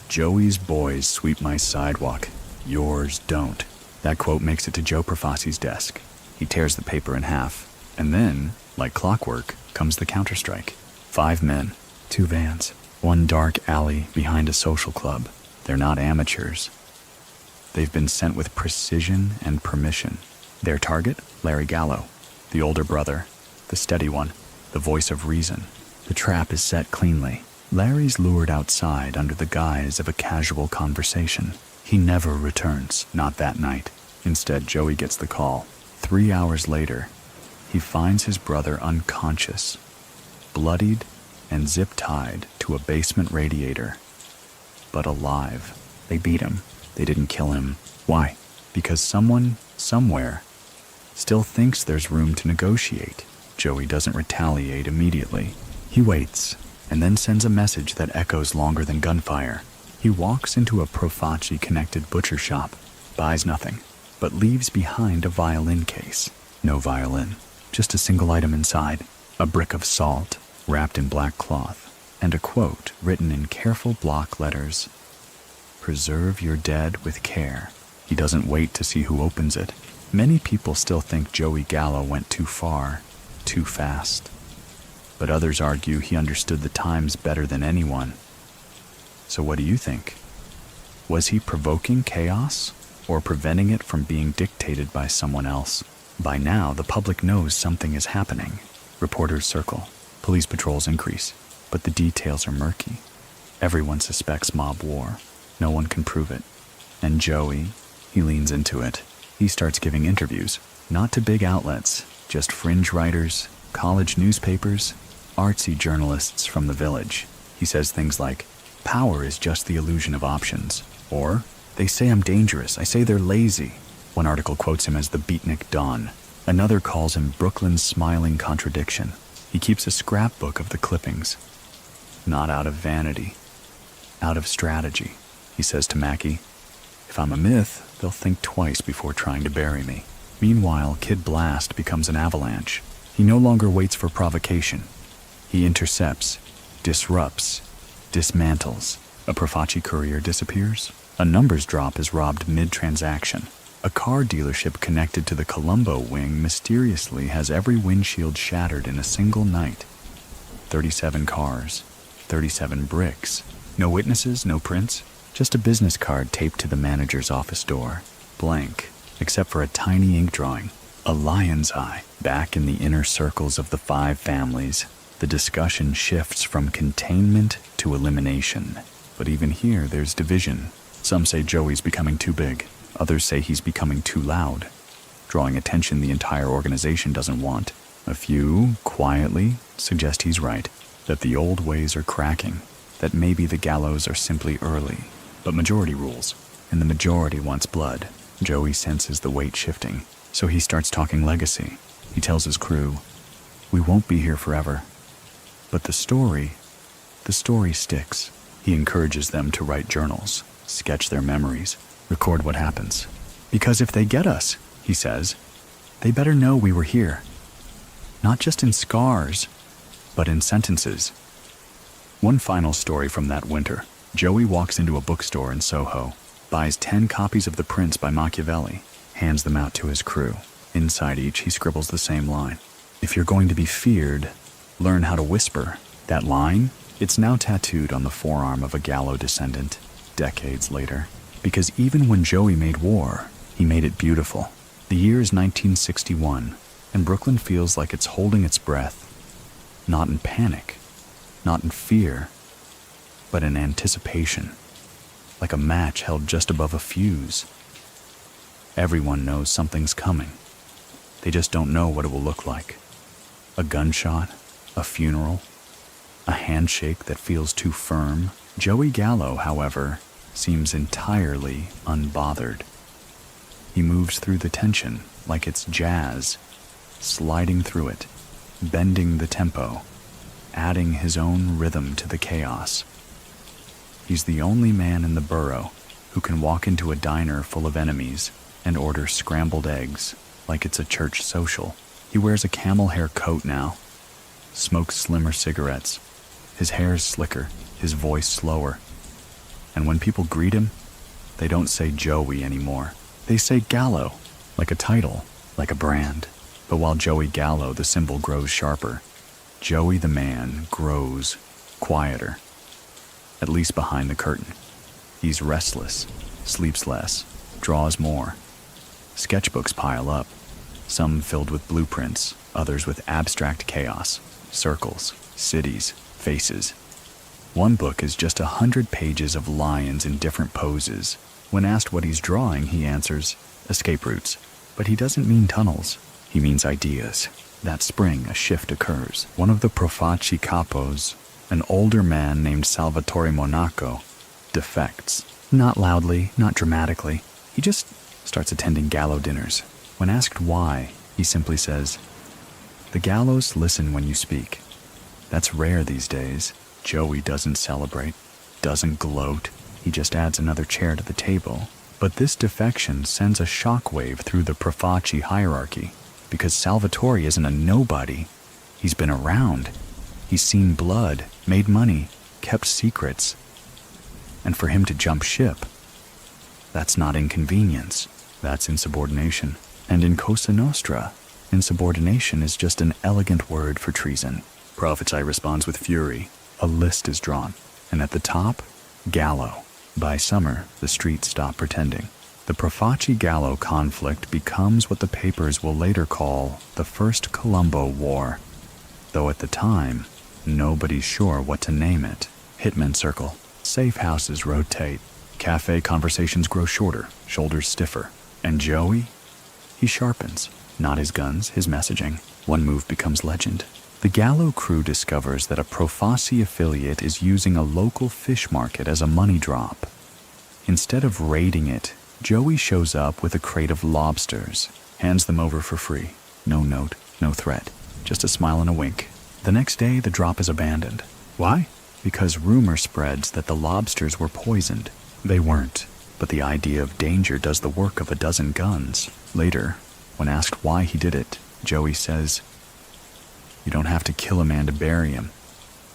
Joey's boys sweep my sidewalk, yours don't. That quote makes it to Joe Profaci's desk. He tears the paper in half, and then, like clockwork, comes the counterstrike. 5 men, 2 vans, one dark alley behind a social club. They're not amateurs. They've been sent with precision and permission. Their target? Larry Gallo, the older brother, the steady one, the voice of reason. The trap is set cleanly. Larry's lured outside under the guise of a casual conversation. He never returns, not that night. Instead, Joey gets the call. 3 hours later, he finds his brother unconscious, bloodied and zip-tied to a basement radiator, but alive. They beat him. They didn't kill him. Why? Because someone, somewhere, still thinks there's room to negotiate. Joey doesn't retaliate immediately. He waits, and then sends a message that echoes longer than gunfire. He walks into a Profaci-connected butcher shop, buys nothing, but leaves behind a violin case. No violin, just a single item inside, a brick of salt wrapped in black cloth, and a quote written in careful block letters: "Preserve your dead with care." He doesn't wait to see who opens it. Many people still think Joey Gallo went too far, too fast. But others argue he understood the times better than anyone. So what do you think? Was he provoking chaos or preventing it from being dictated by someone else? By now, the public knows something is happening. Reporters circle, police patrols increase, but the details are murky. Everyone suspects mob war. No one can prove it. And Joey, he leans into it. He starts giving interviews, not to big outlets, just fringe writers, college newspapers, artsy journalists from the village. He says things like, "Power is just the illusion of options," or, "They say I'm dangerous, I say they're lazy." One article quotes him as the beatnik Don. Another calls him Brooklyn's smiling contradiction. He keeps a scrapbook of the clippings. Not out of vanity, out of strategy. He says to Mackie, "If I'm a myth, they'll think twice before trying to bury me." Meanwhile, Kid Blast becomes an avalanche. He no longer waits for provocation. He intercepts, disrupts, dismantles. A Profaci courier disappears. A numbers drop is robbed mid-transaction. A car dealership connected to the Colombo wing mysteriously has every windshield shattered in a single night. 37 cars, 37 bricks. No witnesses, no prints, just a business card taped to the manager's office door. Blank, except for a tiny ink drawing. A lion's eye. Back in the inner circles of the 5 families, the discussion shifts from containment to elimination. But even here, there's division. Some say Joey's becoming too big. Others say he's becoming too loud, drawing attention the entire organization doesn't want. A few, quietly, suggest he's right, that the old ways are cracking, that maybe the Gallos are simply early. But majority rules, and the majority wants blood. Joey senses the weight shifting, so he starts talking legacy. He tells his crew, "We won't be here forever." But the story sticks. He encourages them to write journals, sketch their memories, record what happens. Because if they get us, he says, they better know we were here. Not just in scars, but in sentences. One final story from that winter. Joey walks into a bookstore in Soho, buys 10 copies of The Prince by Machiavelli, hands them out to his crew. Inside each, he scribbles the same line. "If you're going to be feared, learn how to whisper." That line, it's now tattooed on the forearm of a Gallo descendant, decades later. Because even when Joey made war, he made it beautiful. The year is 1961, and Brooklyn feels like it's holding its breath. Not in panic, not in fear, but in anticipation. Like a match held just above a fuse. Everyone knows something's coming. They just don't know what it will look like. A gunshot, a funeral, a handshake that feels too firm. Joey Gallo, however, seems entirely unbothered. He moves through the tension like it's jazz, sliding through it, bending the tempo, adding his own rhythm to the chaos. He's the only man in the borough who can walk into a diner full of enemies and order scrambled eggs like it's a church social. He wears a camel hair coat now, smokes slimmer cigarettes. His hair's slicker, his voice slower. And when people greet him, they don't say Joey anymore. They say Gallo, like a title, like a brand. But while Joey Gallo, the symbol, grows sharper, Joey the man grows quieter, at least behind the curtain. He's restless, sleeps less, draws more. Sketchbooks pile up. some filled with blueprints, others with abstract chaos, circles, cities, faces. One book is just 100 pages of lions in different poses. When asked what he's drawing, he answers, escape routes. But he doesn't mean tunnels, he means ideas. That spring, a shift occurs. One of the Profaci capos, an older man named Salvatore Monaco, defects. Not loudly, not dramatically. He just starts attending Gallo dinners. When asked why, he simply says, "The Gallos listen when you speak." That's rare these days. Joey doesn't celebrate, doesn't gloat. He just adds another chair to the table. But this defection sends a shockwave through the Profaci hierarchy, because Salvatore isn't a nobody. He's been around. He's seen blood, made money, kept secrets. And for him to jump ship, that's not inconvenience, that's insubordination. And in Cosa Nostra, insubordination is just an elegant word for treason. Prophesy responds with fury. A list is drawn, and at the top, Gallo. By summer, the streets stop pretending. The Profaci-Gallo conflict becomes what the papers will later call the First Colombo War, though at the time, nobody's sure what to name it. Hitman circle. Safe houses rotate. Cafe conversations grow shorter, shoulders stiffer. And Joey? He sharpens. Not his guns, his messaging. One move becomes legend. The Gallo crew discovers that a Profaci affiliate is using a local fish market as a money drop. Instead of raiding it, Joey shows up with a crate of lobsters, hands them over for free. No note, no threat, just a smile and a wink. The next day, the drop is abandoned. Why? Because rumor spreads that the lobsters were poisoned. They weren't, but the idea of danger does the work of a dozen guns. Later, when asked why he did it, Joey says, "You don't have to kill a man to bury him.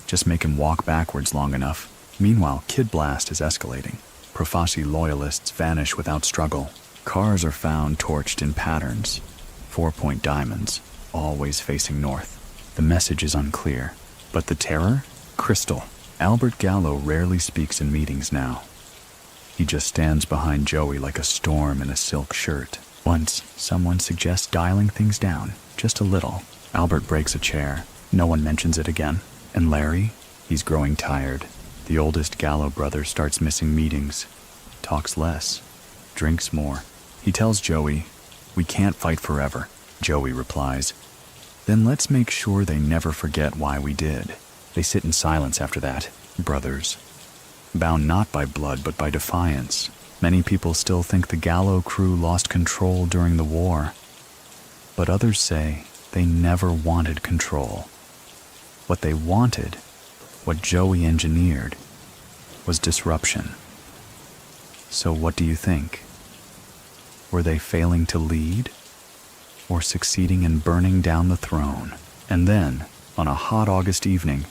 Just make him walk backwards long enough." Meanwhile, Kid Blast is escalating. Profaci loyalists vanish without struggle. Cars are found torched in patterns. 4-point diamonds, always facing north. The message is unclear, but the terror? Crystal. Albert Gallo rarely speaks in meetings now. He just stands behind Joey like a storm in a silk shirt. Once, someone suggests dialing things down, just a little. Albert breaks a chair. No one mentions it again. And Larry? He's growing tired. The oldest Gallo brother starts missing meetings, talks less, drinks more. He tells Joey, "We can't fight forever." Joey replies, "Then let's make sure they never forget why we did." They sit in silence after that, brothers, bound not by blood but by defiance. Many people still think the Gallo crew lost control during the war, but others say they never wanted control. What they wanted, what Joey engineered, was disruption. So what do you think? Were they failing to lead, or succeeding in burning down the throne? And then, on a hot August evening,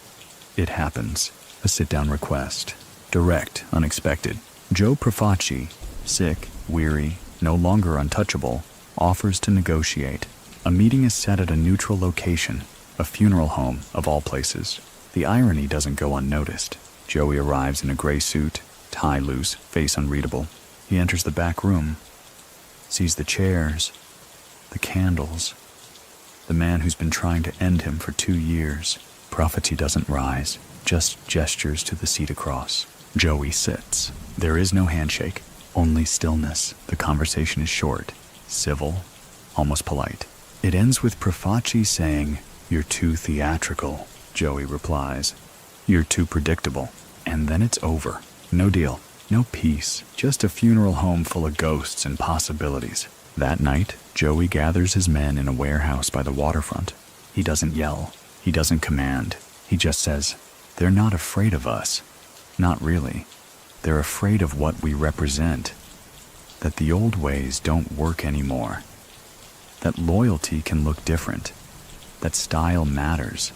it happens. A sit-down request. Direct, unexpected. Joe Profaci, sick, weary, no longer untouchable, offers to negotiate. A meeting is set at a neutral location, a funeral home of all places. The irony doesn't go unnoticed. Joey arrives in a gray suit, tie loose, face unreadable. He enters the back room, sees the chairs, the candles, the man who's been trying to end him for 2 years. Profaci doesn't rise, just gestures to the seat across. Joey sits. There is no handshake, only stillness. The conversation is short, civil, almost polite. It ends with Profaci saying, "You're too theatrical." Joey replies, "You're too predictable." And then it's over. No deal, no peace, just a funeral home full of ghosts and possibilities. That night, Joey gathers his men in a warehouse by the waterfront. He doesn't yell, he doesn't command. He just says, "They're not afraid of us." Not really. They're afraid of what we represent. That the old ways don't work anymore. That loyalty can look different. That style matters.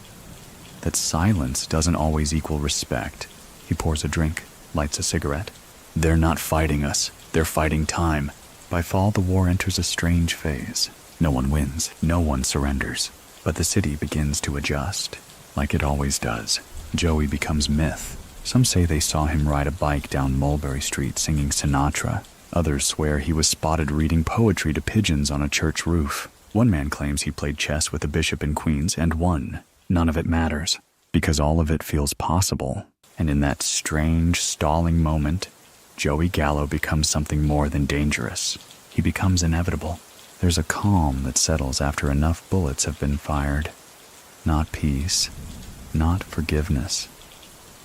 That silence doesn't always equal respect. He pours a drink, lights a cigarette. They're not fighting us. They're fighting time. By fall, the war enters a strange phase. No one wins. No one surrenders. But the city begins to adjust, like it always does. Joey becomes myth. Some say they saw him ride a bike down Mulberry Street singing Sinatra. Others swear he was spotted reading poetry to pigeons on a church roof. One man claims he played chess with the bishop and queens and won. None of it matters, because all of it feels possible. And in that strange, stalling moment, Joey Gallo becomes something more than dangerous. He becomes inevitable. There's a calm that settles after enough bullets have been fired. Not peace, not forgiveness,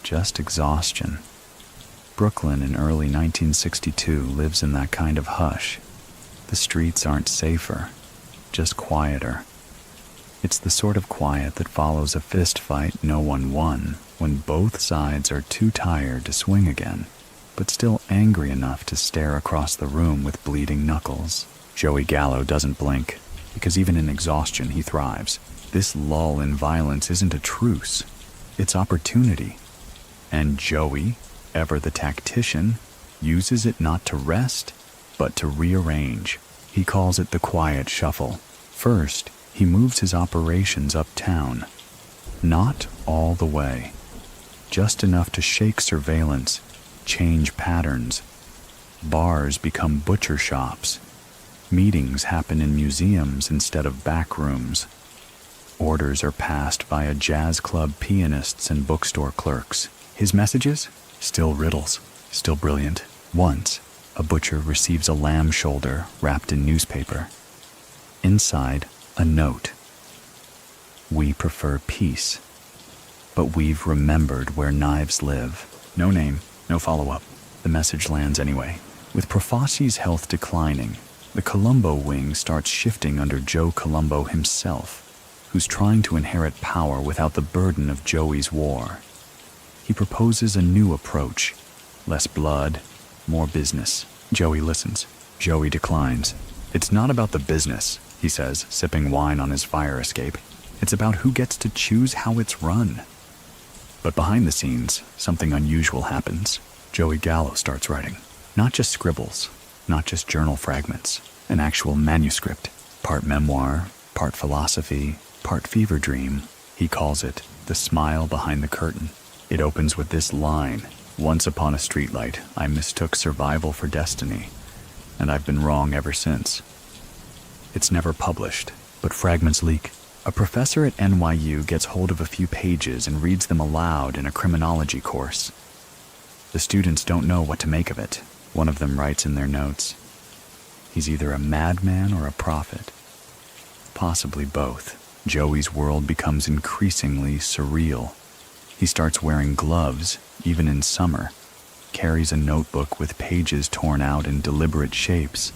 just exhaustion. Brooklyn in early 1962 lives in that kind of hush. The streets aren't safer, just quieter. It's the sort of quiet that follows a fist fight no one won, when both sides are too tired to swing again, but still angry enough to stare across the room with bleeding knuckles. Joey Gallo doesn't blink, because even in exhaustion he thrives. This lull in violence isn't a truce, it's opportunity. And Joey, ever the tactician, uses it not to rest, but to rearrange. He calls it the quiet shuffle. First, he moves his operations uptown. Not all the way. Just enough to shake surveillance, change patterns. Bars become butcher shops. Meetings happen in museums instead of back rooms. Orders are passed via jazz club pianists and bookstore clerks. His messages? Still riddles, still brilliant. Once, a butcher receives a lamb shoulder wrapped in newspaper. Inside, a note. We prefer peace, but we've remembered where knives live. No name, no follow-up. The message lands anyway. With Profasi's health declining, the Colombo wing starts shifting under Joe Colombo himself, who's trying to inherit power without the burden of Joey's war. He proposes a new approach. Less blood, more business. Joey listens. Joey declines. It's not about the business, he says, sipping wine on his fire escape. It's about who gets to choose how it's run. But behind the scenes, something unusual happens. Joey Gallo starts writing. Not just scribbles, not just journal fragments, an actual manuscript. Part memoir, part philosophy, part fever dream. He calls it The Smile Behind the Curtain. It opens with this line. Once upon a streetlight, I mistook survival for destiny, and I've been wrong ever since. It's never published, but fragments leak. A professor at NYU gets hold of a few pages and reads them aloud in a criminology course. The students don't know what to make of it. One of them writes in their notes, he's either a madman or a prophet. Possibly both. Joey's world becomes increasingly surreal. He starts wearing gloves, even in summer, carries a notebook with pages torn out in deliberate shapes,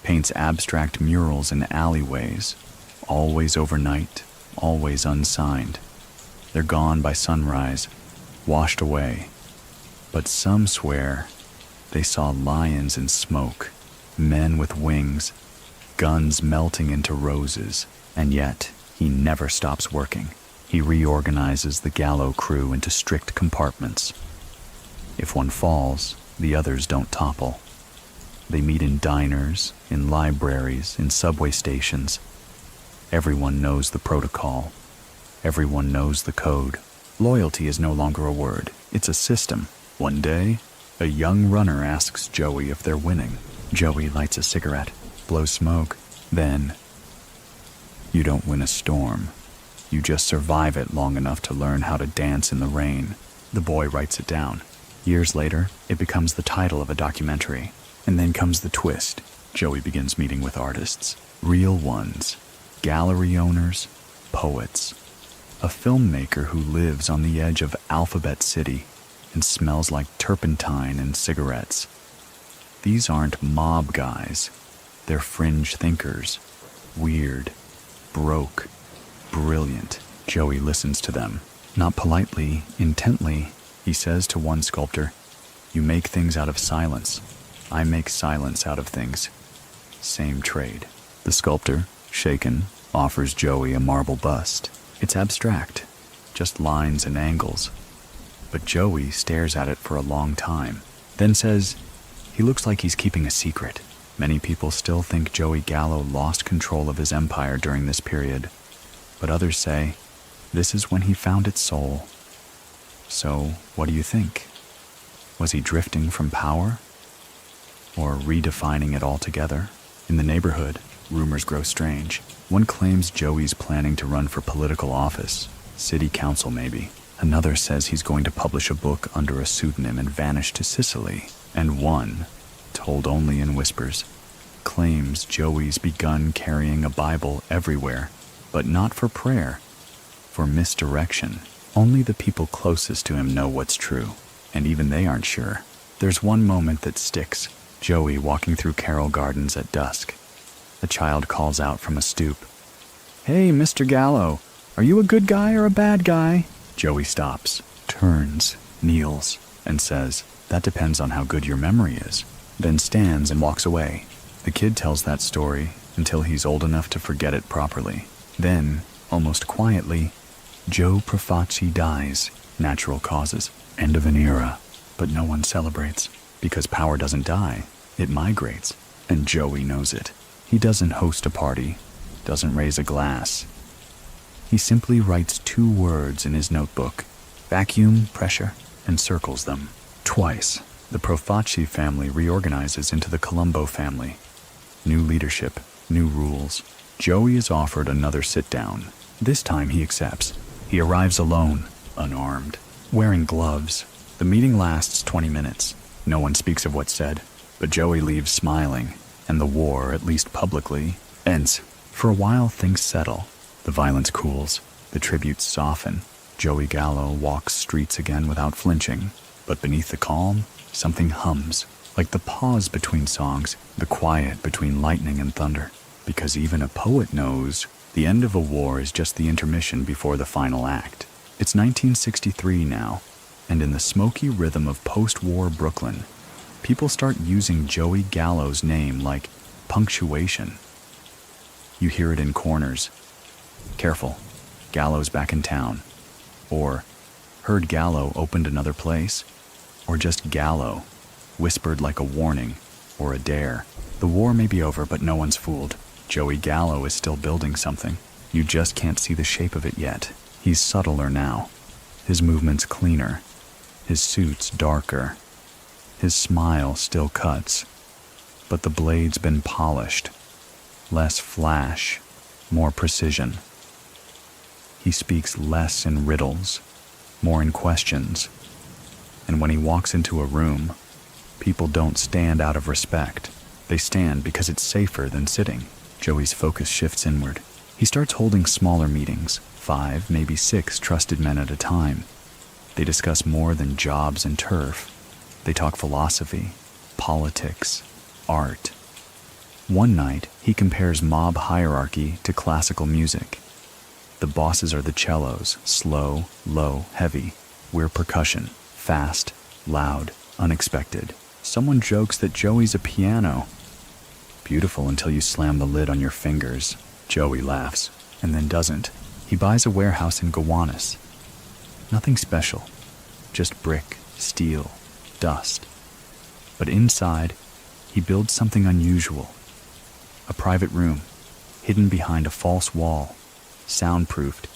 paints abstract murals in alleyways, always overnight, always unsigned. They're gone by sunrise, washed away. But some swear they saw lions in smoke, men with wings, guns melting into roses, and yet he never stops working. He reorganizes the Gallo crew into strict compartments. If one falls, the others don't topple. They meet in diners, in libraries, in subway stations. Everyone knows the protocol. Everyone knows the code. Loyalty is no longer a word. It's a system. One day, a young runner asks Joey if they're winning. Joey lights a cigarette, blows smoke. Then, you don't win a storm. You just survive it long enough to learn how to dance in the rain. The boy writes it down. Years later, it becomes the title of a documentary. And then comes the twist. Joey begins meeting with artists. Real ones. Gallery owners. Poets. A filmmaker who lives on the edge of Alphabet City and smells like turpentine and cigarettes. These aren't mob guys. They're fringe thinkers. Weird. Broke. Brilliant. Joey listens to them. Not politely, intently, he says to one sculptor, "You make things out of silence. I make silence out of things. Same trade." The sculptor, shaken, offers Joey a marble bust. It's abstract, just lines and angles. But Joey stares at it for a long time, then says, he looks like he's keeping a secret. Many people still think Joey Gallo lost control of his empire during this period, but others say this is when he found its soul. So, what do you think? Was he drifting from power? Or redefining it altogether? In the neighborhood, Rumors grow strange. One claims Joey's planning to run for political office, city council maybe. Another says he's going to publish a book under a pseudonym and vanish to Sicily. And one, told only in whispers, claims Joey's begun carrying a Bible everywhere, but not for prayer, for misdirection. Only the people closest to him know what's true, and even they aren't sure. There's one moment that sticks. Joey walking through Carroll Gardens at dusk. A child calls out from a stoop, "Hey, Mr. Gallo, are you a good guy or a bad guy?" Joey stops, turns, kneels, and says, "That depends on how good your memory is," then stands and walks away. The kid tells that story until he's old enough to forget it properly. Then, almost quietly, Joe Profaci dies, natural causes, end of an era. But no one celebrates, because power doesn't die, it migrates, and Joey knows it. He doesn't host a party, doesn't raise a glass. He simply writes 2 words in his notebook, vacuum, pressure, and circles them. Twice, the Profaci family reorganizes into the Colombo family. New leadership, new rules. Joey is offered another sit-down. This time he accepts. He arrives alone, unarmed, wearing gloves. The meeting lasts 20 minutes. No one speaks of what's said, but Joey leaves smiling, and the war, at least publicly, ends. For a while, things settle. The violence cools, the tributes soften. Joey Gallo walks streets again without flinching, but beneath the calm, something hums, like the pause between songs, the quiet between lightning and thunder. Because even a poet knows the end of a war is just the intermission before the final act. It's 1963 now, and in the smoky rhythm of post-war Brooklyn, people start using Joey Gallo's name like punctuation. You hear it in corners. "Careful, Gallo's back in town." Or, "Heard Gallo opened another place." Or just Gallo, whispered like a warning or a dare. The war may be over, but no one's fooled. Joey Gallo is still building something. You just can't see the shape of it yet. He's subtler now. His movements cleaner. His suits darker. His smile still cuts. But the blade's been polished. Less flash, more precision. He speaks less in riddles, more in questions. And when he walks into a room, people don't stand out of respect. They stand because it's safer than sitting. Joey's focus shifts inward. He starts holding smaller meetings, 5, maybe 6 trusted men at a time. They discuss more than jobs and turf. They talk philosophy, politics, art. One night, he compares mob hierarchy to classical music. The bosses are the cellos, slow, low, heavy. We're percussion, fast, loud, unexpected. Someone jokes that Joey's a piano. Beautiful until you slam the lid on your fingers. Joey laughs, and then doesn't. He buys a warehouse in Gowanus. Nothing special, just brick, steel, dust. But inside, he builds something unusual. A private room, hidden behind a false wall, soundproofed,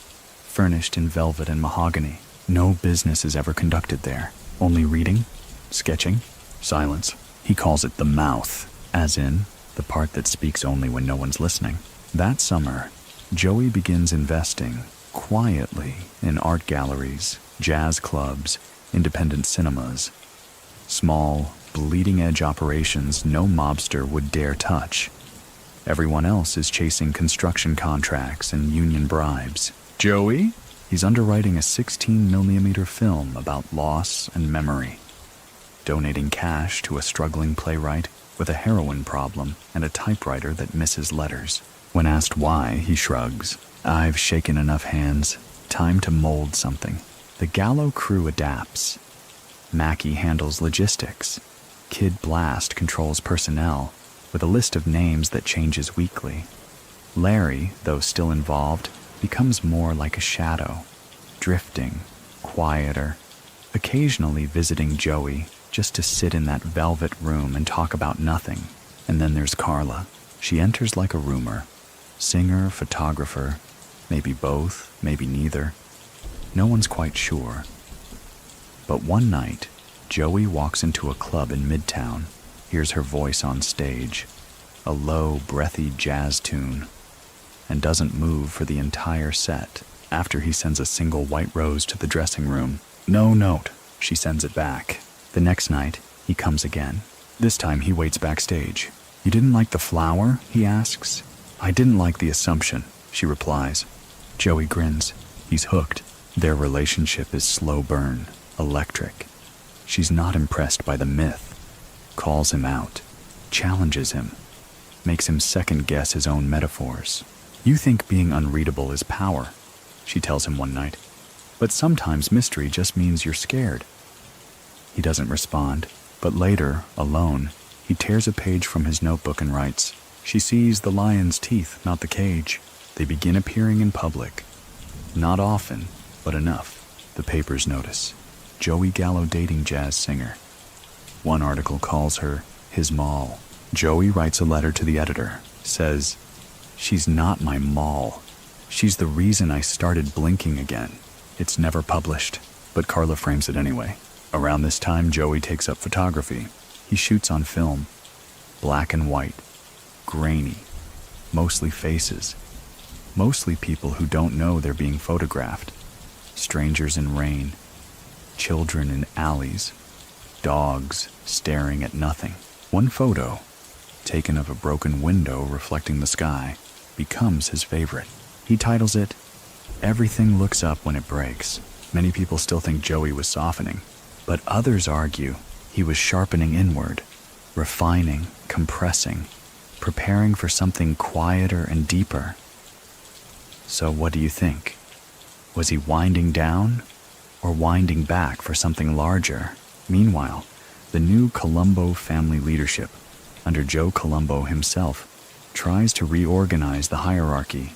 furnished in velvet and mahogany. No business is ever conducted there. Only reading, sketching, silence. He calls it the mouth, as in the part that speaks only when no one's listening. That summer, Joey begins investing quietly in art galleries, jazz clubs, independent cinemas. Small, bleeding-edge operations no mobster would dare touch. Everyone else is chasing construction contracts and union bribes. Joey? He's underwriting a 16mm film about loss and memory. Donating cash to a struggling playwright with a heroin problem and a typewriter that misses letters. When asked why, he shrugs. "I've shaken enough hands. Time to mold something." The Gallo crew adapts. Mackie handles logistics. Kid Blast controls personnel, with a list of names that changes weekly. Larry, though still involved, becomes more like a shadow, drifting, quieter, occasionally visiting Joey just to sit in that velvet room and talk about nothing. And then there's Carla. She enters like a rumor. Singer, photographer, maybe both, maybe neither. No one's quite sure. But one night, Joey walks into a club in Midtown, hears her voice on stage. a low, breathy jazz tune, and doesn't move for the entire set after he sends a single white rose to the dressing room. No note, she sends it back. The next night, he comes again. This time he waits backstage. You didn't like the flower? He asks. I didn't like the assumption, she replies. Joey grins. He's hooked. Their relationship is slow burn, electric. She's not impressed by the myth. Calls him out, challenges him, makes him second guess his own metaphors. You think being unreadable is power, she tells him one night. But sometimes mystery just means you're scared. He doesn't respond, but later, alone, he tears a page from his notebook and writes, She sees the lion's teeth, not the cage. They begin appearing in public. Not often, but enough. The papers notice. Joey Gallo dating jazz singer. One article calls her his moll. Joey writes a letter to the editor, says, She's not my moll. She's the reason I started blinking again. It's never published, but Carla frames it anyway. Around this time, Joey takes up photography. He shoots on film. Black and white. Grainy. Mostly faces. Mostly people who don't know they're being photographed. Strangers in rain. Children in alleys. Dogs staring at nothing. One photo, taken of a broken window reflecting the sky, becomes his favorite. He titles it, Everything Looks Up When It Breaks. Many people still think Joey was softening, but others argue he was sharpening inward, refining, compressing, preparing for something quieter and deeper. So what do you think? Was he winding down or winding back for something larger? Meanwhile, the new Colombo family leadership, under Joe Colombo himself, tries to reorganize the hierarchy.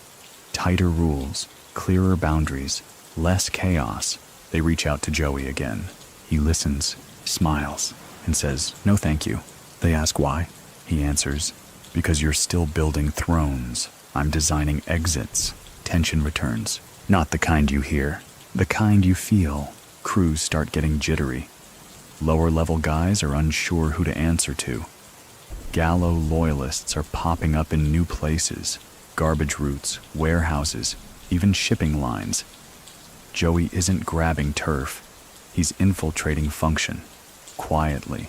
Tighter rules, clearer boundaries, less chaos. They reach out to Joey again. He listens, smiles, and says, No thank you. They ask why. He answers, Because you're still building thrones. I'm designing exits. Tension returns. Not the kind you hear, the kind you feel. Crews start getting jittery. Lower-level guys are unsure who to answer to. Gallo loyalists are popping up in new places. Garbage routes, warehouses, even shipping lines. Joey isn't grabbing turf. He's infiltrating function. Quietly.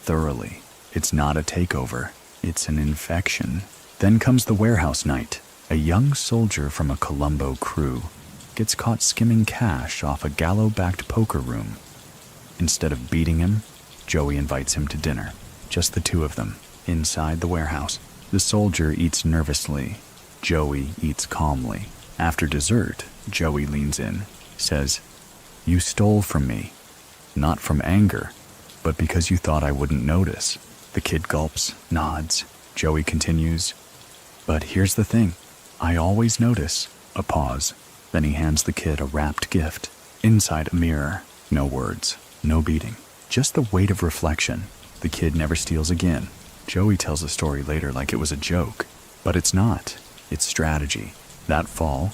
Thoroughly. It's not a takeover. It's an infection. Then comes the warehouse night. A young soldier from a Colombo crew gets caught skimming cash off a Gallo-backed poker room. Instead of beating him, Joey invites him to dinner. Just the two of them, inside the warehouse. The soldier eats nervously. Joey eats calmly. After dessert, Joey leans in, says, You stole from me. Not from anger, but because you thought I wouldn't notice. The kid gulps, nods. Joey continues, But here's the thing. I always notice. A pause. Then he hands the kid a wrapped gift. Inside a mirror. No words. No beating. Just the weight of reflection. The kid never steals again. Joey tells the story later like it was a joke. But it's not. It's strategy. That fall,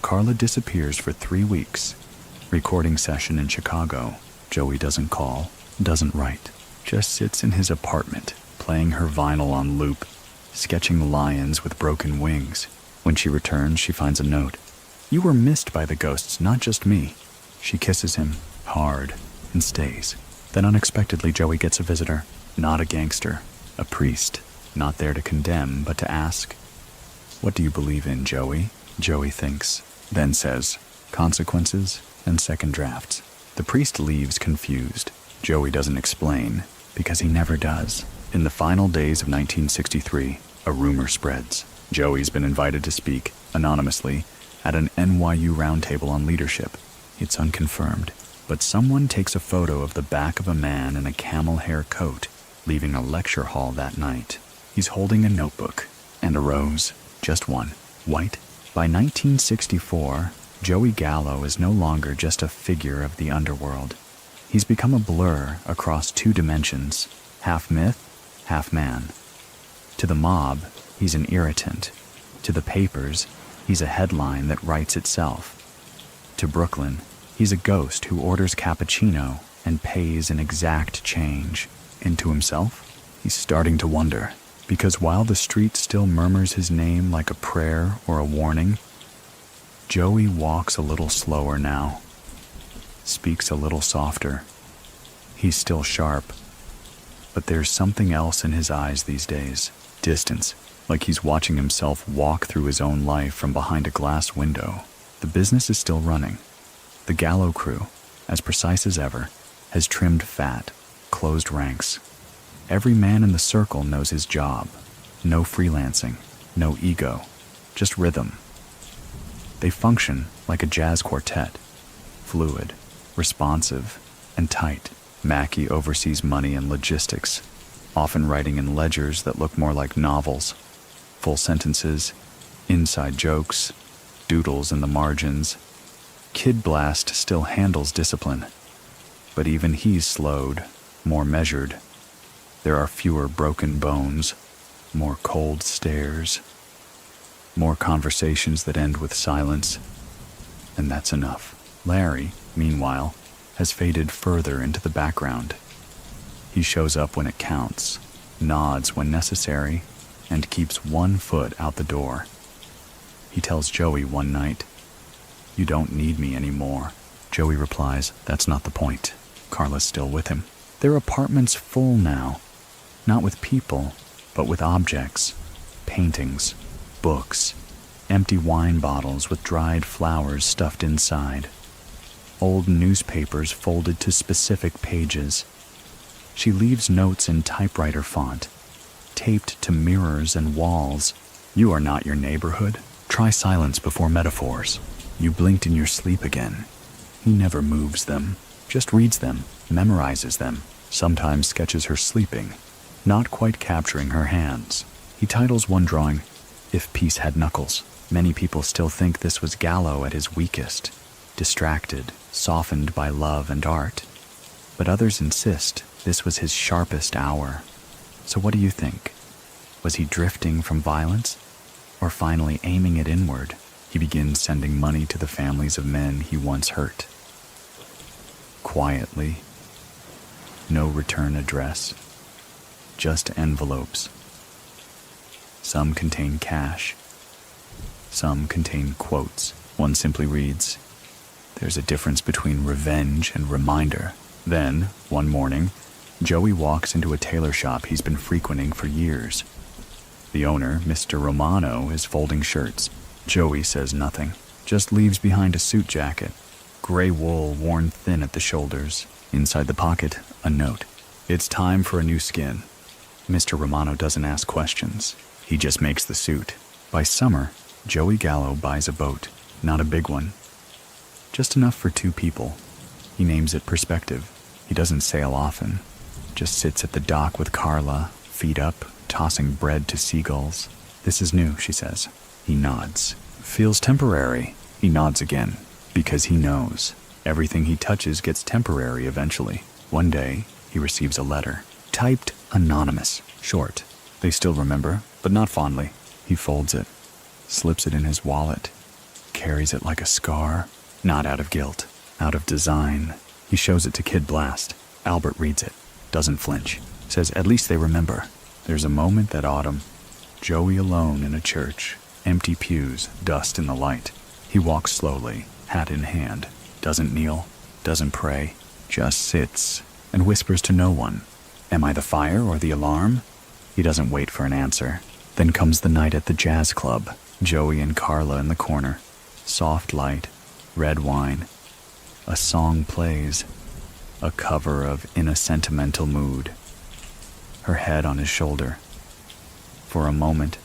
Carla disappears for 3 weeks. Recording session in Chicago. Joey doesn't call, doesn't write. Just sits in his apartment, playing her vinyl on loop, sketching lions with broken wings. When she returns, she finds a note. You were missed by the ghosts, not just me. She kisses him, hard, and stays. Then unexpectedly, Joey gets a visitor. Not a gangster, a priest. Not there to condemn, but to ask, What do you believe in, Joey? Joey thinks, then says, Consequences and second drafts. The priest leaves confused. Joey doesn't explain, because he never does. In the final days of 1963, a rumor spreads. Joey's been invited to speak, anonymously, at an NYU roundtable on leadership. It's unconfirmed, but someone takes a photo of the back of a man in a camel hair coat, leaving a lecture hall that night. He's holding a notebook and a rose, just one, white. By 1964, Joey Gallo is no longer just a figure of the underworld. He's become a blur across 2 dimensions, half myth, half man. To the mob, he's an irritant. To the papers, he's a headline that writes itself. To Brooklyn, he's a ghost who orders cappuccino and pays an exact change. And to himself, he's starting to wonder, Because while the street still murmurs his name like a prayer or a warning, Joey walks a little slower now, speaks a little softer. He's still sharp, but there's something else in his eyes these days. Distance, like he's watching himself walk through his own life from behind a glass window. The business is still running. The Gallo crew, as precise as ever, has trimmed fat, closed ranks. Every man in the circle knows his job. No freelancing, no ego, just rhythm. They function like a jazz quartet, fluid, responsive, and tight. Mackey oversees money and logistics, often writing in ledgers that look more like novels. Full sentences, inside jokes, doodles in the margins. Kid Blast still handles discipline, but even he's slowed, more measured. There are fewer broken bones, more cold stares, more conversations that end with silence, and that's enough. Larry, meanwhile, has faded further into the background. He shows up when it counts, nods when necessary, and keeps one foot out the door. He tells Joey one night, "You don't need me anymore." Joey replies, "That's not the point." Carla's still with him. Their apartment's full now, not with people, but with objects, paintings, books, empty wine bottles with dried flowers stuffed inside, old newspapers folded to specific pages. She leaves notes in typewriter font, taped to mirrors and walls. "You are not your neighborhood. Try silence before metaphors. You blinked in your sleep again." He never moves them, just reads them, memorizes them, sometimes sketches her sleeping, not quite capturing her hands. He titles one drawing, "If Peace Had Knuckles." Many people still think this was Gallo at his weakest, distracted, softened by love and art. But others insist this was his sharpest hour. So what do you think? Was he drifting from violence, or finally aiming it inward? He begins sending money to the families of men he once hurt. Quietly. No return address. Just envelopes. Some contain cash. Some contain quotes. One simply reads, "There's a difference between revenge and reminder." Then, one morning, Joey walks into a tailor shop he's been frequenting for years. The owner, Mr. Romano, is folding shirts. Joey says nothing, just leaves behind a suit jacket, gray wool worn thin at the shoulders. Inside the pocket, a note. "It's time for a new skin." Mr. Romano doesn't ask questions. He just makes the suit. By summer, Joey Gallo buys a boat, not a big one, just enough for 2 people. He names it Perspective. He doesn't sail often, just sits at the dock with Carla, feet up, tossing bread to seagulls. "This is new," she says. He nods. "Feels temporary." He nods again, because he knows everything he touches gets temporary eventually. One day, he receives a letter, typed anonymous, short. They still remember, but not fondly. He folds it, slips it in his wallet, carries it like a scar, not out of guilt, out of design. He shows it to Kid Blast. Albert reads it, doesn't flinch, says at least they remember. There's a moment that autumn. Joey alone in a church, empty pews, dust in the light. He walks slowly, hat in hand, doesn't kneel, doesn't pray, just sits and whispers to no one. Am I the fire or the alarm? He doesn't wait for an answer. Then comes the night at the jazz club. Joey and Carla in the corner. Soft light, red wine. A song plays, a cover of In a Sentimental Mood. Her head on his shoulder. For a moment,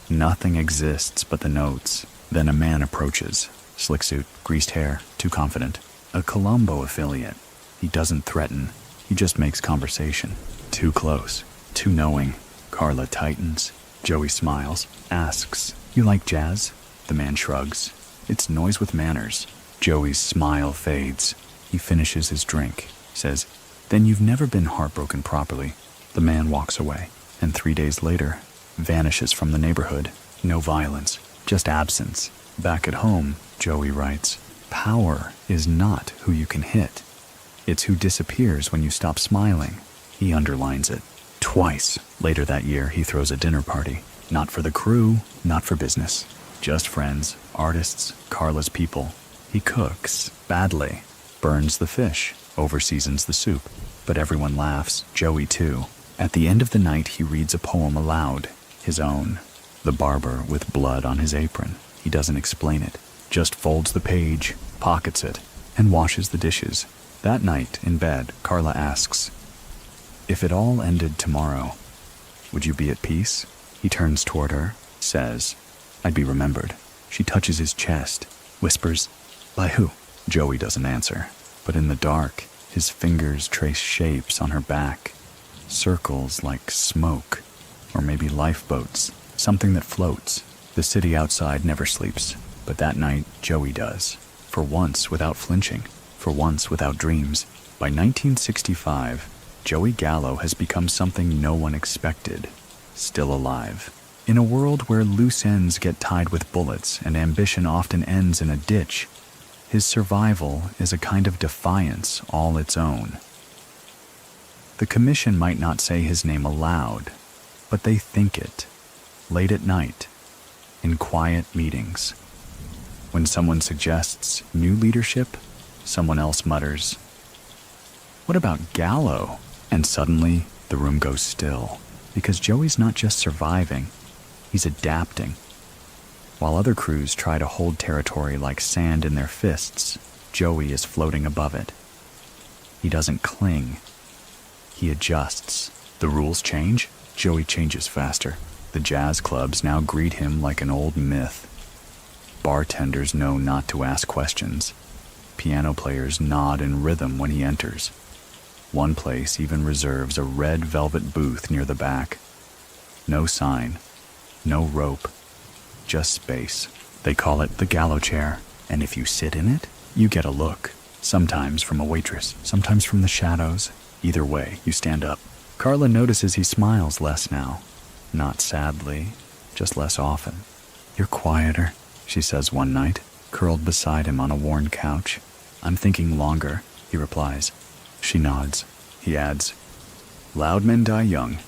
nothing exists but the notes. Then a man approaches. Slick suit, greased hair, too confident. A Colombo affiliate. He doesn't threaten. He just makes conversation. Too close, too knowing. Carla tightens. Joey smiles, asks, "You like jazz?" The man shrugs. It's noise with manners. Joey's smile fades. He finishes his drink, says, "Then you've never been heartbroken properly." The man walks away, and 3 days later, vanishes from the neighborhood. No violence, just absence. Back at home, Joey writes, "Power is not who you can hit. It's who disappears when you stop smiling." He underlines it. Twice. Later that year, he throws a dinner party. Not for the crew, not for business. Just friends, artists, Carla's people. He cooks, badly, burns the fish, overseasons the soup. But everyone laughs, Joey too. At the end of the night, he reads a poem aloud, his own. The barber with blood on his apron. He doesn't explain it, just folds the page, pockets it, and washes the dishes. That night, in bed, Carla asks, "If it all ended tomorrow, would you be at peace?" He turns toward her, says, "I'd be remembered." She touches his chest, whispers, "By who?" Joey doesn't answer, but in the dark, his fingers trace shapes on her back, circles like smoke, or maybe lifeboats, something that floats. The city outside never sleeps, but that night, Joey does. For once, without flinching, for once, without dreams. By 1965, Joey Gallo has become something no one expected, still alive. In a world where loose ends get tied with bullets and ambition often ends in a ditch, his survival is a kind of defiance all its own. The commission might not say his name aloud, but they think it, late at night, in quiet meetings. When someone suggests new leadership, someone else mutters, "What about Gallo?" And suddenly, the room goes still, because Joey's not just surviving, he's adapting. While other crews try to hold territory like sand in their fists, Joey is floating above it. He doesn't cling. He adjusts. The rules change, Joey changes faster. The jazz clubs now greet him like an old myth. Bartenders know not to ask questions. Piano players nod in rhythm when he enters. One place even reserves a red velvet booth near the back. No sign, no rope, just space. They call it the Gallo chair, and if you sit in it, you get a look. Sometimes from a waitress, sometimes from the shadows. Either way, you stand up. Carla notices he smiles less now. Not sadly, just less often. "You're quieter," she says one night, curled beside him on a worn couch. "I'm thinking longer," he replies. She nods. He adds, "Loud men die young.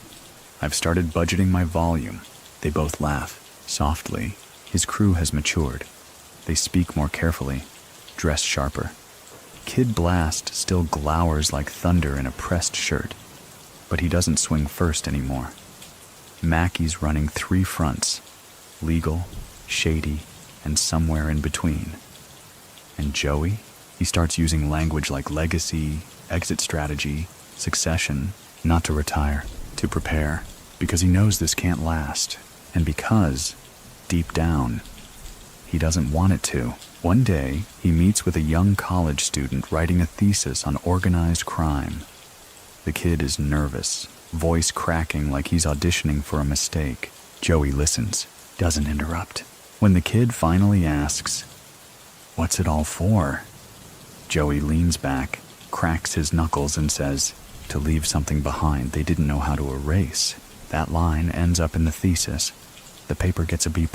I've started budgeting my volume." They both laugh, softly. His crew has matured. They speak more carefully, dress sharper. Kid Blast still glowers like thunder in a pressed shirt, but he doesn't swing first anymore. Mackey's running 3 fronts, legal, shady, and somewhere in between. And Joey, he starts using language like legacy, exit strategy, succession, not to retire, to prepare, because he knows this can't last, and because, deep down, he doesn't want it to. One day, he meets with a young college student writing a thesis on organized crime. The kid is nervous, voice cracking like he's auditioning for a mistake. Joey listens, doesn't interrupt. When the kid finally asks, "What's it all for?" Joey leans back, cracks his knuckles and says, "To leave something behind they didn't know how to erase." That line ends up in the thesis. The paper gets a B+.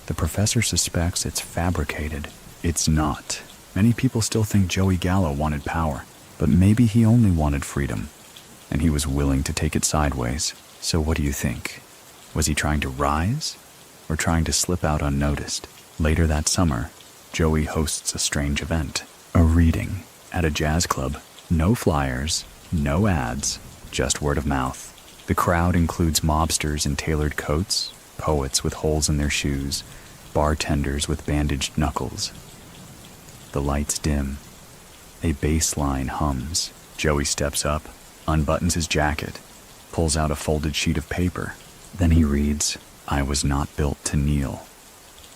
The professor suspects it's fabricated. It's not. Many people still think Joey Gallo wanted power, but maybe he only wanted freedom, and he was willing to take it sideways. So what do you think? Was he trying to rise, or trying to slip out unnoticed? Later that summer, Joey hosts a strange event, a reading, at a jazz club. No flyers, no ads, just word of mouth. The crowd includes mobsters in tailored coats, poets with holes in their shoes, bartenders with bandaged knuckles. The lights dim. A bass line hums. Joey steps up, unbuttons his jacket, pulls out a folded sheet of paper. Then he reads, "I was not built to kneel.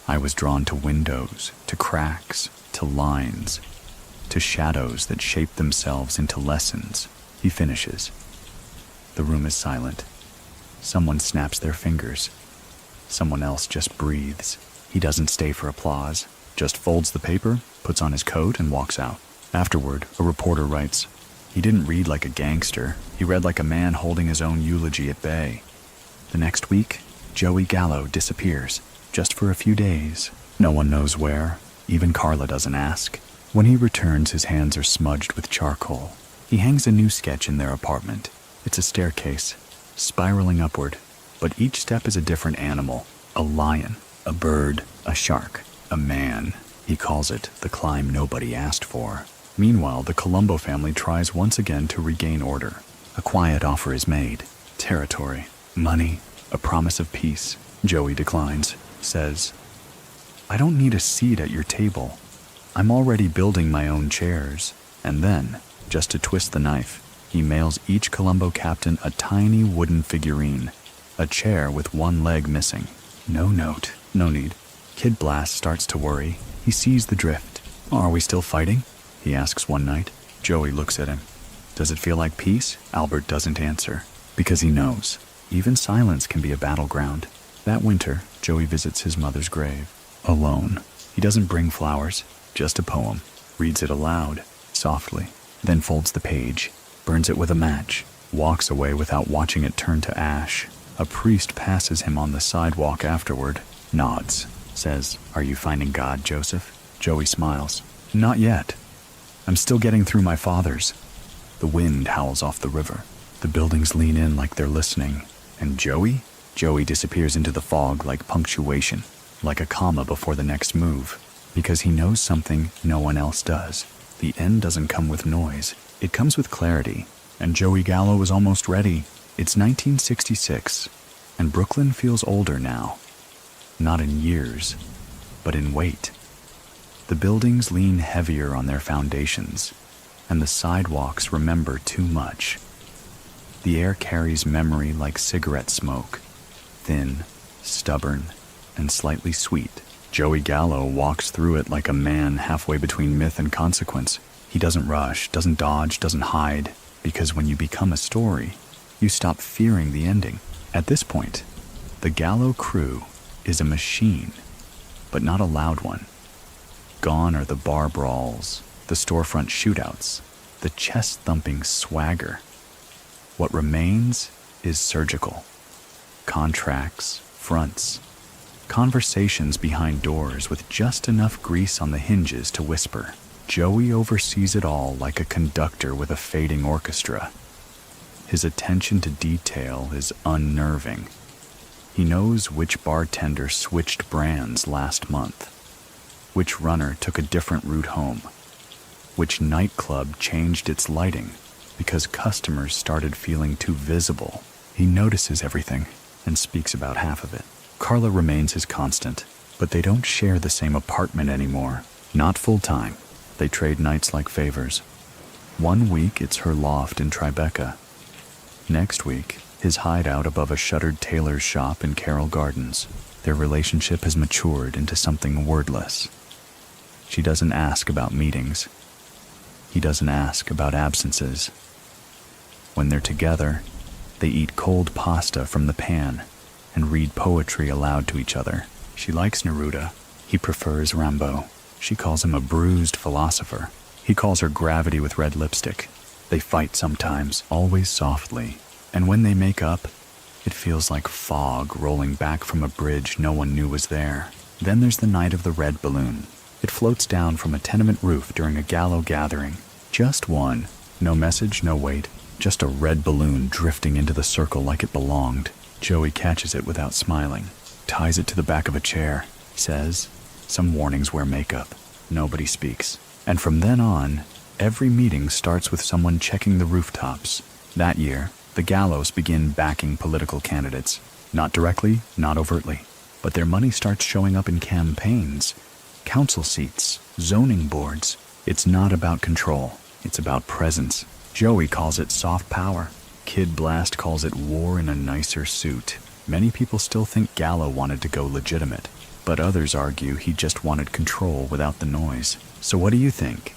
I was drawn to windows, to cracks, to lines, to shadows that shape themselves into lessons." He finishes. The room is silent. Someone snaps their fingers. Someone else just breathes. He doesn't stay for applause, just folds the paper, puts on his coat, and walks out. Afterward, a reporter writes, "He didn't read like a gangster. He read like a man holding his own eulogy at bay." The next week, Joey Gallo disappears, just for a few days. No one knows where. Even Carla doesn't ask. When he returns, his hands are smudged with charcoal. He hangs a new sketch in their apartment. It's a staircase, spiraling upward, but each step is a different animal. A lion, a bird, a shark, a man. He calls it the climb nobody asked for. Meanwhile, the Colombo family tries once again to regain order. A quiet offer is made. Territory, money, a promise of peace. Joey declines, says, "I don't need a seat at your table. I'm already building my own chairs." And then, just to twist the knife, he mails each Colombo captain a tiny wooden figurine, a chair with one leg missing. No note, no need. Kid Blast starts to worry. He sees the drift. "Are we still fighting?" he asks one night. Joey looks at him. "Does it feel like peace?" Albert doesn't answer, because he knows. Even silence can be a battleground. That winter, Joey visits his mother's grave, alone. He doesn't bring flowers, just a poem, reads it aloud, softly, then folds the page, burns it with a match, walks away without watching it turn to ash. A priest passes him on the sidewalk afterward, nods, says, "Are you finding God, Joseph?" Joey smiles. "Not yet. I'm still getting through my fathers." The wind howls off the river. The buildings lean in like they're listening. And Joey? Joey disappears into the fog like punctuation, like a comma before the next move, because he knows something no one else does. The end doesn't come with noise. It comes with clarity. And Joey Gallo is almost ready. It's 1966, and Brooklyn feels older now. Not in years, but in weight. The buildings lean heavier on their foundations, and the sidewalks remember too much. The air carries memory like cigarette smoke, thin, stubborn, and slightly sweet. Joey Gallo walks through it like a man halfway between myth and consequence. He doesn't rush, doesn't dodge, doesn't hide, because when you become a story, you stop fearing the ending. At this point, the Gallo crew is a machine, but not a loud one. Gone are the bar brawls, the storefront shootouts, the chest-thumping swagger. What remains is surgical. Contracts, fronts, conversations behind doors with just enough grease on the hinges to whisper. Joey oversees it all like a conductor with a fading orchestra. His attention to detail is unnerving. He knows which bartender switched brands last month, which runner took a different route home, which nightclub changed its lighting because customers started feeling too visible. He notices everything and speaks about half of it. Carla remains his constant, but they don't share the same apartment anymore. Not full-time. They trade nights like favors. One week it's her loft in Tribeca. Next week, his hideout above a shuttered tailor's shop in Carroll Gardens. Their relationship has matured into something wordless. She doesn't ask about meetings. He doesn't ask about absences. When they're together, they eat cold pasta from the pan and read poetry aloud to each other. She likes Neruda. He prefers Rimbaud. She calls him a bruised philosopher. He calls her gravity with red lipstick. They fight sometimes, always softly. And when they make up, it feels like fog rolling back from a bridge no one knew was there. Then there's the night of the red balloon. It floats down from a tenement roof during a Gallo gathering. Just one. No message, no weight. Just a red balloon drifting into the circle like it belonged. Joey catches it without smiling, ties it to the back of a chair, says, "Some warnings wear makeup." Nobody speaks. And from then on, every meeting starts with someone checking the rooftops. That year, the Gallos begin backing political candidates. Not directly, not overtly, but their money starts showing up in campaigns, council seats, zoning boards. It's not about control. It's about presence. Joey calls it soft power. Kid Blast calls it war in a nicer suit. Many people still think Gallo wanted to go legitimate, but others argue he just wanted control without the noise. So what do you think?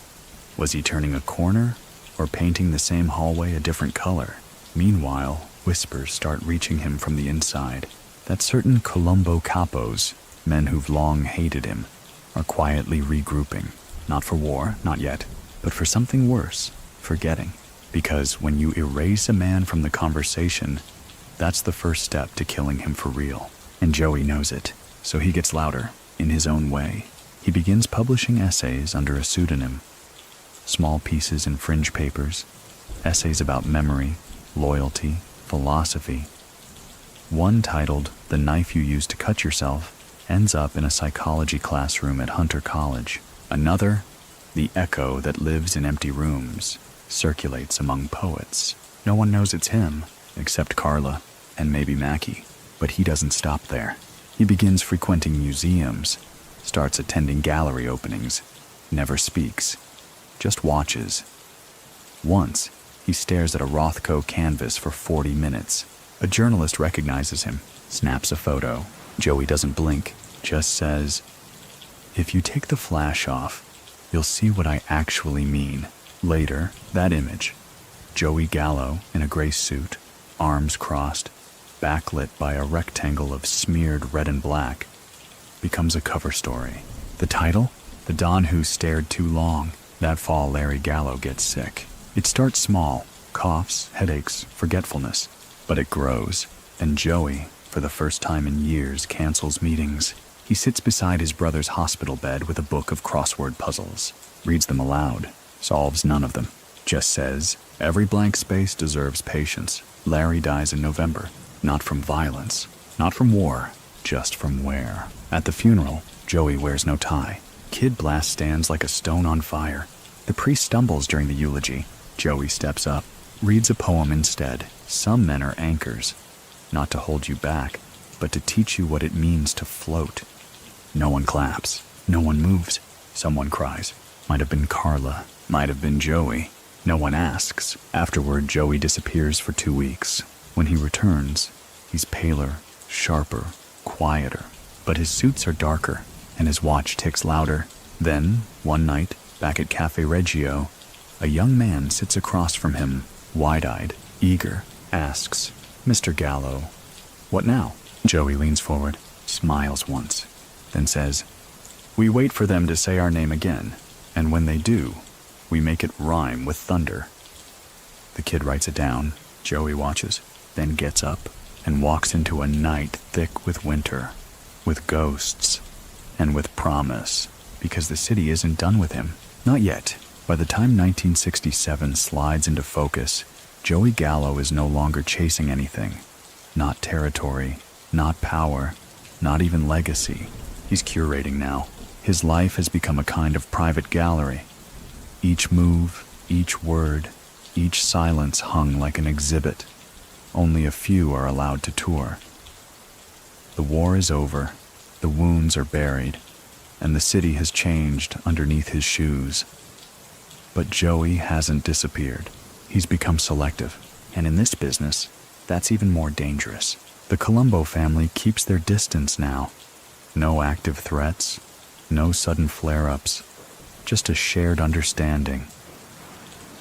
Was he turning a corner or painting the same hallway a different color? Meanwhile, whispers start reaching him from the inside that certain Colombo capos, men who've long hated him, are quietly regrouping. Not for war, not yet, but for something worse, forgetting. Because when you erase a man from the conversation, that's the first step to killing him for real. And Joey knows it, so he gets louder, in his own way. He begins publishing essays under a pseudonym. Small pieces in fringe papers, essays about memory, loyalty, philosophy. One titled "The Knife You Used to Cut Yourself" ends up in a psychology classroom at Hunter College. Another, "The Echo That Lives in Empty Rooms," circulates among poets. No one knows it's him, except Carla and maybe Mackie. But he doesn't stop there. He begins frequenting museums, starts attending gallery openings, never speaks, just watches. Once, he stares at a Rothko canvas for 40 minutes. A journalist recognizes him, snaps a photo. Joey doesn't blink, just says, "If you take the flash off, you'll see what I actually mean." Later, that image, Joey Gallo in a gray suit, arms crossed, backlit by a rectangle of smeared red and black, becomes a cover story. The title? "The Don Who Stared Too Long." That fall, Larry Gallo gets sick. It starts small, coughs, headaches, forgetfulness, but it grows, and Joey, for the first time in years, cancels meetings. He sits beside his brother's hospital bed with a book of crossword puzzles, reads them aloud, solves none of them, just says, "Every blank space deserves patience. Larry dies in November. Not from violence, not from war, just from wear." At the funeral, Joey wears no tie. Kid Blast stands like a stone on fire. The priest stumbles during the eulogy. Joey steps up, reads a poem instead. Some men are anchors, not to hold you back, but to teach you what it means to float. No one claps, no one moves. Someone cries. Might have been Carla, might have been Joey. No one asks. Afterward, Joey disappears for 2 weeks. When he returns, he's paler, sharper, quieter, but his suits are darker, and his watch ticks louder. Then, one night, back at Cafe Reggio, a young man sits across from him, wide-eyed, eager, asks, "Mr. Gallo, what now?" Joey leans forward, smiles once, then says, "We wait for them to say our name again, and when they do, we make it rhyme with thunder." The kid writes it down. Joey watches, then gets up and walks into a night thick with winter, with ghosts, and with promise, because the city isn't done with him. Not yet. By the time 1967 slides into focus, Joey Gallo is no longer chasing anything. Not territory, not power, not even legacy. He's curating now. His life has become a kind of private gallery. Each move, each word, each silence hung like an exhibit. Only a few are allowed to tour. The war is over, the wounds are buried, and the city has changed underneath his shoes. But Joey hasn't disappeared. He's become selective, and in this business, that's even more dangerous. The Colombo family keeps their distance now. No active threats, no sudden flare-ups, just a shared understanding.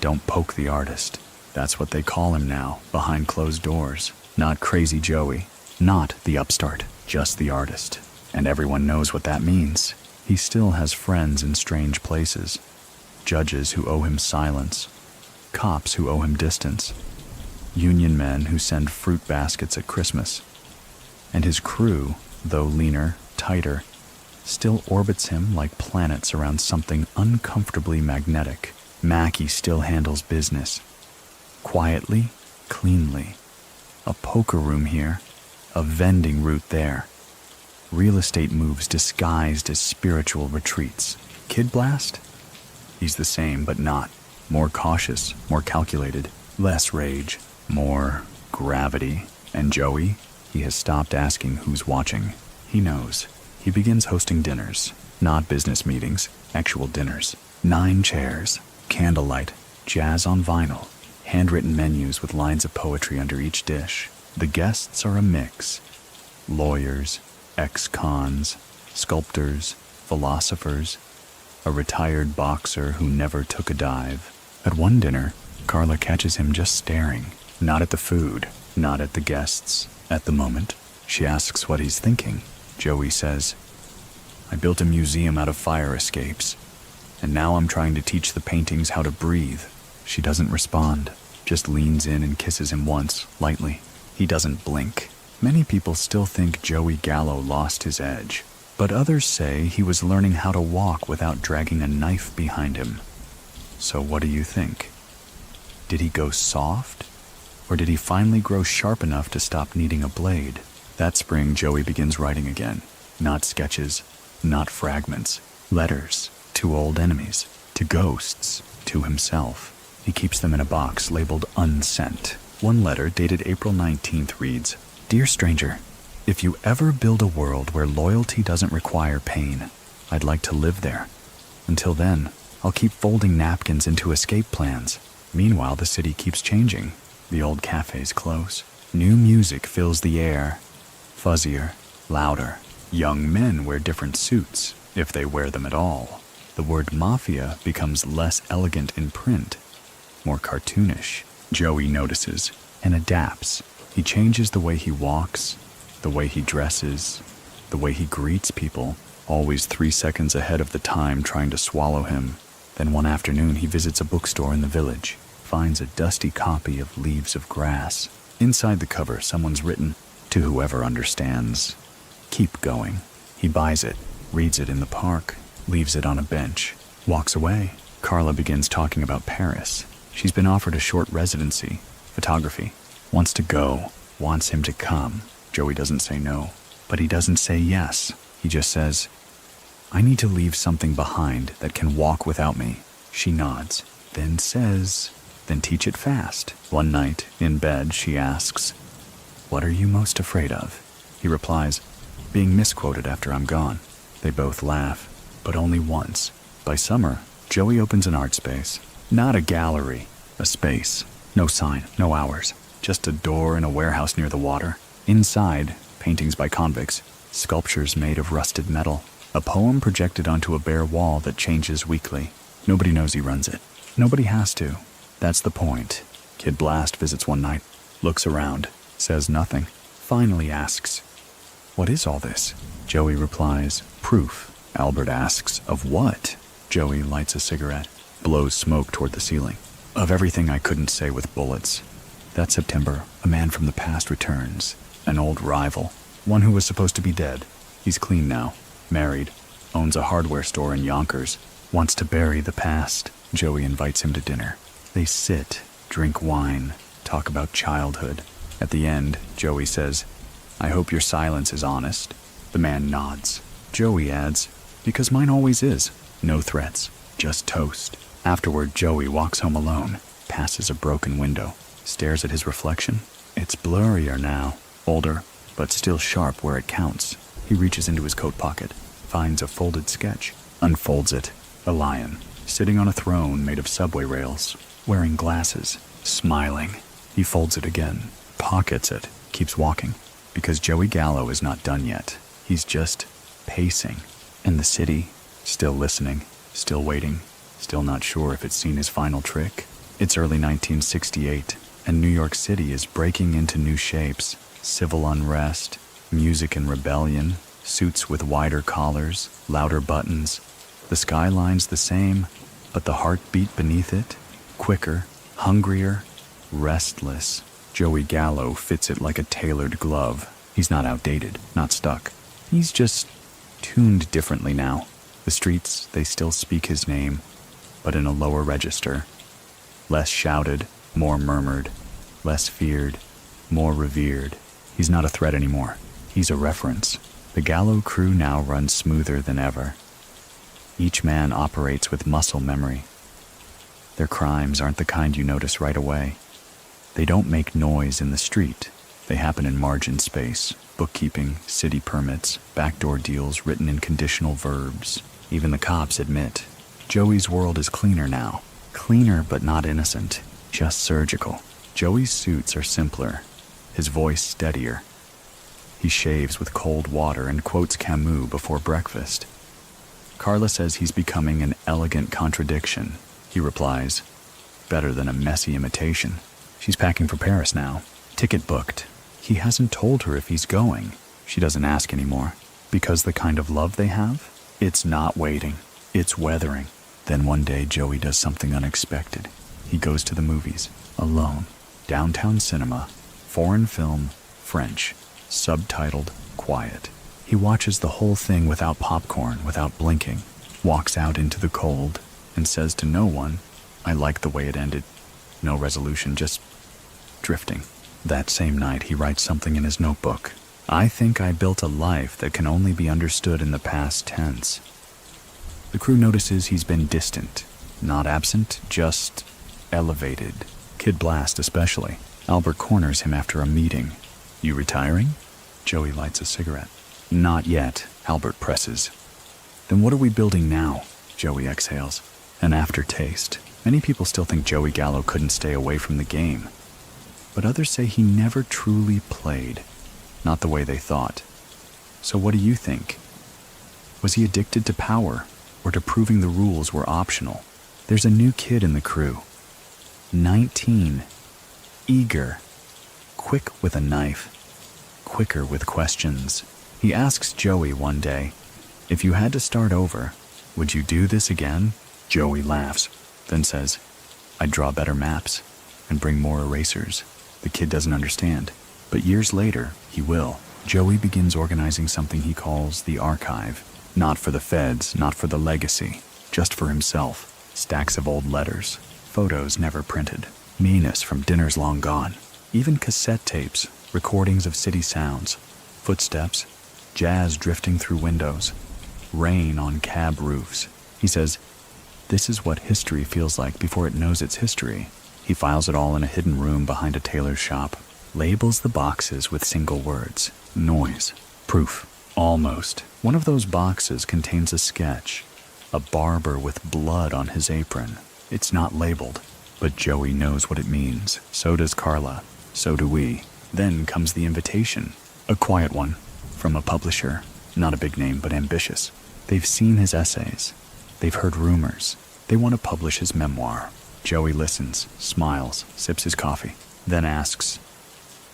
Don't poke the artist. That's what they call him now, behind closed doors. Not Crazy Joey, not the upstart, just the artist. And everyone knows what that means. He still has friends in strange places. Judges who owe him silence. Cops who owe him distance. Union men who send fruit baskets at Christmas. And his crew, though leaner, tighter, still orbits him like planets around something uncomfortably magnetic. Mackie still handles business. Quietly, cleanly. A poker room here, a vending route there. Real estate moves disguised as spiritual retreats. Kid Blast? He's the same, but not. More cautious, more calculated, less rage, more gravity. And Joey? He has stopped asking who's watching. He knows. He begins hosting dinners. Not business meetings, actual dinners. 9 chairs, candlelight, jazz on vinyl, handwritten menus with lines of poetry under each dish. The guests are a mix. Lawyers, ex-cons, sculptors, philosophers, a retired boxer who never took a dive. At one dinner, Carla catches him just staring, not at the food, not at the guests. At the moment, she asks what he's thinking. Joey says, "I built a museum out of fire escapes, and now I'm trying to teach the paintings how to breathe." She doesn't respond, just leans in and kisses him once, lightly. He doesn't blink. Many people still think Joey Gallo lost his edge, but others say he was learning how to walk without dragging a knife behind him. So what do you think? Did he go soft Or did he finally grow sharp enough to stop needing a blade? That spring, Joey begins writing again. Not sketches, not fragments. Letters to old enemies, to ghosts, to himself. He keeps them in a box labeled unsent. One letter, dated April 19th, reads, "Dear stranger, if you ever build a world where loyalty doesn't require pain, I'd like to live there. Until then, I'll keep folding napkins into escape plans. Meanwhile, the city keeps changing. The old cafes close. New music fills the air. Fuzzier, louder. Young men wear different suits, if they wear them at all. The word Mafia becomes less elegant in print, more cartoonish." Joey notices and adapts. He changes the way he walks, the way he dresses, the way he greets people, always 3 seconds ahead of the time trying to swallow him. Then one afternoon he visits a bookstore in the village, finds a dusty copy of Leaves of Grass. Inside the cover, someone's written, "To whoever understands, keep going." He buys it, reads it in the park, leaves it on a bench, walks away. Carla begins talking about Paris. She's been offered a short residency, photography, wants to go, wants him to come. Joey doesn't say no, but he doesn't say yes. He just says, "I need to leave something behind that can walk without me." She nods, then says, "Then teach it fast." One night, in bed, she asks, "What are you most afraid of?" He replies, "Being misquoted after I'm gone." They both laugh, but only once. By summer, Joey opens an art space. Not a gallery, a space. No sign, no hours. Just a door in a warehouse near the water. Inside, paintings by convicts, sculptures made of rusted metal. A poem projected onto a bare wall that changes weekly. Nobody knows he runs it. Nobody has to. That's the point. Kid Blast visits one night, looks around, says nothing, finally asks, "What is all this?" Joey replies, "Proof." Albert asks, "Of what?" Joey lights a cigarette, blows smoke toward the ceiling. "Of everything I couldn't say with bullets." That September, a man from the past returns. An old rival, one who was supposed to be dead. He's clean now, married, owns a hardware store in Yonkers, wants to bury the past. Joey invites him to dinner. They sit, drink wine, talk about childhood. At the end, Joey says, "I hope your silence is honest." The man nods. Joey adds, "Because mine always is. No threats, just toast." Afterward, Joey walks home alone, passes a broken window, stares at his reflection. It's blurrier now, older, but still sharp where it counts. He reaches into his coat pocket, finds a folded sketch, unfolds it. A lion, sitting on a throne made of subway rails, wearing glasses, smiling. He folds it again, pockets it, keeps walking, because Joey Gallo is not done yet. He's just pacing. And the city, still listening, still waiting, still not sure if it's seen his final trick. It's early 1968, and New York City is breaking into new shapes. Civil unrest, music and rebellion, suits with wider collars, louder buttons. The skyline's the same, but the heartbeat beneath it, quicker, hungrier, restless. Joey Gallo fits it like a tailored glove. He's not outdated, not stuck. He's just tuned differently now. The streets, they still speak his name, but in a lower register. Less shouted, more murmured, less feared, more revered. He's not a threat anymore. He's a reference. The Gallo crew now runs smoother than ever. Each man operates with muscle memory. Their crimes aren't the kind you notice right away. They don't make noise in the street. They happen in margin space, bookkeeping, city permits, backdoor deals written in conditional verbs. Even the cops admit, Joey's world is cleaner now. Cleaner but not innocent, just surgical. Joey's suits are simpler, his voice steadier. He shaves with cold water and quotes Camus before breakfast. Carla says he's becoming an elegant contradiction. He replies, "Better than a messy imitation." She's packing for Paris now. Ticket booked. He hasn't told her if he's going. She doesn't ask anymore. Because the kind of love they have? It's not waiting. It's weathering. Then one day Joey does something unexpected. He goes to the movies, alone. Downtown cinema, foreign film, French, subtitled Quiet. He watches the whole thing without popcorn, without blinking, walks out into the cold, and says to no one, "I like the way it ended." No resolution, just drifting. That same night, he writes something in his notebook. I think I built a life that can only be understood in the past tense. The crew notices he's been distant, not absent, just elevated. Kid Blast especially. Albert corners him after a meeting. You retiring? Joey lights a cigarette. Not yet, Albert presses. Then what are we building now? Joey exhales. An aftertaste. Many people still think Joey Gallo couldn't stay away from the game. But others say he never truly played. Not the way they thought. So what do you think? Was he addicted to power, or to proving the rules were optional? There's a new kid in the crew. 19. Eager. Quick with a knife. Quicker with questions. He asks Joey one day, if you had to start over, would you do this again? Joey laughs, then says, I'd draw better maps and bring more erasers. The kid doesn't understand, but years later, he will. Joey begins organizing something he calls the archive. Not for the feds, not for the legacy, just for himself. Stacks of old letters, photos never printed, meanness from dinners long gone, even cassette tapes, recordings of city sounds, footsteps, jazz drifting through windows, rain on cab roofs. He says, this is what history feels like before it knows its history. He files it all in a hidden room behind a tailor's shop, labels the boxes with single words, noise, proof, almost. One of those boxes contains a sketch, a barber with blood on his apron. It's not labeled, but Joey knows what it means. So does Carla. So do we. Then comes the invitation, a quiet one, from a publisher, not a big name but ambitious. They've seen his essays. They've heard rumors. They want to publish his memoir. Joey listens, smiles, sips his coffee, then asks,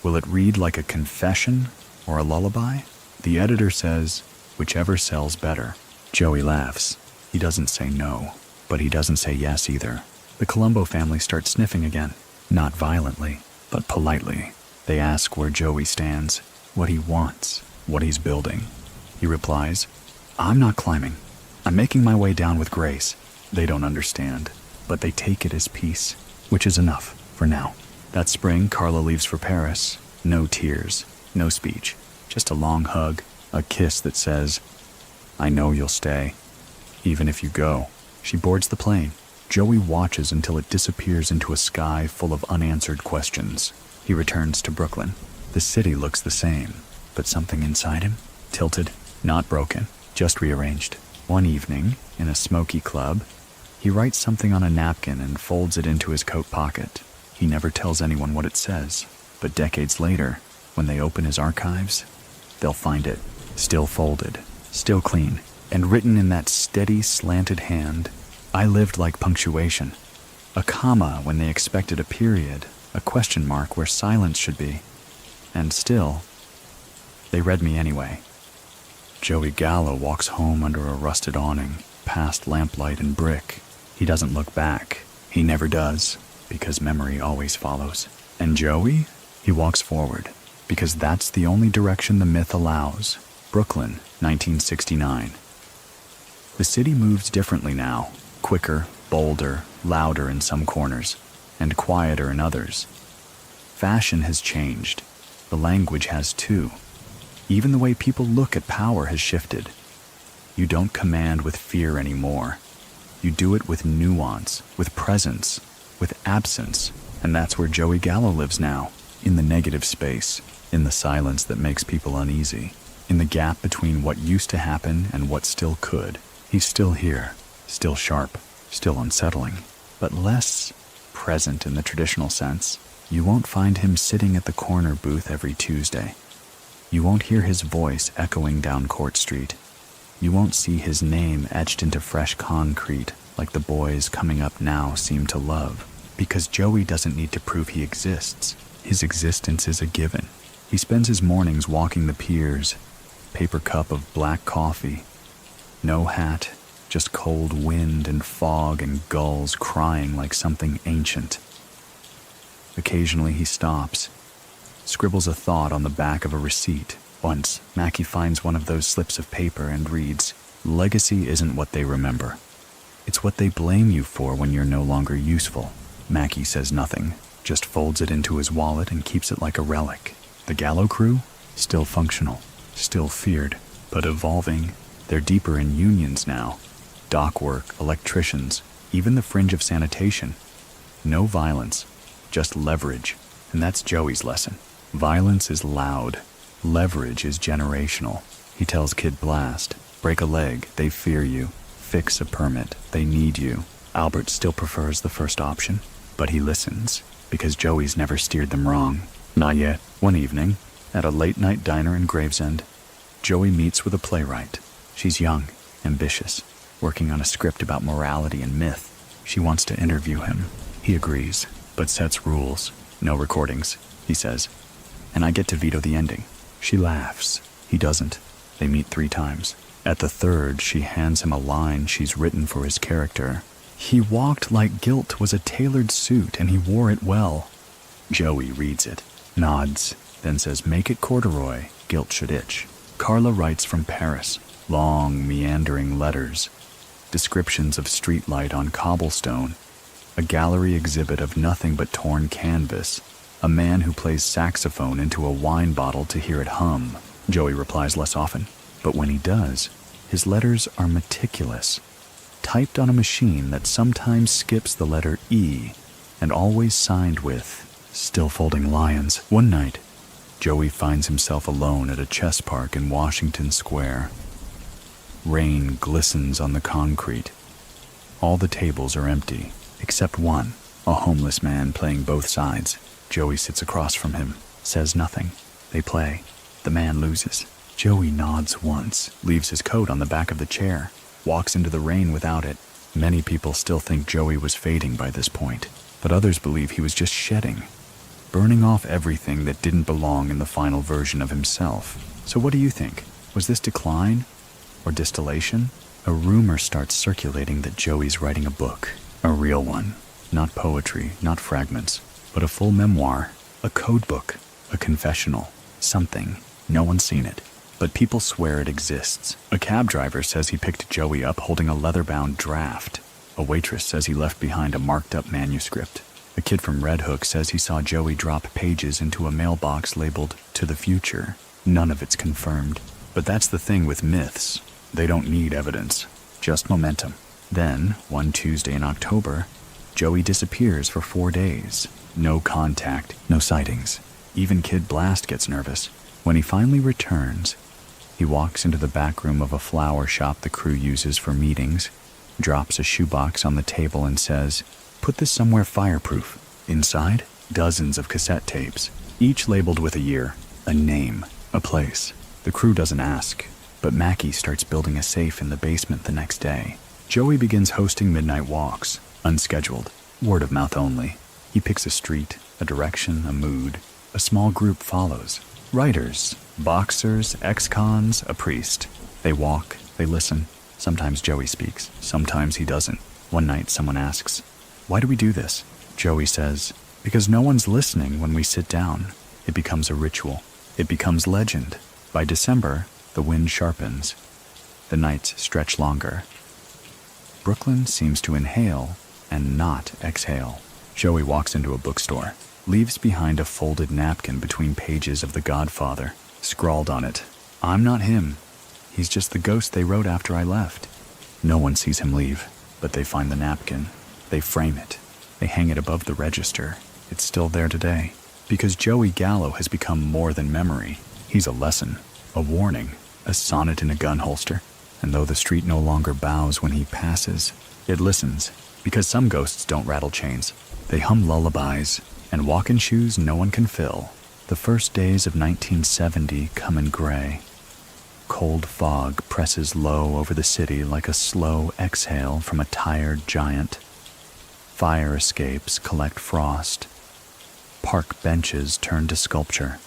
will it read like a confession or a lullaby? The editor says, whichever sells better. Joey laughs. He doesn't say no, but he doesn't say yes either. The Colombo family starts sniffing again, not violently, but politely. They ask where Joey stands, what he wants, what he's building. He replies, I'm not climbing. I'm making my way down with grace. They don't understand, but they take it as peace, which is enough for now. That spring, Carla leaves for Paris. No tears, no speech, just a long hug, a kiss that says, I know you'll stay, even if you go. She boards the plane. Joey watches until it disappears into a sky full of unanswered questions. He returns to Brooklyn. The city looks the same, but something inside him, tilted, not broken, just rearranged. One evening, in a smoky club, he writes something on a napkin and folds it into his coat pocket. He never tells anyone what it says, but decades later, when they open his archives, they'll find it, still folded, still clean, and written in that steady, slanted hand. I lived like punctuation, a comma when they expected a period, a question mark where silence should be, and still, they read me anyway. Joey Gallo walks home under a rusted awning, past lamplight and brick. He doesn't look back. He never does, because memory always follows. And Joey? He walks forward, because that's the only direction the myth allows. Brooklyn, 1969. The city moves differently now, quicker, bolder, louder in some corners, and quieter in others. Fashion has changed. The language has too. Even the way people look at power has shifted. You don't command with fear anymore. You do it with nuance, with presence, with absence, and that's where Joey Gallo lives now, in the negative space, in the silence that makes people uneasy, in the gap between what used to happen and what still could. He's still here, still sharp, still unsettling, but less present in the traditional sense. You won't find him sitting at the corner booth every Tuesday. You won't hear his voice echoing down Court Street. You won't see his name etched into fresh concrete like the boys coming up now seem to love, because Joey doesn't need to prove he exists. His existence is a given. He spends his mornings walking the piers, paper cup of black coffee, no hat, just cold wind and fog and gulls crying like something ancient. Occasionally he stops, scribbles a thought on the back of a receipt. Once, Mackie finds one of those slips of paper and reads, "Legacy isn't what they remember. It's what they blame you for when you're no longer useful." Mackie says nothing, just folds it into his wallet and keeps it like a relic. The Gallo crew? Still functional, still feared, but evolving. They're deeper in unions now. Dock work, electricians, even the fringe of sanitation. No violence, just leverage, and that's Joey's lesson. Violence is loud. Leverage is generational. He tells Kid Blast, break a leg, they fear you. Fix a permit, they need you. Albert still prefers the first option, but he listens, because Joey's never steered them wrong. Not yet. One evening, at a late-night diner in Gravesend, Joey meets with a playwright. She's young, ambitious, working on a script about morality and myth. She wants to interview him. He agrees, but sets rules. No recordings, he says. And I get to veto the ending. She laughs. He doesn't. They meet 3 times. At the third, she hands him a line she's written for his character. He walked like guilt was a tailored suit, and he wore it well. Joey reads it, nods, then says, make it corduroy, guilt should itch. Carla writes from Paris, long, meandering letters, descriptions of streetlight on cobblestone, a gallery exhibit of nothing but torn canvas, a man who plays saxophone into a wine bottle to hear it hum. Joey replies less often, but when he does, his letters are meticulous, typed on a machine that sometimes skips the letter E and always signed with still folding lions. One night, Joey finds himself alone at a chess park in Washington Square. Rain glistens on the concrete. All the tables are empty, except one, a homeless man playing both sides. Joey sits across from him, says nothing. They play. The man loses. Joey nods once, leaves his coat on the back of the chair, walks into the rain without it. Many people still think Joey was fading by this point, but others believe he was just shedding, burning off everything that didn't belong in the final version of himself. So what do you think? Was this decline or distillation? A rumor starts circulating that Joey's writing a book, a real one. Not poetry, not fragments, but a full memoir, a code book, a confessional, something. No one's seen it, but people swear it exists. A cab driver says he picked Joey up holding a leather-bound draft. A waitress says he left behind a marked-up manuscript. A kid from Red Hook says he saw Joey drop pages into a mailbox labeled, "To the Future." None of it's confirmed. But that's the thing with myths. They don't need evidence, just momentum. Then, one Tuesday in October, Joey disappears for 4 days. No contact, no sightings. Even Kid Blast gets nervous. When he finally returns, he walks into the back room of a flower shop the crew uses for meetings, drops a shoebox on the table and says, "Put this somewhere fireproof." Inside, dozens of cassette tapes, each labeled with a year, a name, a place. The crew doesn't ask, but Mackie starts building a safe in the basement the next day. Joey begins hosting midnight walks, unscheduled, word of mouth only. He picks a street, a direction, a mood. A small group follows. Writers, boxers, ex-cons, a priest. They walk, they listen. Sometimes Joey speaks, sometimes he doesn't. One night someone asks, "Why do we do this?" Joey says, "Because no one's listening when we sit down." It becomes a ritual. It becomes legend. By December, the wind sharpens. The nights stretch longer. Brooklyn seems to inhale and not exhale. Joey walks into a bookstore, leaves behind a folded napkin between pages of The Godfather. Scrawled on it, "I'm not him. He's just the ghost they wrote after I left." No one sees him leave, but they find the napkin. They frame it. They hang it above the register. It's still there today. Because Joey Gallo has become more than memory. He's a lesson, a warning, a sonnet in a gun holster. And though the street no longer bows when he passes, it listens. Because some ghosts don't rattle chains. They hum lullabies and walk in shoes no one can fill. The first days of 1970 come in gray. Cold fog presses low over the city like a slow exhale from a tired giant. Fire escapes collect frost. Park benches turn to sculpture.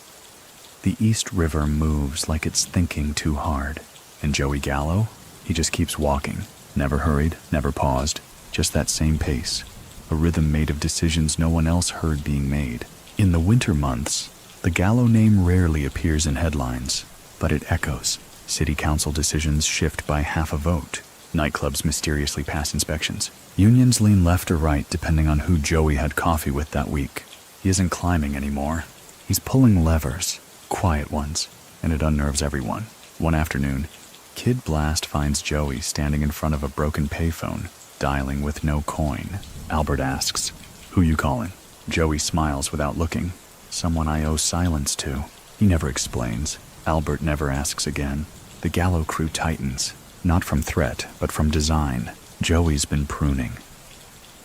The East River moves like it's thinking too hard. And Joey Gallo? He just keeps walking. Never hurried, never paused. Just that same pace. A rhythm made of decisions no one else heard being made. In the winter months, the Gallo name rarely appears in headlines, but it echoes. City council decisions shift by half a vote. Nightclubs mysteriously pass inspections. Unions lean left or right depending on who Joey had coffee with that week. He isn't climbing anymore. He's pulling levers, quiet ones, and it unnerves everyone. One afternoon, Kid Blast finds Joey standing in front of a broken payphone, dialing with no coin. Albert asks, "Who you calling?" Joey smiles without looking. "Someone I owe silence to." He never explains. Albert never asks again. The Gallo crew tightens, not from threat, but from design. Joey's been pruning.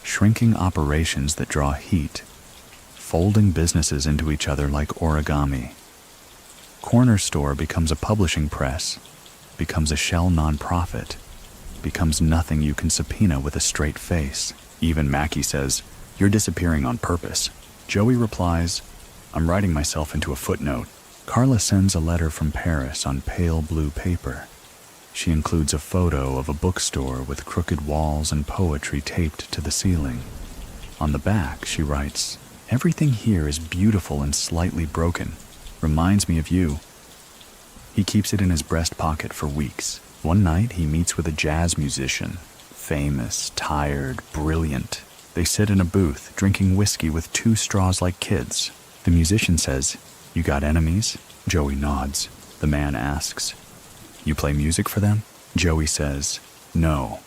Shrinking operations that draw heat, folding businesses into each other like origami. Corner Store becomes a publishing press, becomes a shell nonprofit, becomes nothing you can subpoena with a straight face. Even Mackie says, "You're disappearing on purpose." Joey replies, "I'm writing myself into a footnote." Carla sends a letter from Paris on pale blue paper. She includes a photo of a bookstore with crooked walls and poetry taped to the ceiling. On the back, she writes, "Everything here is beautiful and slightly broken. Reminds me of you." He keeps it in his breast pocket for weeks. One night, he meets with a jazz musician. Famous, tired, brilliant. They sit in a booth, drinking whiskey with 2 straws like kids. The musician says, "You got enemies?" Joey nods. The man asks, "You play music for them?" Joey says, "No.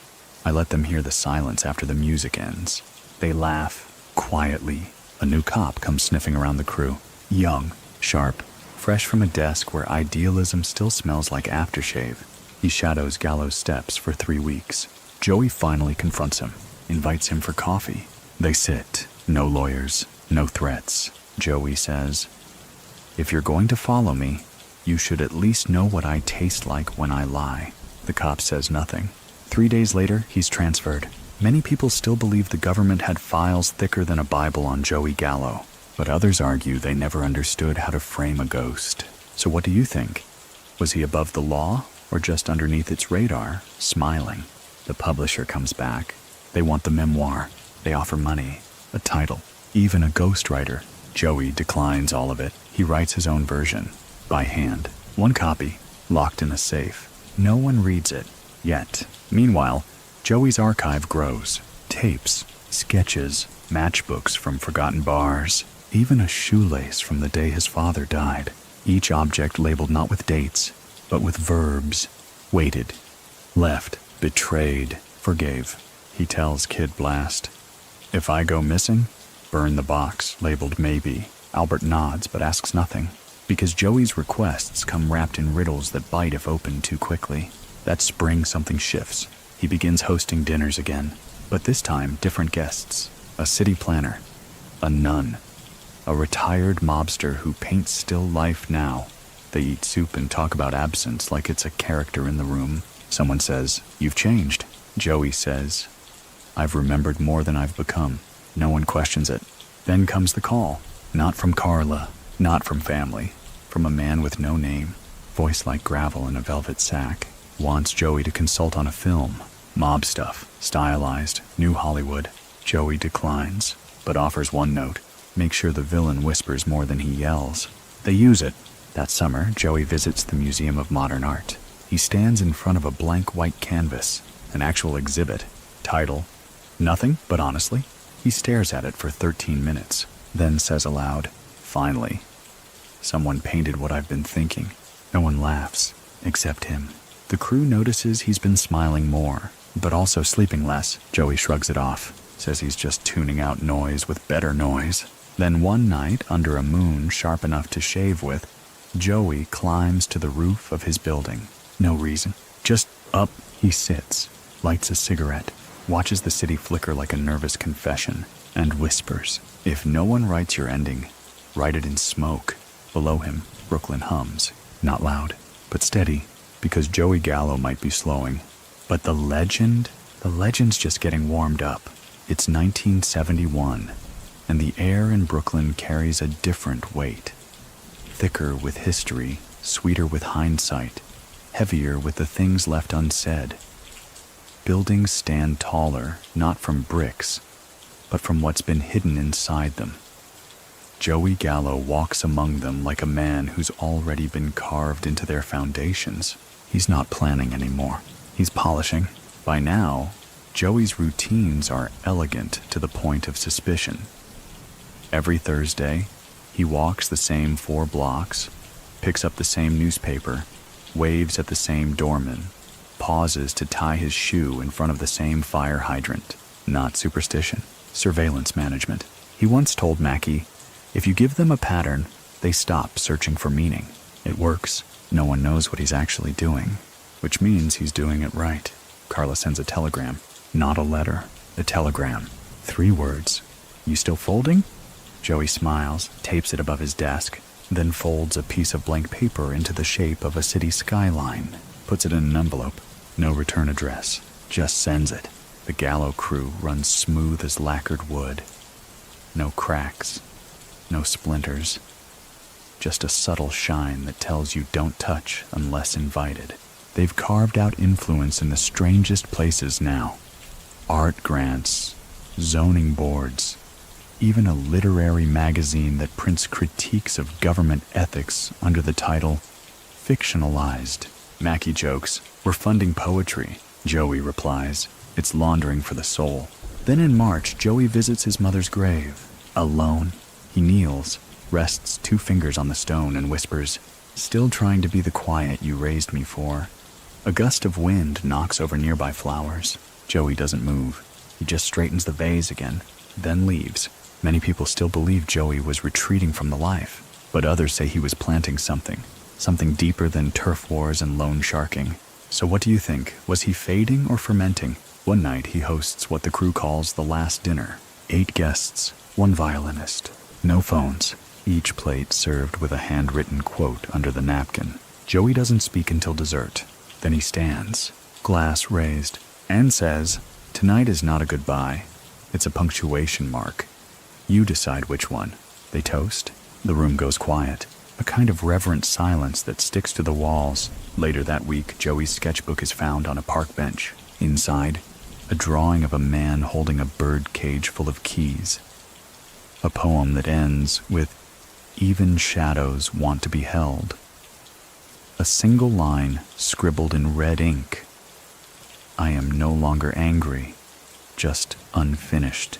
I let them hear the silence after the music ends." They laugh, quietly. A new cop comes sniffing around the crew. Young, sharp, fresh from a desk where idealism still smells like aftershave. He shadows Gallo's steps for 3 weeks. Joey finally confronts him, invites him for coffee. They sit. No lawyers, no threats. Joey says, "If you're going to follow me, you should at least know what I taste like when I lie." The cop says nothing. 3 days later, he's transferred. Many people still believe the government had files thicker than a Bible on Joey Gallo, but others argue they never understood how to frame a ghost. So what do you think? Was he above the law, or just underneath its radar, smiling? The publisher comes back. They want the memoir. They offer money, a title, even a ghostwriter. Joey declines all of it. He writes his own version, by hand. 1 copy, locked in a safe. No one reads it, yet. Meanwhile, Joey's archive grows. Tapes, sketches, matchbooks from forgotten bars, even a shoelace from the day his father died. Each object labeled not with dates, but with verbs. Waited, left, betrayed, forgave. He tells Kid Blast, "If I go missing, burn the box labeled maybe." Albert nods but asks nothing, because Joey's requests come wrapped in riddles that bite if opened too quickly. That spring something shifts. He begins hosting dinners again, but this time different guests. A city planner, a nun, a retired mobster who paints still life now. They eat soup and talk about absence like it's a character in the room. Someone says, "You've changed." Joey says, "I've remembered more than I've become." No one questions it. Then comes the call. Not from Carla, not from family, from a man with no name, voice like gravel in a velvet sack. Wants Joey to consult on a film. Mob stuff, stylized, New Hollywood. Joey declines, but offers one note. Make sure the villain whispers more than he yells. They use it. That summer, Joey visits the Museum of Modern Art. He stands in front of a blank white canvas, an actual exhibit. Title, "Nothing, but honestly." He stares at it for 13 minutes, then says aloud, "Finally, someone painted what I've been thinking." No one laughs, except him. The crew notices he's been smiling more, but also sleeping less. Joey shrugs it off, says he's just tuning out noise with better noise. Then one night, under a moon sharp enough to shave with, Joey climbs to the roof of his building. No reason. Just up. He sits, lights a cigarette, watches the city flicker like a nervous confession, and whispers, "If no one writes your ending, write it in smoke." Below him, Brooklyn hums. Not loud, but steady, because Joey Gallo might be slowing. But the legend's just getting warmed up. It's 1971, and the air in Brooklyn carries a different weight. Thicker with history, sweeter with hindsight, heavier with the things left unsaid. Buildings stand taller, not from bricks, but from what's been hidden inside them. Joey Gallo walks among them like a man who's already been carved into their foundations. He's not planning anymore. He's polishing. By now, Joey's routines are elegant to the point of suspicion. Every Thursday, he walks the same 4 blocks, picks up the same newspaper, waves at the same doorman, pauses to tie his shoe in front of the same fire hydrant. Not superstition, surveillance management. He once told Mackie, if you give them a pattern, they stop searching for meaning. It works. No one knows what he's actually doing, which means he's doing it right. Carla sends a telegram. Not a letter, a telegram. 3 words. You still folding? Joey smiles, tapes it above his desk, then folds a piece of blank paper into the shape of a city skyline, puts it in an envelope. No return address, just sends it. The Gallo crew runs smooth as lacquered wood. No cracks, no splinters. Just a subtle shine that tells you don't touch unless invited. They've carved out influence in the strangest places now. Art grants, zoning boards, even a literary magazine that prints critiques of government ethics under the title Fictionalized. Mackie jokes, we're funding poetry. Joey replies, it's laundering for the soul. Then in March, Joey visits his mother's grave. Alone, he kneels, rests 2 fingers on the stone and whispers, still trying to be the quiet you raised me for. A gust of wind knocks over nearby flowers. Joey doesn't move. He just straightens the vase again, then leaves. Many people still believe Joey was retreating from the life, but others say he was planting something deeper than turf wars and loan sharking. So what do you think? Was he fading or fermenting? One night he hosts what the crew calls the last dinner. 8 guests, 1 violinist, no phones, each plate served with a handwritten quote under the napkin. Joey doesn't speak until dessert. Then he stands, glass raised, and says, tonight is not a goodbye. It's a punctuation mark. You decide which one. They toast. The room goes quiet, a kind of reverent silence that sticks to the walls. Later that week, Joey's sketchbook is found on a park bench. Inside, a drawing of a man holding a bird cage full of keys. A poem that ends with, even shadows want to be held. A single line scribbled in red ink. I am no longer angry, just unfinished.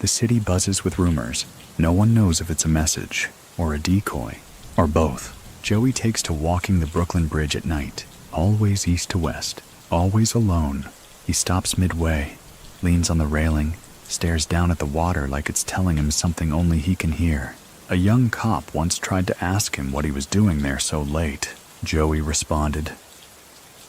The city buzzes with rumors. No one knows if it's a message, or a decoy, or both. Joey takes to walking the Brooklyn Bridge at night, always east to west, always alone. He stops midway, leans on the railing, stares down at the water like it's telling him something only he can hear. A young cop once tried to ask him what he was doing there so late. Joey responded,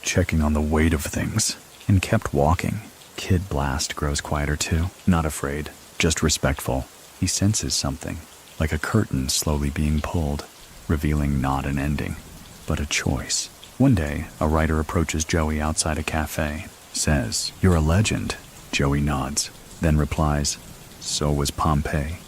checking on the weight of things, and kept walking. Kid Blast grows quieter too, not afraid, just respectful. He senses something, like a curtain slowly being pulled, revealing not an ending, but a choice. One day, a writer approaches Joey outside a cafe, says, you're a legend. Joey nods, then replies, so was Pompeii.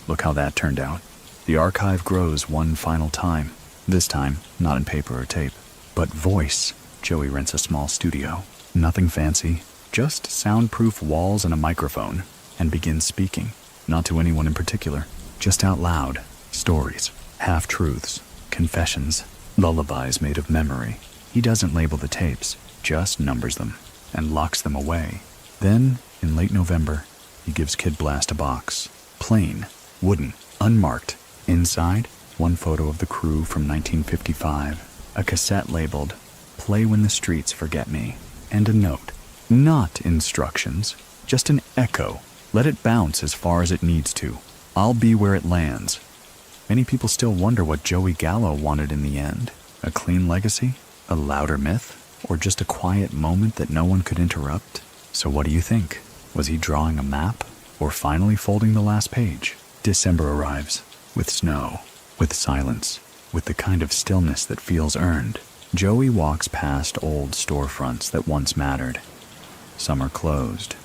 Look how that turned out. The archive grows one final time, this time not in paper or tape, but voice. Joey rents a small studio. Nothing fancy, just soundproof walls and a microphone, and begins speaking, not to anyone in particular, just out loud. Stories, half-truths, confessions, lullabies made of memory. He doesn't label the tapes, just numbers them, and locks them away. Then, in late November, he gives Kid Blast a box. Plain, wooden, unmarked. Inside, 1 photo of the crew from 1955, a cassette labeled, Play When the Streets Forget Me, and a note. Not instructions, just an echo. Let it bounce as far as it needs to. I'll be where it lands. Many people still wonder what Joey Gallo wanted in the end. A clean legacy? A louder myth? Or just a quiet moment that no one could interrupt? So what do you think? Was he drawing a map? Or finally folding the last page? December arrives, with snow, with silence, with the kind of stillness that feels earned. Joey walks past old storefronts that once mattered. Some are closed.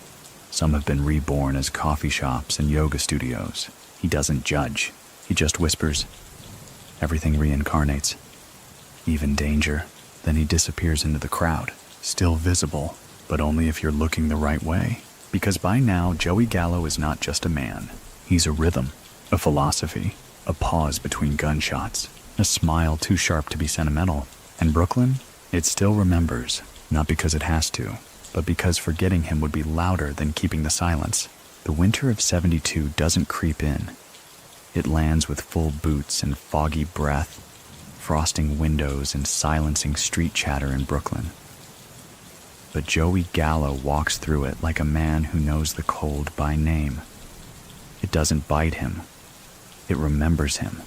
Some have been reborn as coffee shops and yoga studios. He doesn't judge. He just whispers. Everything reincarnates. Even danger. Then he disappears into the crowd. Still visible, but only if you're looking the right way. Because by now, Joey Gallo is not just a man. He's a rhythm, a philosophy, a pause between gunshots, a smile too sharp to be sentimental. And Brooklyn, it still remembers, not because it has to, but because forgetting him would be louder than keeping the silence. The winter of 72 doesn't creep in. It lands with full boots and foggy breath, frosting windows and silencing street chatter in Brooklyn. But Joey Gallo walks through it like a man who knows the cold by name. It doesn't bite him. It remembers him.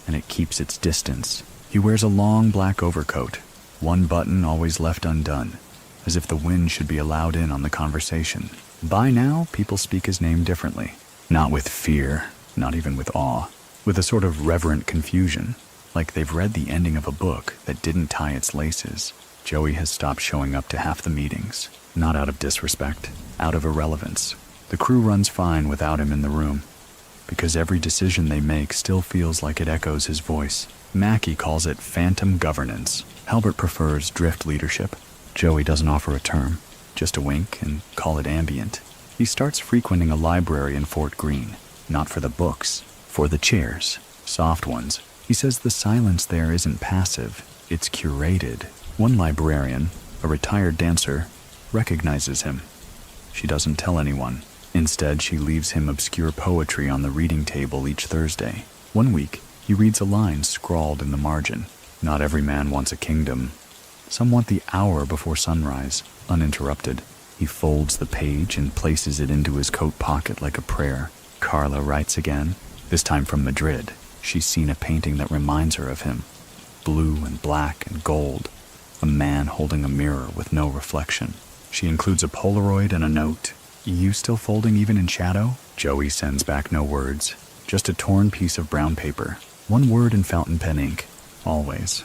And it keeps its distance. He wears a long black overcoat, one button always left undone, as if the wind should be allowed in on the conversation. By now, people speak his name differently. Not with fear, not even with awe, with a sort of reverent confusion, like they've read the ending of a book that didn't tie its laces. Joey has stopped showing up to half the meetings, not out of disrespect, out of irrelevance. The crew runs fine without him in the room, because every decision they make still feels like it echoes his voice. Mackey calls it phantom governance. Halbert prefers drift leadership. Joey doesn't offer a term, just a wink and call it ambient. He starts frequenting a library in Fort Greene, not for the books, for the chairs, soft ones. He says the silence there isn't passive, it's curated. One librarian, a retired dancer, recognizes him. She doesn't tell anyone. Instead, she leaves him obscure poetry on the reading table each Thursday. One week, he reads a line scrawled in the margin. Not every man wants a kingdom. Some want the hour before sunrise, uninterrupted. He folds the page and places it into his coat pocket like a prayer. Carla writes again, this time from Madrid. She's seen a painting that reminds her of him. Blue and black and gold. A man holding a mirror with no reflection. She includes a Polaroid and a note. You still folding even in shadow? Joey sends back no words, just a torn piece of brown paper. One word in fountain pen ink, always.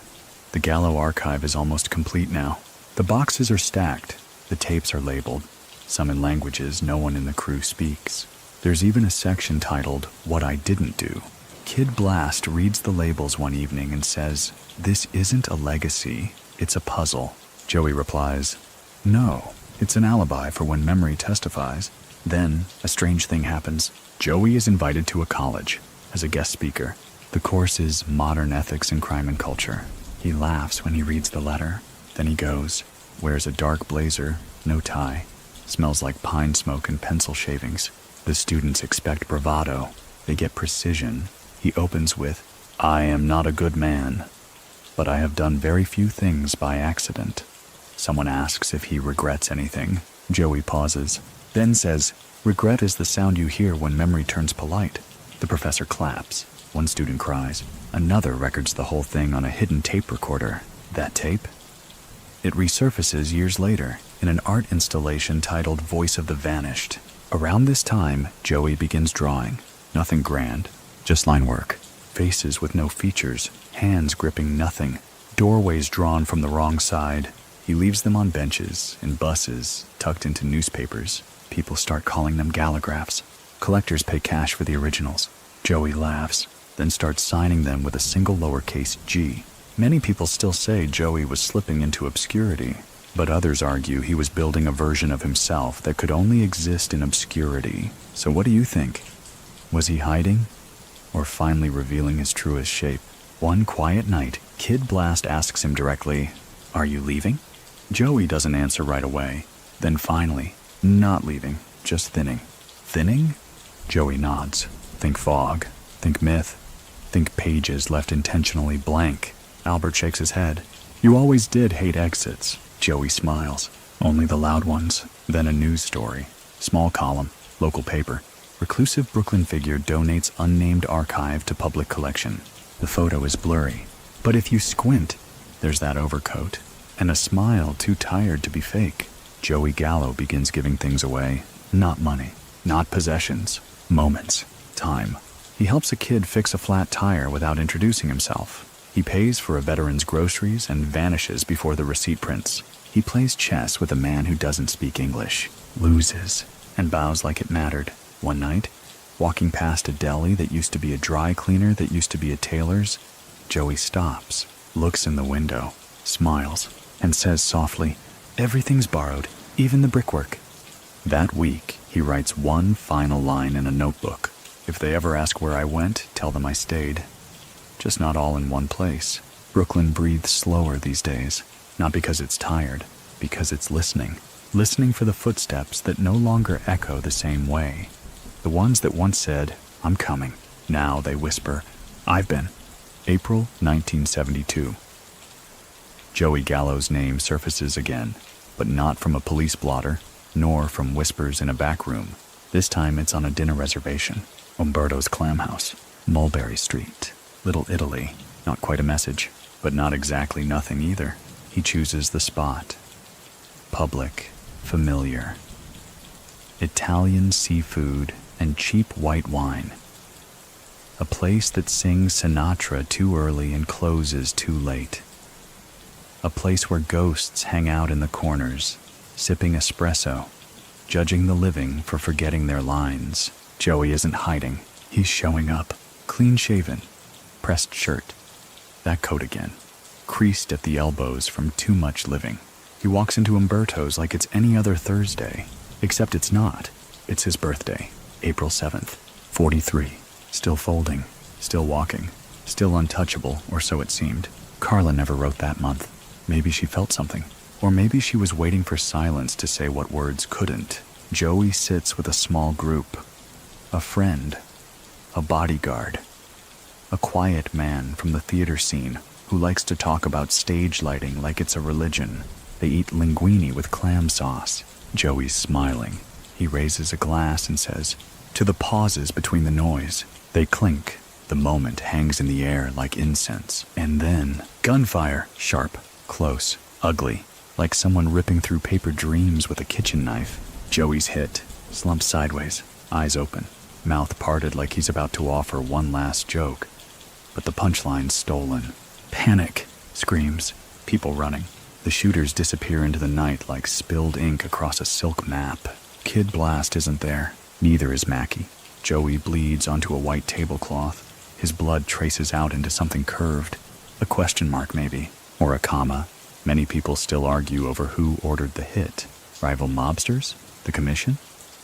The Gallo archive is almost complete now. The boxes are stacked, the tapes are labeled, some in languages no one in the crew speaks. There's even a section titled, What I Didn't Do. Kid Blast reads the labels one evening and says, this isn't a legacy, it's a puzzle. Joey replies, no, it's an alibi for when memory testifies. Then, a strange thing happens. Joey is invited to a college as a guest speaker. The course is Modern Ethics in Crime and Culture. He laughs when he reads the letter. Then he goes, wears a dark blazer, no tie, smells like pine smoke and pencil shavings. The students expect bravado. They get precision. He opens with, I am not a good man, but I have done very few things by accident. Someone asks if he regrets anything. Joey pauses, then says, regret is the sound you hear when memory turns polite. The professor claps. One student cries. Another records the whole thing on a hidden tape recorder. That tape? It resurfaces years later in an art installation titled Voice of the Vanished. Around this time, Joey begins drawing. Nothing grand, just line work. Faces with no features, hands gripping nothing, doorways drawn from the wrong side. He leaves them on benches, in buses, tucked into newspapers. People start calling them gallographs. Collectors pay cash for the originals. Joey laughs, then starts signing them with a single lowercase g. Many people still say Joey was slipping into obscurity, but others argue he was building a version of himself that could only exist in obscurity. So what do you think? Was he hiding? Or finally revealing his truest shape? One quiet night, Kid Blast asks him directly, are you leaving? Joey doesn't answer right away. Then finally, not leaving, just thinning. Thinning? Joey nods. Think fog. Think myth. Think pages left intentionally blank. Albert shakes his head. You always did hate exits. Joey smiles. Only the loud ones. Then a news story. Small column. Local paper. Reclusive Brooklyn figure donates unnamed archive to public collection. The photo is blurry. But if you squint, there's that overcoat. And a smile too tired to be fake. Joey Gallo begins giving things away. Not money. Not possessions. Moments. Time. He helps a kid fix a flat tire without introducing himself. He pays for a veteran's groceries and vanishes before the receipt prints. He plays chess with a man who doesn't speak English, loses, and bows like it mattered. One night, walking past a deli that used to be a dry cleaner that used to be a tailor's, Joey stops, looks in the window, smiles, and says softly, everything's borrowed, even the brickwork. That week, he writes one final line in a notebook. If they ever ask where I went, tell them I stayed. Just not all in one place. Brooklyn breathes slower these days, not because it's tired, because it's listening. listening for the footsteps that no longer echo the same way. The ones that once said, "I'm coming." Now they whisper, "I've been." April 1972. Joey Gallo's name surfaces again, but not from a police blotter, nor from whispers in a back room. This time it's on a dinner reservation. Umberto's Clam House, Mulberry Street, Little Italy. Not quite a message, but not exactly nothing either. He chooses the spot. Public, familiar. Italian seafood and cheap white wine. A place that sings Sinatra too early and closes too late. A place where ghosts hang out in the corners, sipping espresso, judging the living for forgetting their lines. Joey isn't hiding. He's showing up, clean-shaven, pressed shirt. That coat again, creased at the elbows from too much living. He walks into Umberto's like it's any other Thursday, except it's not. It's his birthday, April 7th, 43. Still folding, still walking, still untouchable, or so it seemed. Carla never wrote that month. Maybe she felt something. Or maybe she was waiting for silence to say what words couldn't. Joey sits with a small group. A friend. A bodyguard. A quiet man from the theater scene who likes to talk about stage lighting like it's a religion. They eat linguine with clam sauce. Joey's smiling. He raises a glass and says, "To the pauses between the noise." They clink. The moment hangs in the air like incense. And then, gunfire. Sharp. Close. Ugly. Like someone ripping through paper dreams with a kitchen knife. Joey's hit. Slumps sideways. Eyes open. Mouth parted like he's about to offer one last joke. But the punchline's stolen. Panic. Screams. People running. The shooters disappear into the night like spilled ink across a silk map. Kid Blast isn't there. Neither is Mackie. Joey bleeds onto a white tablecloth. His blood traces out into something curved. A question mark, maybe. Or a comma. Many people still argue over who ordered the hit. Rival mobsters? The commission?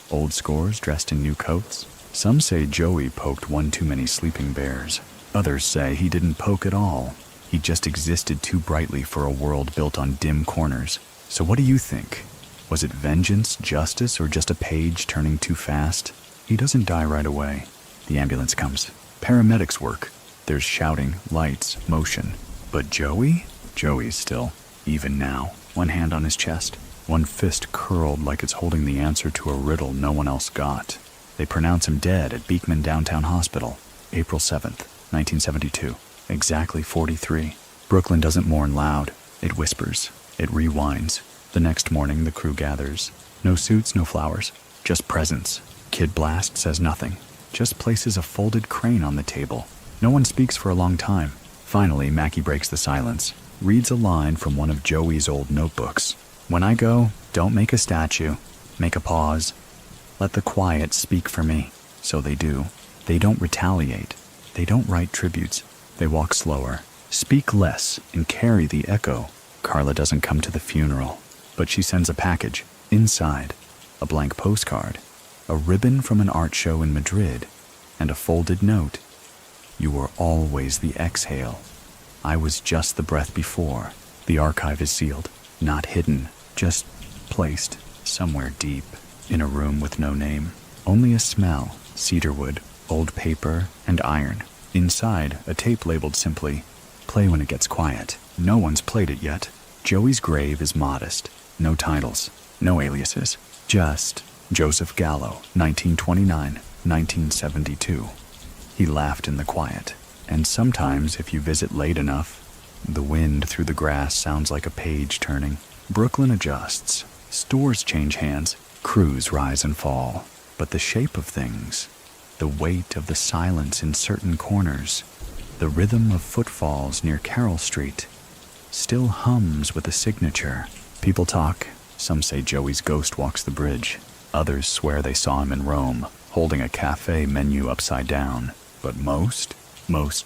Old scores dressed in new coats? Some say Joey poked one too many sleeping bears. Others say he didn't poke at all. He just existed too brightly for a world built on dim corners. So what do you think? Was it vengeance, justice, or just a page turning too fast? He doesn't die right away. The ambulance comes. Paramedics work. There's shouting, lights, motion. But Joey? Joey's still. Even now. One hand on his chest. One fist curled like it's holding the answer to a riddle no one else got. They pronounce him dead at Beekman Downtown Hospital. April 7th, 1972. Exactly 43. Brooklyn doesn't mourn loud. It whispers. It rewinds. The next morning, the crew gathers. No suits, no flowers. Just presents. Kid Blast says nothing. Just places a folded crane on the table. No one speaks for a long time. Finally, Mackie breaks the silence. Reads a line from one of Joey's old notebooks. "When I go, don't make a statue. Make a pause. Let the quiet speak for me." So they do. They don't retaliate. They don't write tributes. They walk slower. Speak less and carry the echo. Carla doesn't come to the funeral, but she sends a package. Inside, a blank postcard, a ribbon from an art show in Madrid, and a folded note. "You were always the exhale. I was just the breath before." The archive is sealed, not hidden, just placed somewhere deep, in a room with no name. Only a smell, cedarwood, old paper, and iron. Inside, a tape labeled simply, "Play when it gets quiet." No one's played it yet. Joey's grave is modest. No titles, no aliases. Just Joseph Gallo, 1929, 1972. He laughed in the quiet. And sometimes, if you visit late enough, the wind through the grass sounds like a page turning. Brooklyn adjusts. Stores change hands. Crews rise and fall. But the shape of things, the weight of the silence in certain corners, the rhythm of footfalls near Carroll Street, still hums with a signature. People talk. Some say Joey's ghost walks the bridge. Others swear they saw him in Rome, holding a cafe menu upside down. But most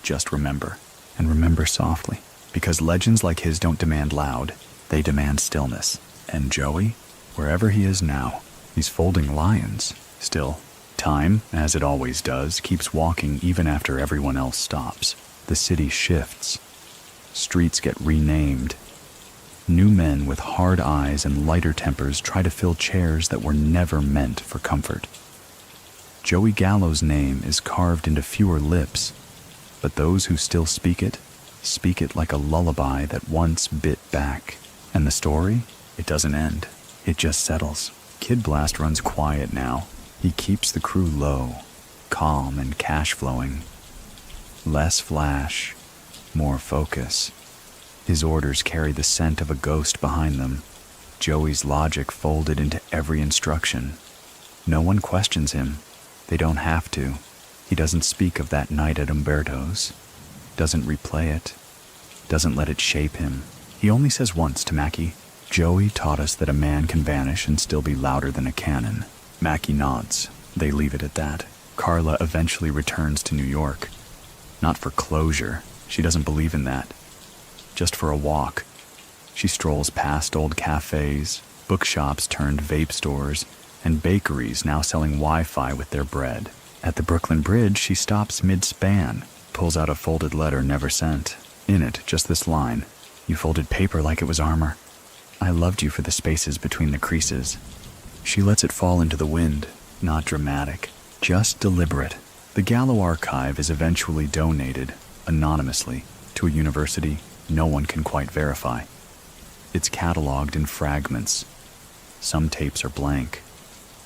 just remember. And remember softly. Because legends like his don't demand loud. They demand stillness. And Joey, wherever he is now, he's folding lions. Still, time, as it always does, keeps walking even after everyone else stops. The city shifts. Streets get renamed. New men with hard eyes and lighter tempers try to fill chairs that were never meant for comfort. Joey Gallo's name is carved into fewer lips, but those who still speak it like a lullaby that once bit back. And the story? It doesn't end. It just settles. Kid Blast runs quiet now. He keeps the crew low, calm and cash flowing. Less flash, more focus. His orders carry the scent of a ghost behind them. Joey's logic folded into every instruction. No one questions him. They don't have to. He doesn't speak of that night at Umberto's. Doesn't replay it. Doesn't let it shape him. He only says once to Mackie, "Joey taught us that a man can vanish and still be louder than a cannon." Mackie nods. They leave it at that. Carla eventually returns to New York. Not for closure. She doesn't believe in that. Just for a walk. She strolls past old cafes, bookshops turned vape stores, and bakeries now selling Wi-Fi with their bread. At the Brooklyn Bridge, she stops mid-span, pulls out a folded letter never sent. In it, just this line, "You folded paper like it was armor. I loved you for the spaces between the creases." She lets it fall into the wind, not dramatic, just deliberate. The Gallo archive is eventually donated, anonymously, to a university no one can quite verify. It's cataloged in fragments. Some tapes are blank,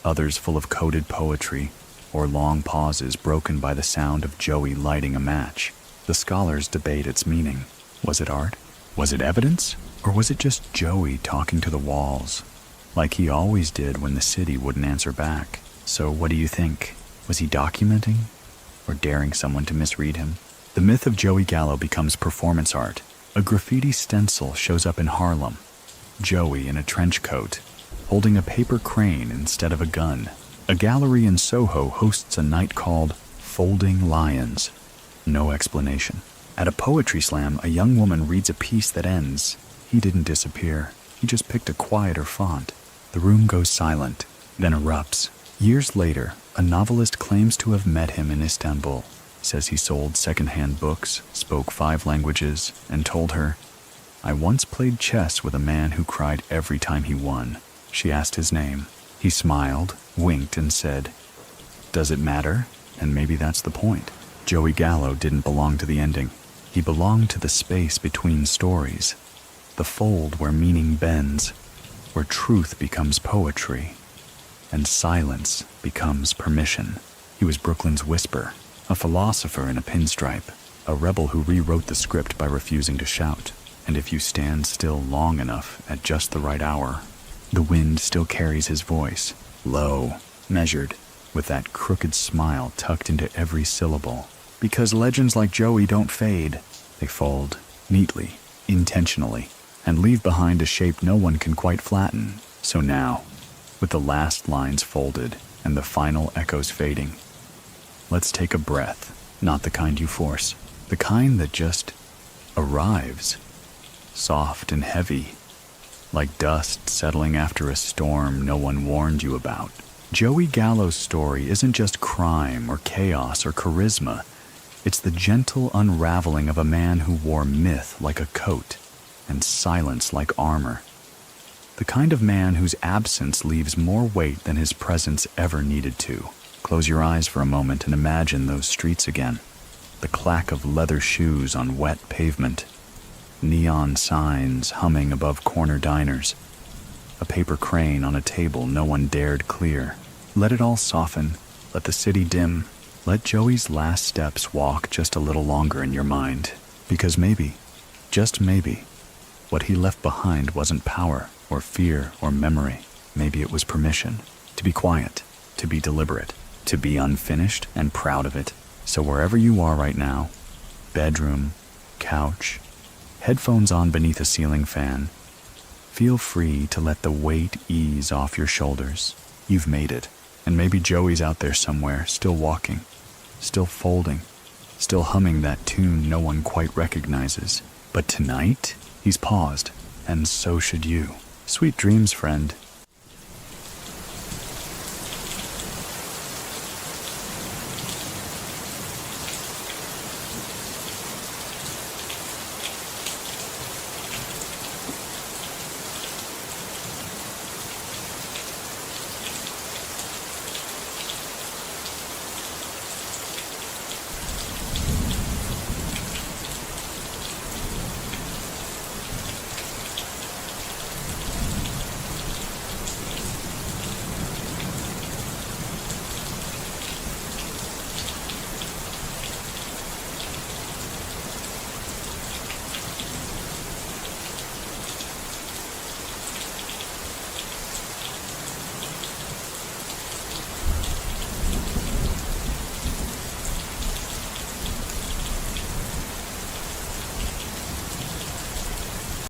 others full of coded poetry, or long pauses broken by the sound of Joey lighting a match. The scholars debate its meaning. Was it art? Was it evidence? Or was it just Joey talking to the walls, like he always did when the city wouldn't answer back? So what do you think? Was he documenting? Or daring someone to misread him? The myth of Joey Gallo becomes performance art. A graffiti stencil shows up in Harlem. Joey in a trench coat, holding a paper crane instead of a gun. A gallery in Soho hosts a night called Folding Lions. No explanation. At a poetry slam, a young woman reads a piece that ends. He didn't disappear. He just picked a quieter font. The room goes silent, then erupts. Years later, a novelist claims to have met him in Istanbul. Says he sold secondhand books, spoke 5 languages, and told her, "I once played chess with a man who cried every time he won." She asked his name. He smiled, winked, and said, "Does it matter?" And maybe that's the point. Joey Gallo didn't belong to the ending. He belonged to the space between stories, the fold where meaning bends, where truth becomes poetry, and silence becomes permission. He was Brooklyn's whisper, a philosopher in a pinstripe, a rebel who rewrote the script by refusing to shout. And if you stand still long enough at just the right hour, the wind still carries his voice, low, measured, with that crooked smile tucked into every syllable. Because legends like Joey don't fade. They fold, neatly, intentionally, and leave behind a shape no one can quite flatten. So now, with the last lines folded and the final echoes fading, let's take a breath, not the kind you force, the kind that just arrives, soft and heavy, like dust settling after a storm no one warned you about. Joey Gallo's story isn't just crime or chaos or charisma. It's the gentle unraveling of a man who wore myth like a coat and silence like armor. The kind of man whose absence leaves more weight than his presence ever needed to. Close your eyes for a moment and imagine those streets again. The clack of leather shoes on wet pavement. Neon signs humming above corner diners. A paper crane on a table no one dared clear. Let it all soften. Let the city dim. Let Joey's last steps walk just a little longer in your mind. Because maybe, just maybe, what he left behind wasn't power or fear or memory. Maybe it was permission. To be quiet. To be deliberate. To be unfinished and proud of it. So wherever you are right now, bedroom, couch, headphones on beneath a ceiling fan, feel free to let the weight ease off your shoulders. You've made it. And maybe Joey's out there somewhere, still walking, still folding, still humming that tune no one quite recognizes. But tonight, he's paused, and so should you. Sweet dreams, friend.